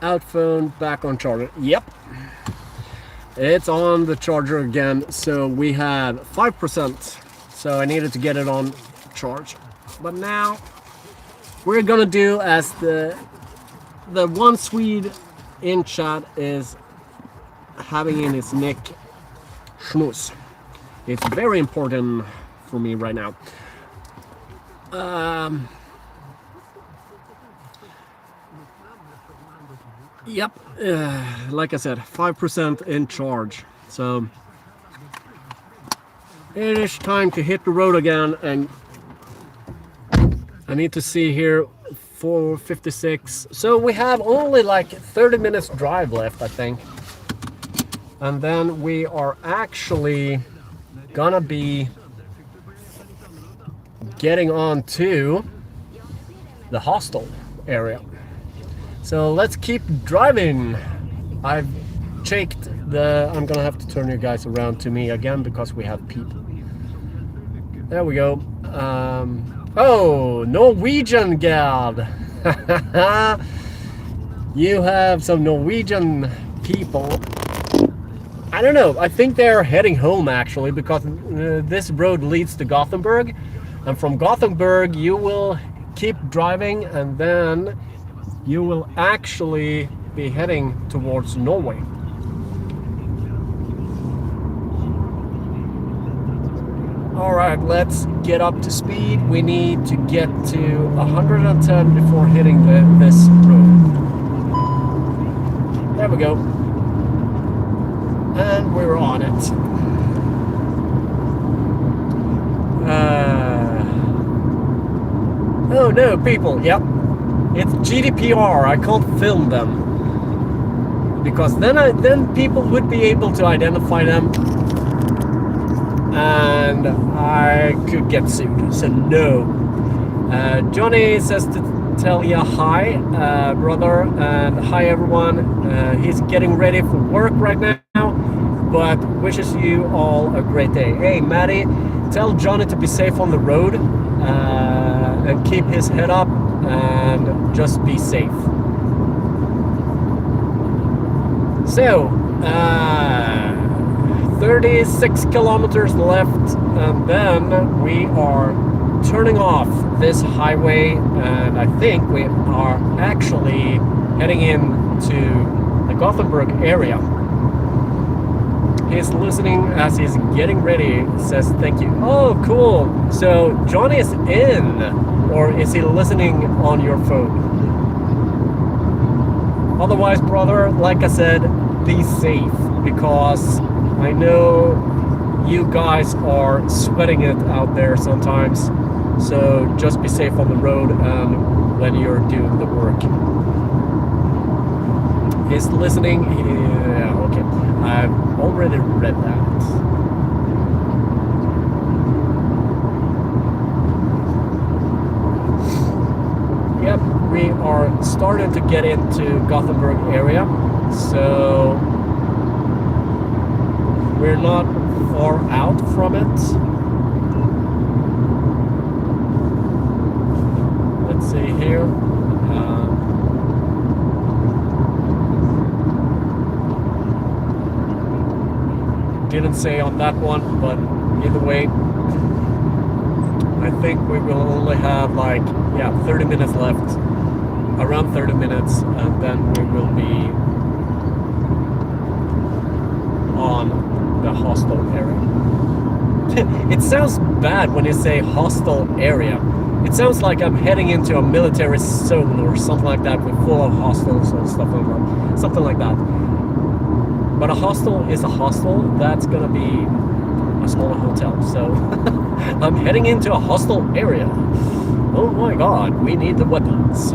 Out phone, back on charger. Yep. It's on the charger again. So we had 5%. So I needed to get it on charge. But now we're gonna do as the one Swede in chat is having in his neck schmooze. It's very important for me right now. Yep, like I said, 5% in charge. So it is time to hit the road again, and I need to see here 4:56. So we have only like 30 minutes drive left, I think. And then we are actually gonna be getting on to the hostel area. So let's keep driving. I've checked I'm gonna have to turn you guys around to me again because we have people. There we go. Oh, Norwegian gal. You have some Norwegian people. I don't know. I think they're heading home actually, because this road leads to Gothenburg, and from Gothenburg you will keep driving, and then you will actually be heading towards Norway. All right, let's get up to speed. We need to get to 110 before hitting this road. There we go. And we're on it. Oh no, people, yep. It's GDPR, I can't film them. Because then people would be able to identify them. and I could get sued. So no. Johnny says to tell you hi, brother, and hi everyone. He's getting ready for work right now, but wishes you all a great day. Hey, Maddie, tell Johnny to be safe on the road and keep his head up and just be safe. So, 36 kilometers left, and then we are turning off this highway, and I think we are actually heading into the Gothenburg area. He's listening as he's getting ready, says thank you. Oh, cool. So Johnny is in, or is he listening on your phone? Otherwise, brother, like I said, be safe, because I know you guys are sweating it out there sometimes. So just be safe on the road and when you're doing the work. He's listening. Yeah, okay. I've already read that. Yep, we are starting to get into Gothenburg area, so we're not far out from it. Let's see here. Didn't say on that one, but either way, I think we will only have 30 minutes left, around 30 minutes, and then we will be on the hostel area. It sounds bad when you say hostel area. It sounds like I'm heading into a military zone or something like that, with full of hostels and stuff like that. Something like that. But a hostel is a hostel. That's gonna be a smaller hotel. So I'm heading into a hostel area. Oh my god, we need the weapons.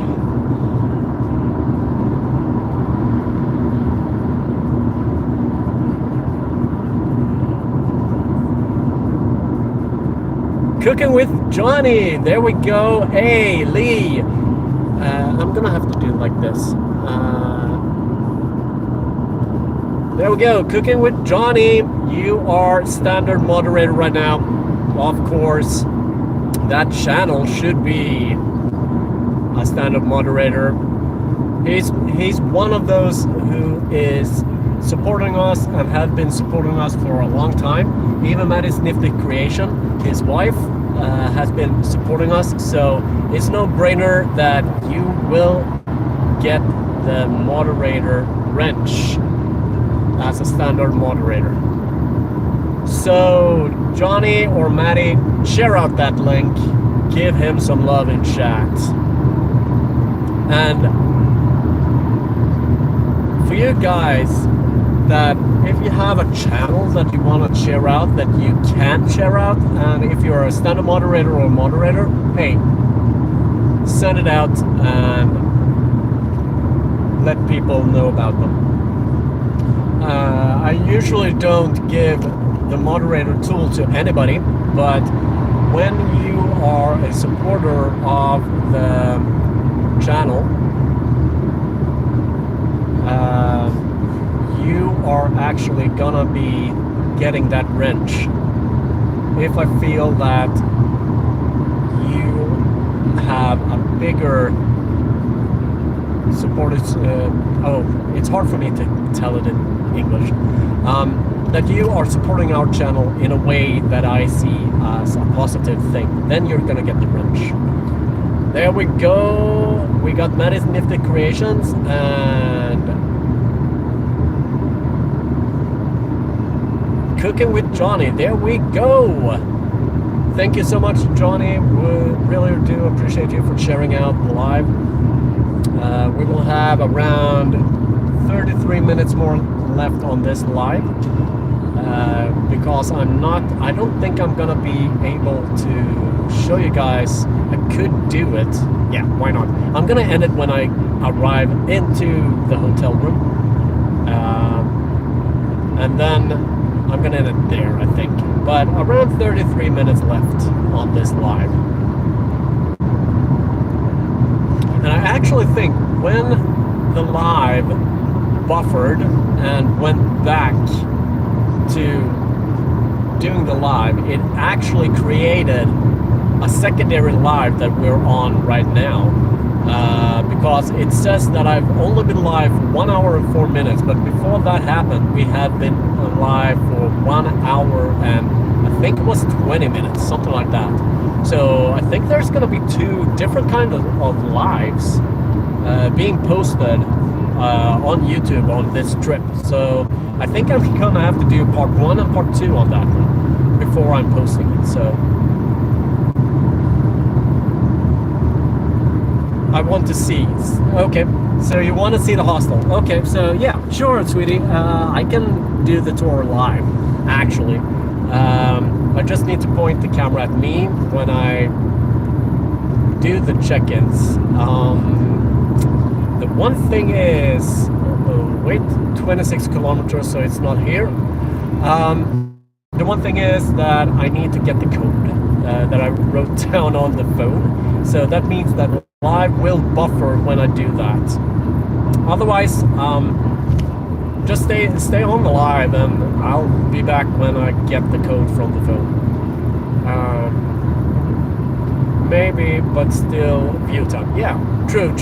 Cooking with Johnny. There we go. Hey, Lee. I'm gonna have to do it like this. There we go. Cooking with Johnny. You are standard moderator right now. Of course, that channel should be a standard moderator. He's one of those who is supporting us and have been supporting us for a long time. Even Maddie's Nifty Creation, his wife, has been supporting us, so it's no brainer that you will get the moderator wrench as a standard moderator. So Johnny or Maddie, share out that link, give him some love in chat. And for you guys, that if you have a channel that you want to share out, that you can share out, and if you're a standard moderator or moderator, hey, send it out and let people know about them. I usually don't give the moderator tool to anybody, but when you are a supporter of the channel, you are actually gonna be getting that wrench. If I feel that you have a bigger supported, it's hard for me to tell it in English, that you are supporting our channel in a way that I see as a positive thing, then you're gonna get the wrench. There we go. We got Maddie's Nifty Creations and Cooking with Johnny. There we go. Thank you so much, Johnny. We really do appreciate you for sharing out the live. We will have around 33 minutes more left on this live, because I don't think I'm gonna be able to show you guys. I could do it. Yeah, why not? I'm gonna end it when I arrive into the hotel room, and then I'm gonna end it there, I think. But around 33 minutes left on this live. And I actually think when the live buffered and went back to doing the live, it actually created a secondary live that we're on right now. Because it says that I've only been live for 1 hour and 4 minutes, but before that happened, we had been live for 1 hour and I think it was 20 minutes, something like that. So I think there's gonna be 2 different kinds of lives being posted on YouTube on this trip. So I think I'm gonna have to do part 1 and part 2 on that one before I'm posting it. So I want to see. Okay, so you want to see the hostel? Okay, so yeah, sure, sweetie. I can do the tour live. Actually, I just need to point the camera at me when I do the check-ins. The one thing is, wait, 26 kilometers, so it's not here. The one thing is that I need to get the code that I wrote down on the phone. So that means that live will buffer when I do that. Otherwise, just stay on the live, and I'll be back when I get the code from the phone. Maybe, but still view time. Yeah, true.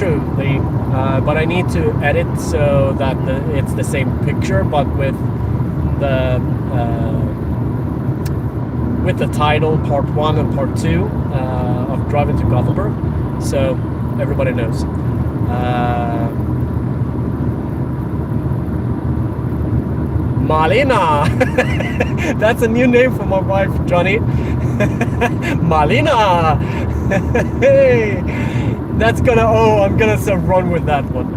But I need to edit so that it's the same picture, but with the title part 1 and part 2 of driving to Gothenburg, so everybody knows. Malina! That's a new name for my wife, Johnny. Malina! Hey! That's gonna, I'm gonna run with that one.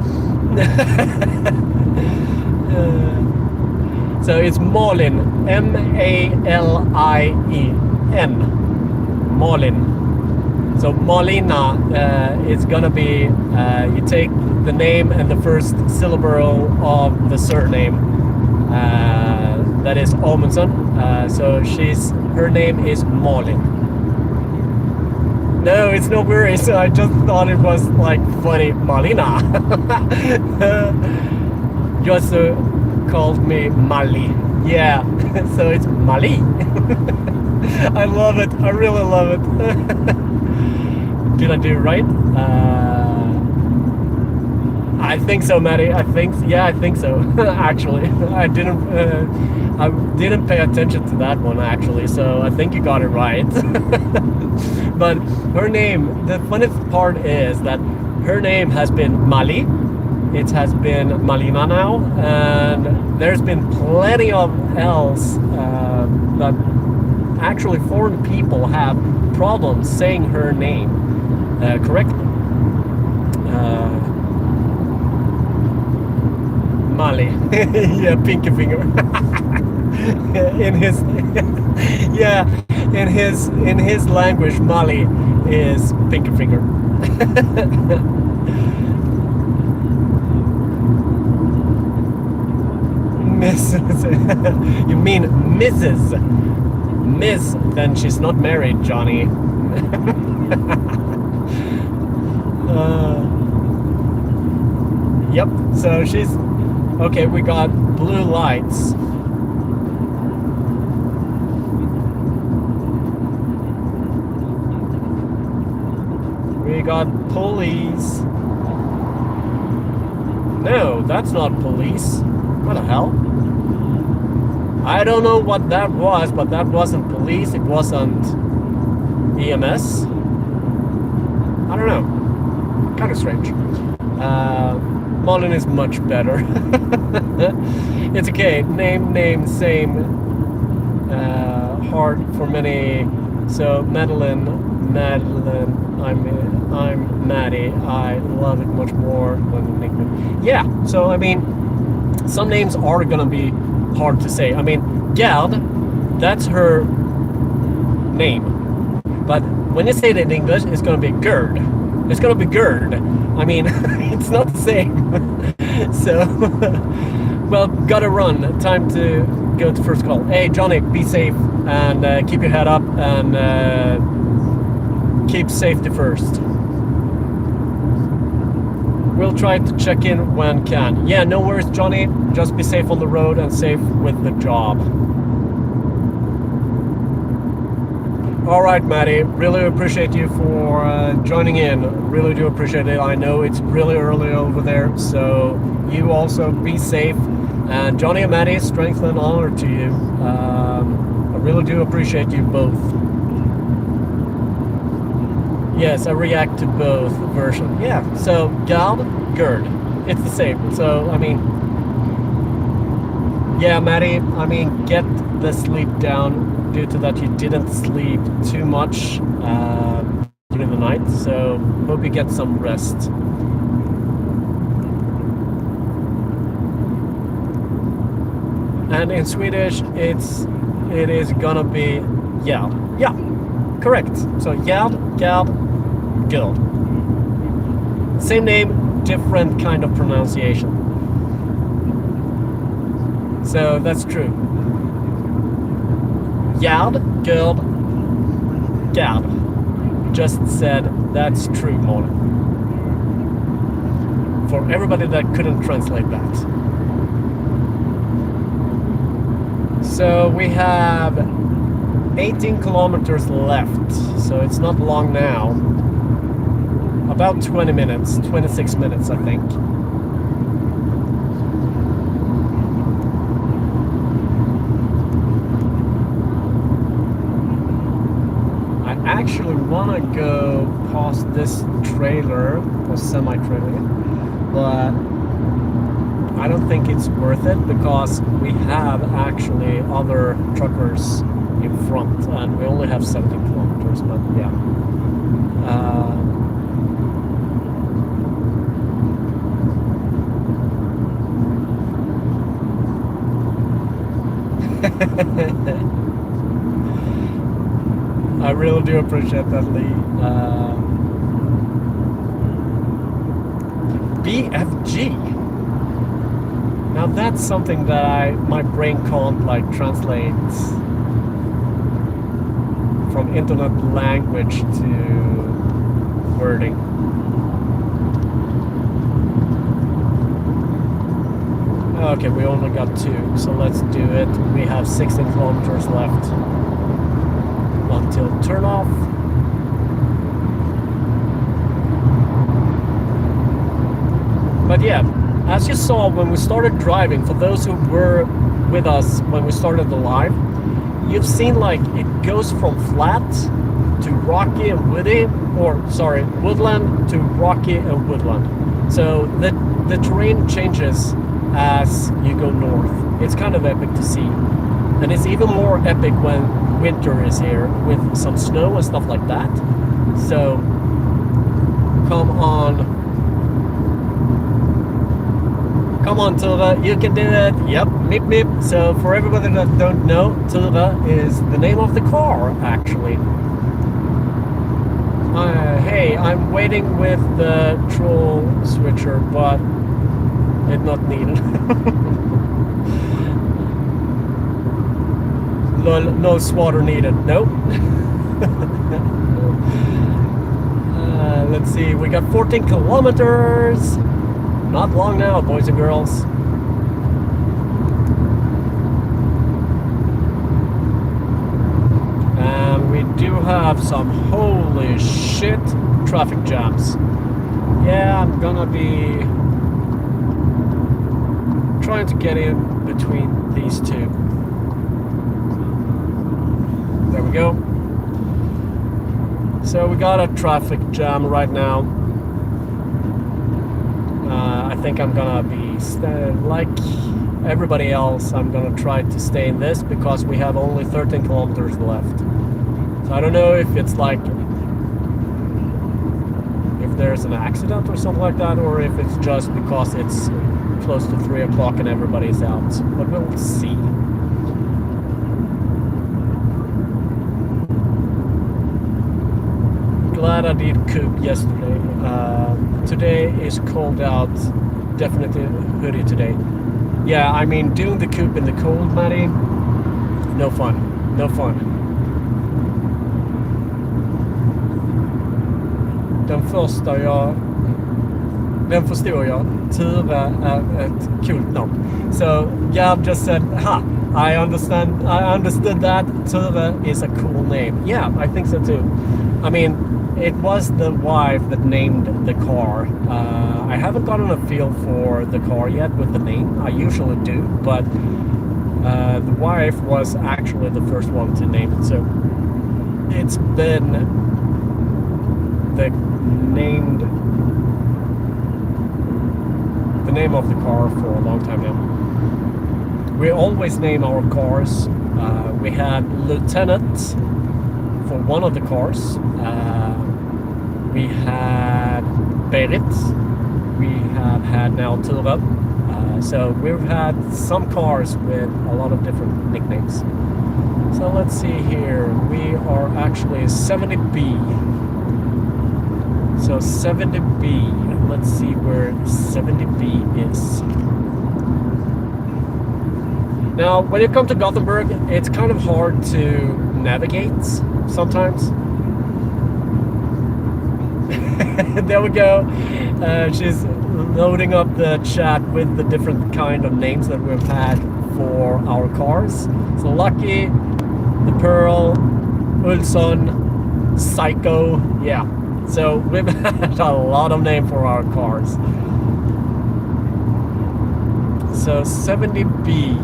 So it's Malin, M-A-L-I-E-N, Malin. So Malina is gonna be, you take the name and the first syllable of the surname, that is Amundsen. So her name is Malin. No, it's no worries. I just thought it was like funny, Malina. Just called me Mali. Yeah, so it's Mali. I love it. I really love it. Did I do it right? I think so, Maddie. I think so. Actually, I didn't pay attention to that one actually. So I think you got it right. But her name. The funniest part is that her name has been Mali. It has been Malina now, and there's been plenty of else that actually foreign people have problems saying her name correctly. Mali, yeah, pinky finger. in his language, Mali is pinky finger. You mean Mrs. Miss, then she's not married, Johnny. Yep, so she's... Okay, we got blue lights. We got police. No, that's not police. What the hell? I don't know what that was, but that wasn't police. It wasn't EMS. I don't know. Kind of strange. Malin is much better. It's okay. Name, same. Hard for many. So Madeline. I'm Maddie. I love it much more when the nickname. Yeah. So I mean, some names are gonna be hard to say. I mean, Gerd, that's her name. But when you say it in English, it's gonna be Gerd. It's gonna be Gerd. I mean, it's not the same. So, well, gotta run. Time to go to first call. Hey, Johnny, be safe and keep your head up and keep safety first. We'll try to check in when can. Yeah, no worries, Johnny. Just be safe on the road and safe with the job. All right, Maddie. Really appreciate you for joining in. Really do appreciate it. I know it's really early over there, so you also be safe. And Johnny and Maddie, strength and honor to you. I really do appreciate you both. Yes, I react to both versions. Yeah, so Gard, Gerd. It's the same. So, I mean, yeah, Maddie, I mean, get the sleep down due to that you didn't sleep too much during the night. So, hope you get some rest. And in Swedish, it is gonna be Gerd. Yeah, correct. So Gerd, Gerd, Gerd. Same name, different kind of pronunciation. So that's true. Gerd, Gerd, Gerd. Just said that's true, Molly. For everybody that couldn't translate that. So we have 18 kilometers left, so it's not long now. About 20 minutes, 26 minutes, I think. I actually want to go past this trailer, or semi-trailer, but I don't think it's worth it because we have actually other truckers in front and we only have 17 kilometers, but yeah. I really do appreciate that, Lee. BFG. Now that's something that my brain can't like translate from internet language to wording. Okay, we only got 2, so let's do it. We have 16 kilometers left until turn off. But yeah, as you saw when we started driving, for those who were with us when we started the live, you've seen like it goes from flat to rocky and woody, or sorry, woodland to rocky and woodland. So the terrain changes as you go north. It's kind of epic to see. And it's even more epic when winter is here with some snow and stuff like that. So come on. Come on, Ture, you can do it. Yep, meep meep. So for everybody that don't know, Ture is the name of the car, actually. Hey, I'm waiting with the troll switcher, but it's not needed. No swatter needed. Nope. Let's see, we got 14 kilometers. Not long now, boys and girls. And we do have some holy shit traffic jams. Yeah, I'm gonna be trying to get in between these two. There we go. So we got a traffic jam right now. I think I'm gonna be like everybody else. I'm gonna try to stay in this because we have only 13 kilometers left. So I don't know if it's like if there's an accident or something like that, or if it's just because it's close to 3 o'clock and everybody's out. But we'll see. Glad I did coop yesterday. Today is cold out. Definitely hoodie today. Yeah, I mean, doing the coupe in the cold, Matty, no fun. No fun. Den första jag... Den förstår jag. Ture är ett coolt namn. So, Gab just said, ha, I understood that. Ture is a cool name. Yeah, I think so too. I mean, it was the wife that named the car. I haven't gotten a feel for the car yet with the name. I usually do, but the wife was actually the first one to name it. So it's been the name of the car for a long time now. We always name our cars. We had Lieutenant for one of the cars. We had Berit. We have had now Ture. So we've had some cars with a lot of different nicknames. So let's see here. We are actually 70B. So 70B. Let's see where 70B is. Now, when you come to Gothenburg, it's kind of hard to navigate sometimes. There we go. She's loading up the chat with the different kind of names that we've had for our cars. So Lucky, the Pearl, Ulson, Psycho, yeah. So we've had a lot of names for our cars. So 70B.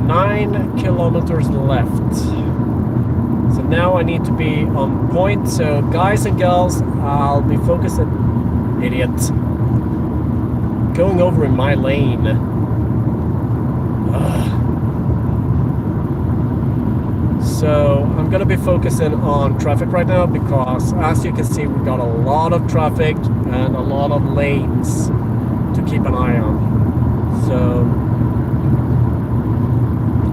9 kilometers left. So now I need to be on point. So guys and girls, I'll be focusing. Idiot. Going over in my lane. Ugh. So I'm gonna be focusing on traffic right now because as you can see, we've got a lot of traffic and a lot of lanes to keep an eye on. So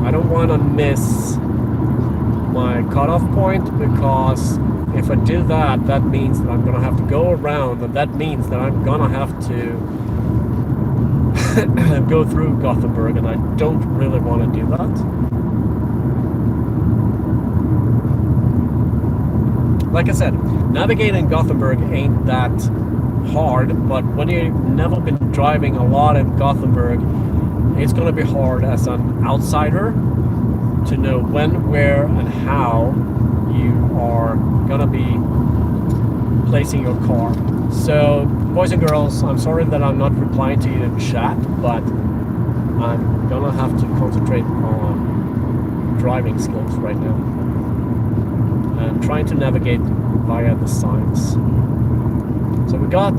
I don't want to miss my cutoff point because if I do that, that means that I'm gonna have to go around, and that means that I'm gonna have to go through Gothenburg, and I don't really want to do that. Like I said, navigating Gothenburg ain't that hard, but when you've never been driving a lot in Gothenburg, it's gonna be hard as an outsider to know when, where, and how you are gonna be placing your car. So, boys and girls, I'm sorry that I'm not replying to you in chat, but I'm gonna have to concentrate on driving skills right now and trying to navigate via the signs. So we got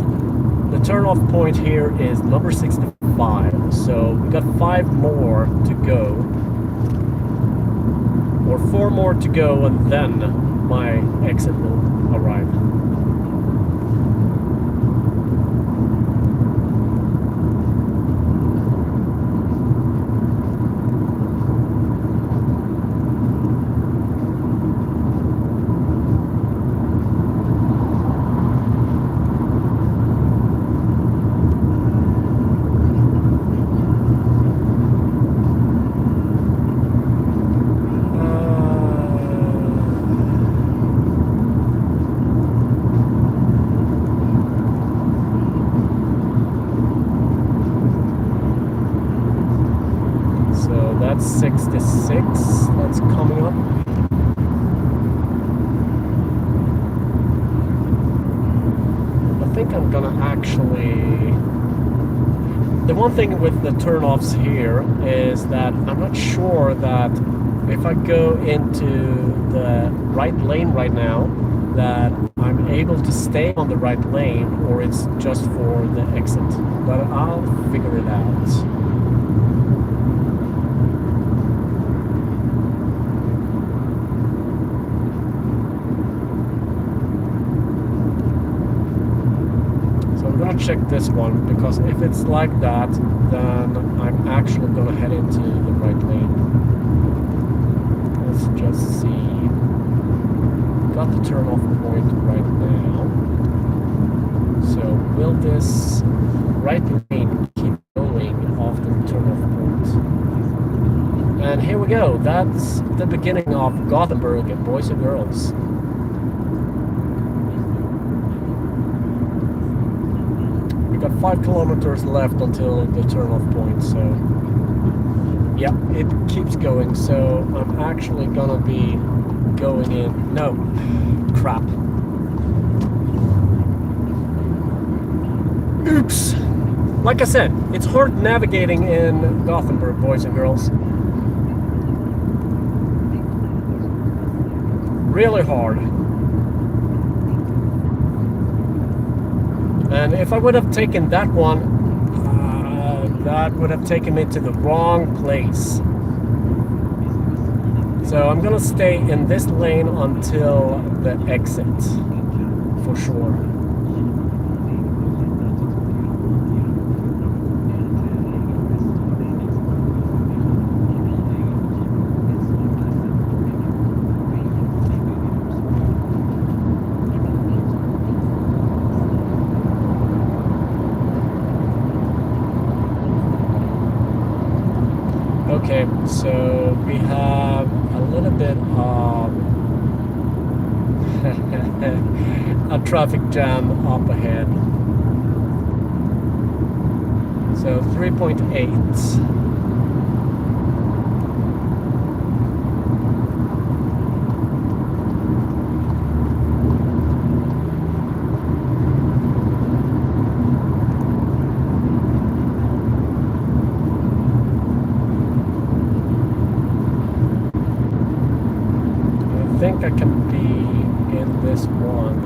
the turn-off point here is number 65. So we got 5 more to go, or 4 more to go, and then my exit will arrive. That's 66, that's coming up. I think I'm gonna actually... The one thing with the turn-offs here is that I'm not sure that if I go into the right lane right now, that I'm able to stay on the right lane, or it's just for the exit. But I'll figure it out. Check this one, because if it's like that, then I'm actually gonna head into the right lane. Let's just see. Got the turn off point right now. So will this right lane keep going after the turn-off point? And here we go. That's the beginning of Gothenburg, boys and girls. We got 5 kilometers left until the turn-off point, so yeah, it keeps going. So I'm actually gonna be going in. No, crap. Oops. Like I said, it's hard navigating in Gothenburg, boys and girls. Really hard. And if I would have taken that one, that would have taken me to the wrong place. So I'm gonna stay in this lane until the exit, for sure. Okay, so we have a little bit of a traffic jam up ahead. So 3.8. I think I can be in this one.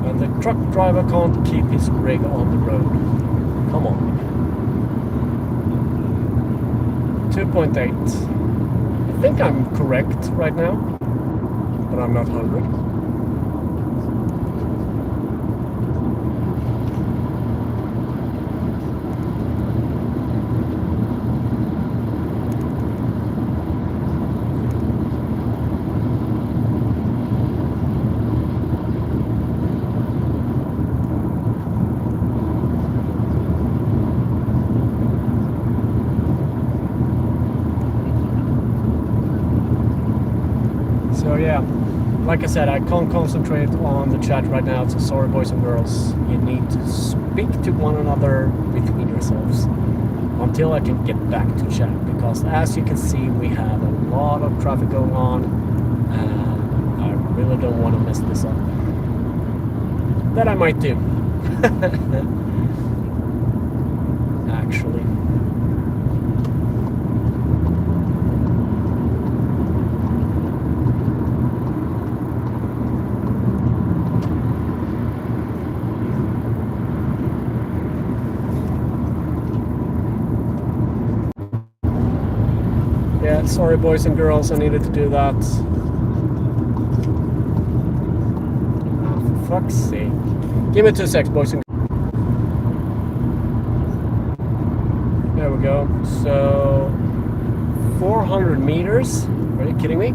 And the truck driver can't keep his rig on the road. Come on. 2.8. I think I'm correct right now, but I'm not 100. So yeah, like I said, I can't concentrate on the chat right now, so sorry boys and girls. You need to speak to one another between yourselves until I can get back to chat, because as you can see we have a lot of traffic going on and I really don't want to mess this up. That I might do. Actually. Yeah, sorry boys and girls, I needed to do that. Oh, for fuck's sake. Give me 2 seconds, boys and girls. There we go. So, 400 meters. Are you kidding me?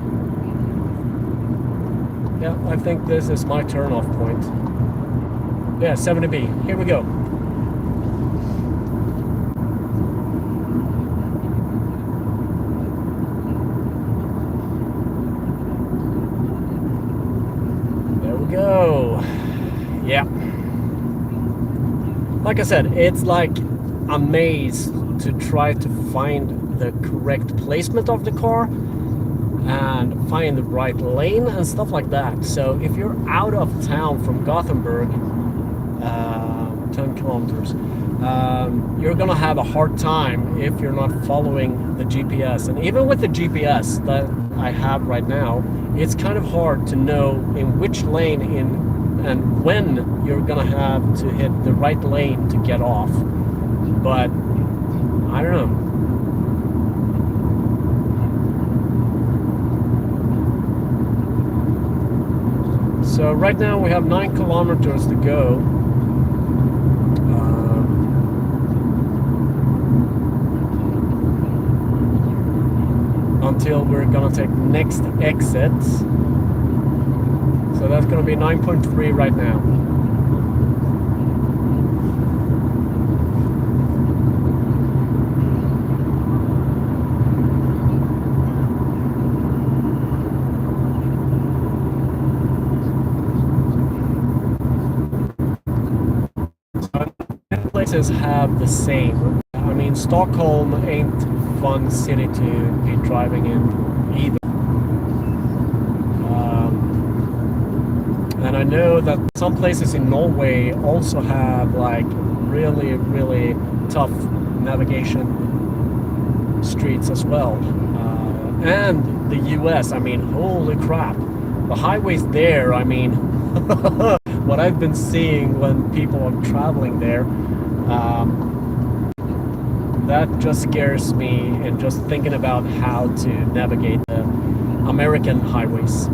Yeah, I think this is my turn-off point. Yeah, 70B. Here we go. Go. Yeah. Like I said, it's like a maze to try to find the correct placement of the car and find the right lane and stuff like that. So if you're out of town from Gothenburg, 10 kilometers, you're gonna have a hard time if you're not following the GPS. And even with the GPS that I have right now, it's kind of hard to know in which lane and when you're gonna have to hit the right lane to get off. But I don't know. So right now we have 9 kilometers to go. until we're gonna take next exit. So that's gonna be 9.3 right now. Places have the same. I mean, Stockholm ain't fun city to be driving in either. And I know that some places in Norway also have like really, really tough navigation streets as well. And the US, I mean, holy crap. The highways there, I mean, what I've been seeing when people are traveling there, that just scares me, and just thinking about how to navigate the American highways.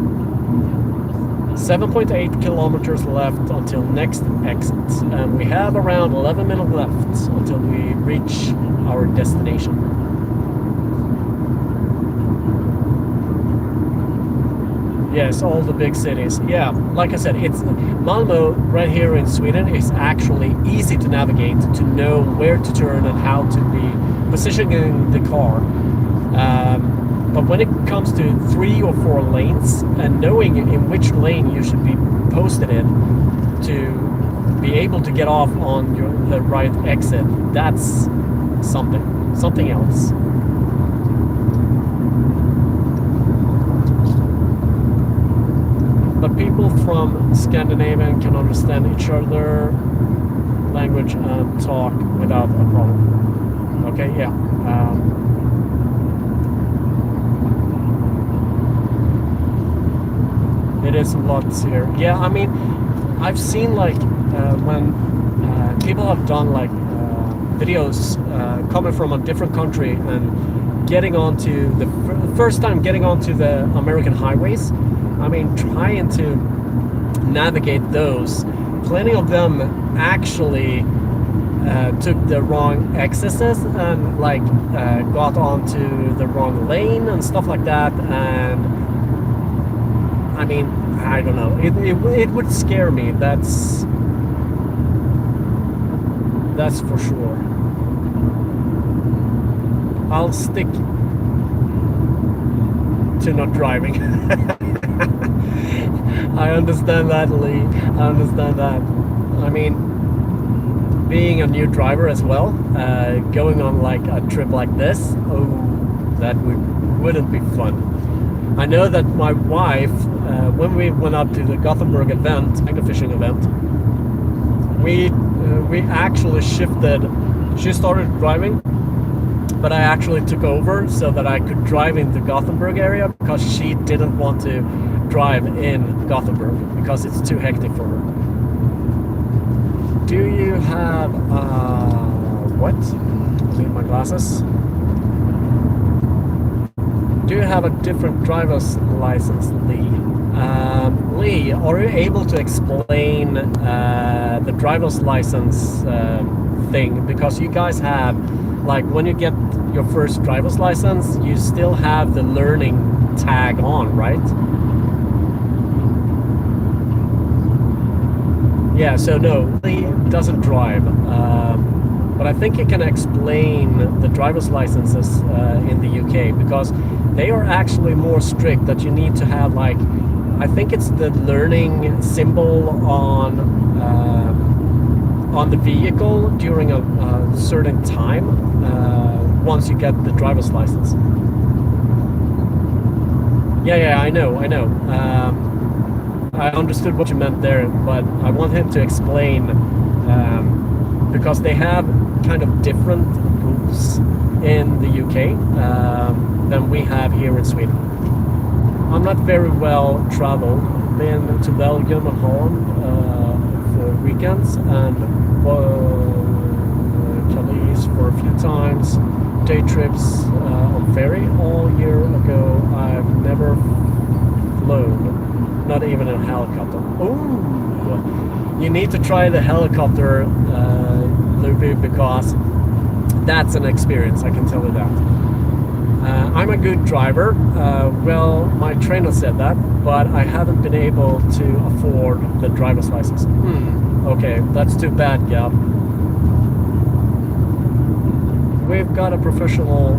7.8 kilometers left until next exit, and we have around 11 minutes left until we reach our destination. Yes, all the big cities. Yeah, like I said, it's Malmö right here in Sweden is actually easy to navigate, to know where to turn and how to be positioning the car. But when it comes to 3 or 4 lanes and knowing in which lane you should be posted in to be able to get off on the right exit, that's something else. But people from Scandinavia can understand each other language and talk without a problem. Okay, yeah. It is lots here. Yeah, I mean, I've seen like when people have done like videos coming from a different country and getting onto the first time getting onto the American highways. I mean, trying to navigate those. Plenty of them actually took the wrong exits and like got onto the wrong lane and stuff like that. And I mean, I don't know. It would scare me. That's for sure. I'll stick to not driving. I understand that, Lee. I understand that. I mean, being a new driver as well, going on like a trip like this, oh, that wouldn't be fun. I know that my wife, when we went up to the Gothenburg event, mega fishing event, we actually shifted. She started driving, but I actually took over so that I could drive in the Gothenburg area because she didn't want to drive in Gothenburg because it's too hectic for her. Do you have what? I need my glasses. Do you have a different driver's license, Lee? Lee, are you able to explain the driver's license thing? Because you guys have, like, when you get your first driver's license, you still have the learning tag on, right? Yeah, so no, Lee doesn't drive. But I think he can explain the driver's licenses in the UK, because they are actually more strict that you need to have, like, I think it's the learning symbol on the vehicle during a certain time once you get the driver's license. Yeah, I know. I understood what you meant there, but I want him to explain because they have kind of different rules in the UK than we have here in Sweden. I'm not very well traveled. Been to Belgium and Holland for weekends, and Calais for a few times. Day trips on ferry. All year ago, I've never flown, not even a helicopter. Oh, you need to try the helicopter, Luby, because that's an experience. I can tell you that. I'm a good driver. Well, my trainer said that, but I haven't been able to afford the driver's license. Okay, that's too bad, Gab. We've got a professional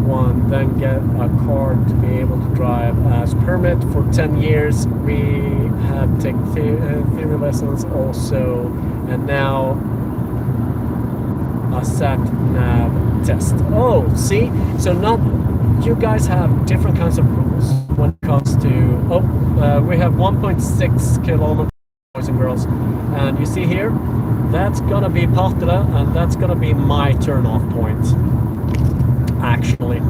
one, then get a car to be able to drive as permit for 10 years. We have taken theory lessons also, and now a sat nav test. Oh, see, so not you guys have different kinds of rules when it comes to we have 1.6 kilometers, boys and girls, and you see here, that's gonna be Partille, and that's gonna be my turn-off point. Actually,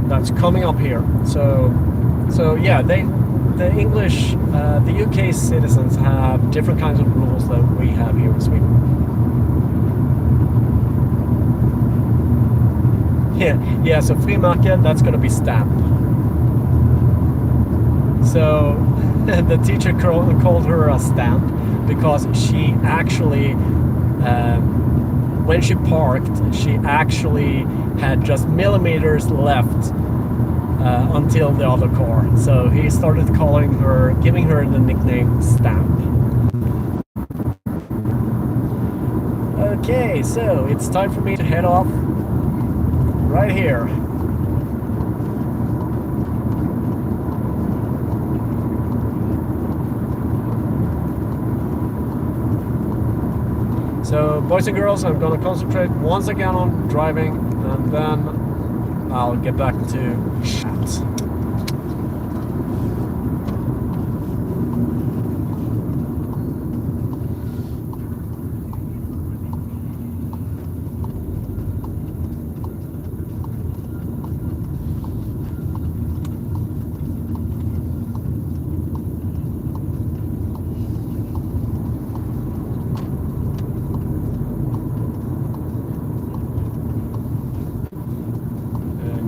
that's coming up here. So yeah, the English, the UK citizens have different kinds of rules than we have here in Sweden. Yeah, so frimärke, that's gonna be stamp. So the teacher called her a stamp because she actually, when she parked, she actually had just millimeters left until the other car. So he started giving her the nickname Stamp. Okay, so it's time for me to head off right here. So, boys and girls, I'm gonna concentrate once again on driving, and then I'll get back to chat.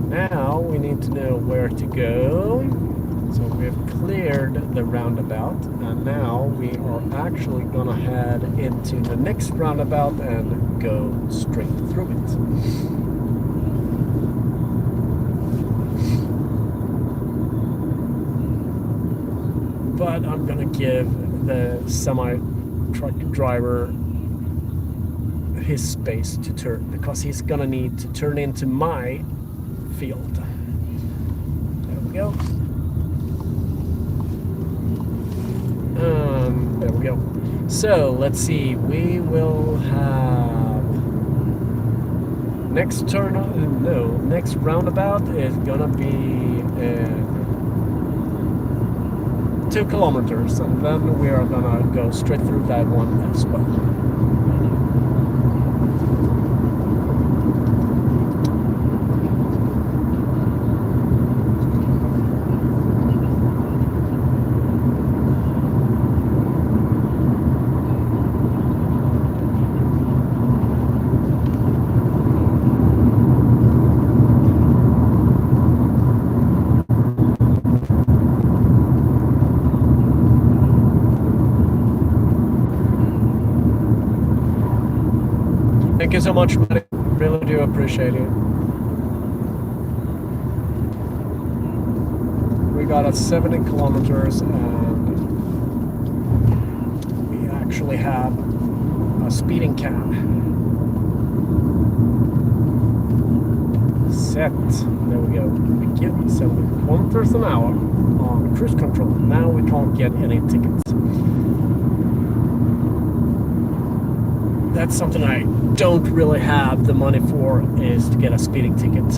Now we need to know where to go. So we've cleared the roundabout, and now we are actually gonna head into the next roundabout and go straight through it. But I'm gonna give the semi-truck driver his space to turn, because he's gonna need to turn into my field. There we go. There we go. So let's see. We will have next roundabout is gonna be 2 kilometers, and then we are gonna go straight through that one as well. Thank you so much, buddy. Really do appreciate it. We got 70 kilometers, and we actually have a speeding cap. Set. There we go. We get 70 kilometers an hour on cruise control. Now we can't get any tickets. That's something I don't really have the money for, is to get a speeding ticket.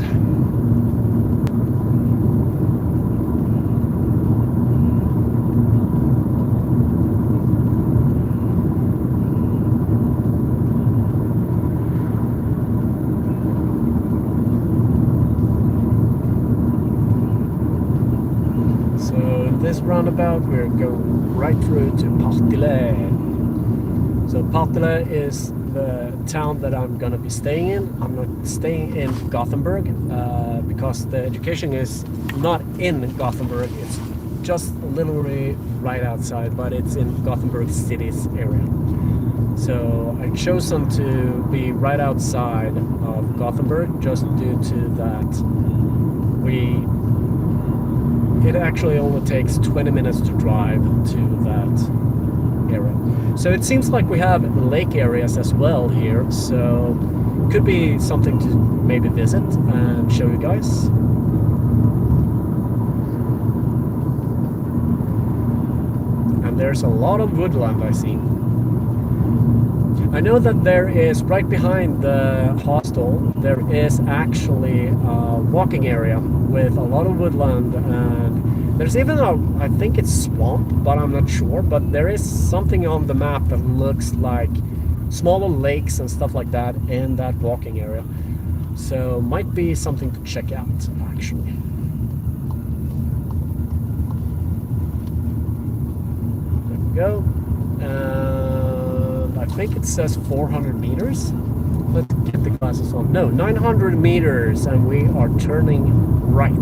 So in this roundabout, we're going right through to Partille. So Partille is the town that I'm gonna be staying in. I'm not staying in Gothenburg because the education is not in Gothenburg. It's just literally right outside, but it's in Gothenburg city's area. So I chosen to be right outside of Gothenburg just due to that it actually only takes 20 minutes to drive to that area. So it seems like we have lake areas as well here, so could be something to maybe visit and show you guys. And there's a lot of woodland I see. I know that there is, right behind the hostel, there is actually a walking area with a lot of woodland, and there's even I think it's swamp, but I'm not sure, but there is something on the map that looks like smaller lakes and stuff like that in that walking area. So might be something to check out, actually. There we go. I think it says 400 meters. Let's get the glasses on. No, 900 meters, and we are turning right.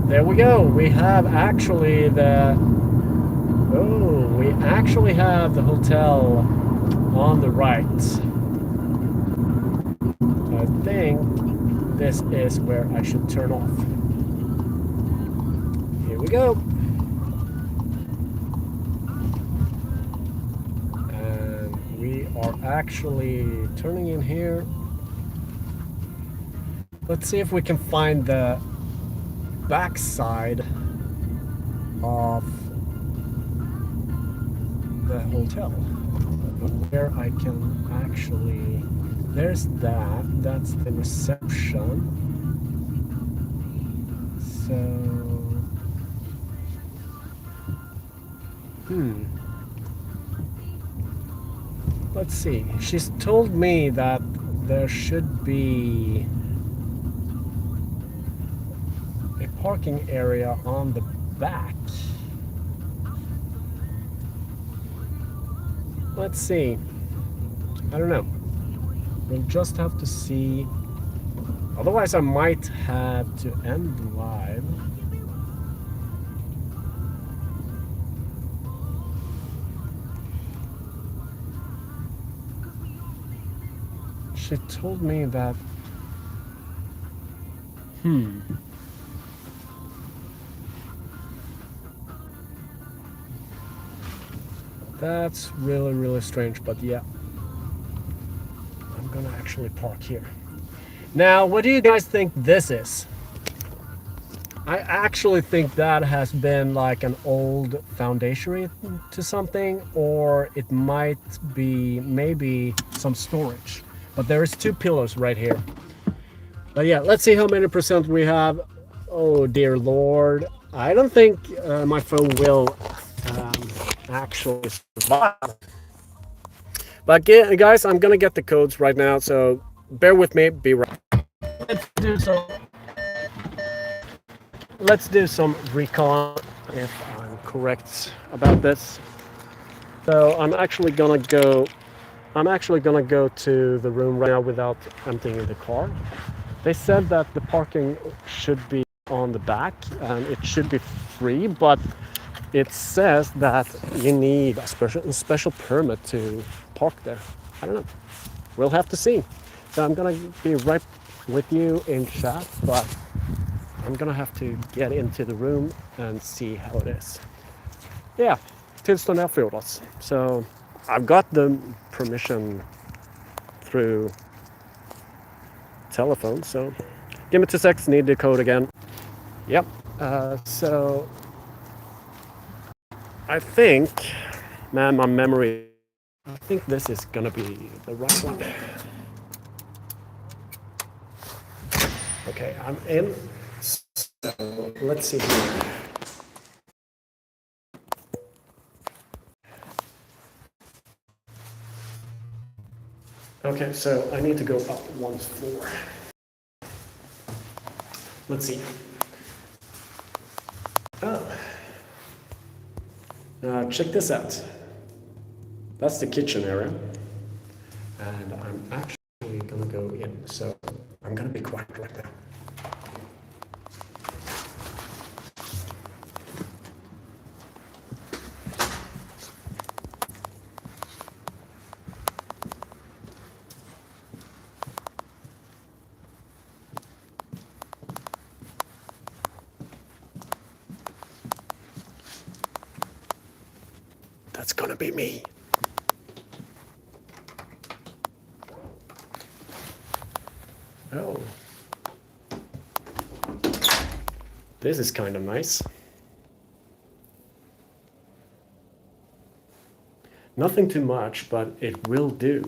There we go. We have actually we actually have the hotel on the right. I think this is where I should turn off. Here we go. And we are actually turning in here. Let's see if we can find the backside of the hotel where I can actually, there's that's the reception. So let's see, she's told me that there should be parking area on the back. Let's see. I don't know. We'll just have to see. Otherwise, I might have to end live. She told me that. That's really, really strange, but yeah. I'm gonna actually park here. Now, what do you guys think this is? I actually think that has been like an old foundation to something, or it might be maybe some storage. But there is 2 pillars right here. But yeah, let's see how many percent we have. Oh dear Lord. I don't think my phone will actually survive. But guys, I'm gonna get the codes right now, so bear with me. Be right. Let's do some recon if I'm correct about this. So I'm actually gonna go to the room right now without emptying the car. They said that the parking should be on the back and it should be free, but it says that you need a special permit to park there. I don't know. We'll have to see. So I'm gonna be right with you in chat, but I'm gonna have to get into the room and see how it is. Yeah, tillstånd erfordras. So I've got the permission through telephone, so give me 2 seconds, need the code again. Yep, so I think, man, my memory, I think this is gonna be the right one. Okay, I'm in, so let's see here. Okay, so I need to go up one floor. Let's see. Oh. Check this out. That's the kitchen area. And I'm actually gonna go in, so I'm gonna be quiet right now. That's gonna be me. Oh. This is kind of nice. Nothing too much, but it will do.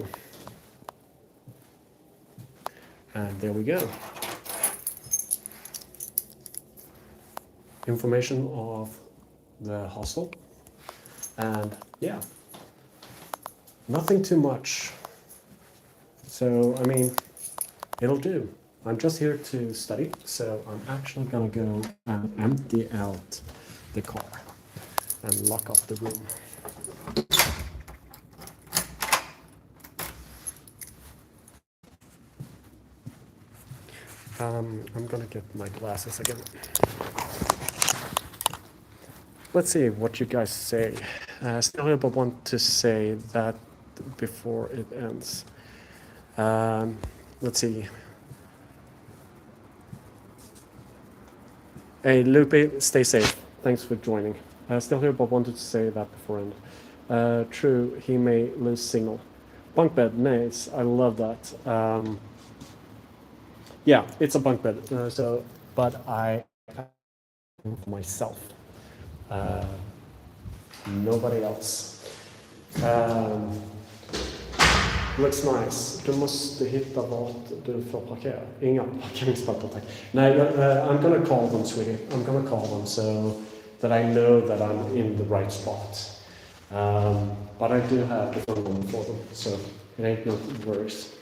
And there we go. Information of the hostel. And yeah, nothing too much. So, I mean, it'll do. I'm just here to study, so I'm actually gonna go and empty out the car and lock up the room. I'm gonna get my glasses again. Let's see what you guys say. Still here, but want to say that before it ends. Let's see. Hey, Lupe, stay safe. Thanks for joining. Still here, but wanted to say that before end. True, he may lose signal. Bunk bed, nice. I love that. Yeah, it's a bunk bed. But I myself. Nobody else. Looks nice. Du måste hitta vart du får parkera. Inga parkeringsplattor, tack. Nej, I'm gonna call them, sweetie. I'm gonna call them so that I know that I'm in the right spot. But I do have the phone number for them, so it ain't no worries.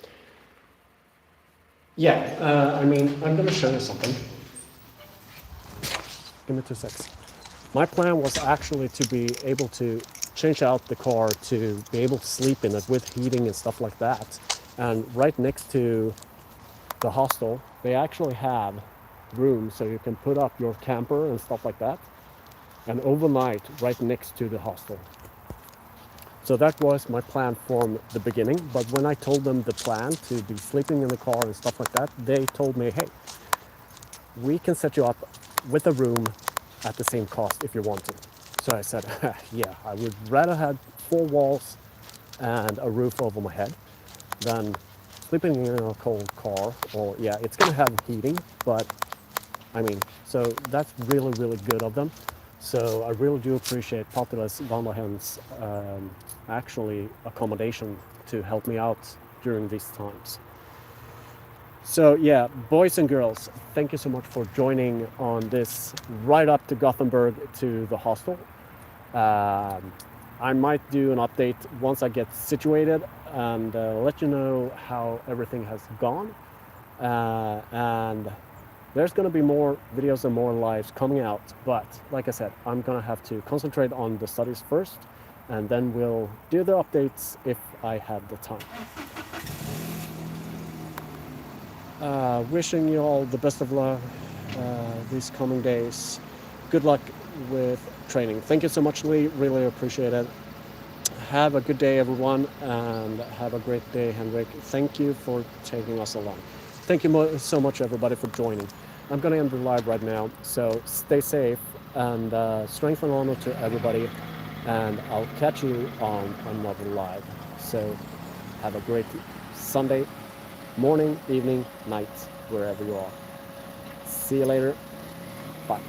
Yeah, I mean, I'm gonna show you something. Give me 2 seconds. My plan was actually to be able to change out the car to be able to sleep in it with heating and stuff like that. And right next to the hostel, they actually have rooms so you can put up your camper and stuff like that. And overnight, right next to the hostel. So that was my plan from the beginning. But when I told them the plan to be sleeping in the car and stuff like that, they told me, hey, we can set you up with a room at the same cost if you want to. So I said, yeah, I would rather have 4 walls and a roof over my head than sleeping in a cold car. Or yeah, it's gonna have heating, but I mean, so that's really, really good of them. So I really do appreciate Popular's Vanderhem's actually accommodation to help me out during these times. So yeah, boys and girls, thank you so much for joining on this ride up to Gothenburg to the hostel. I might do an update once I get situated and let you know how everything has gone. And there's going to be more videos and more lives coming out. But like I said, I'm going to have to concentrate on the studies first, and then we'll do the updates if I have the time. Wishing you all the best of luck these coming days. Good luck with training. Thank you so much, Lee. Really appreciate it. Have a good day, everyone, and have a great day, Henrik. Thank you for taking us along. Thank you so much, everybody, for joining. I'm going to end the live right now, so stay safe and strength and honor to everybody, and I'll catch you on another live. So have a great Sunday, morning, evening, night, wherever you are. See you later. Bye.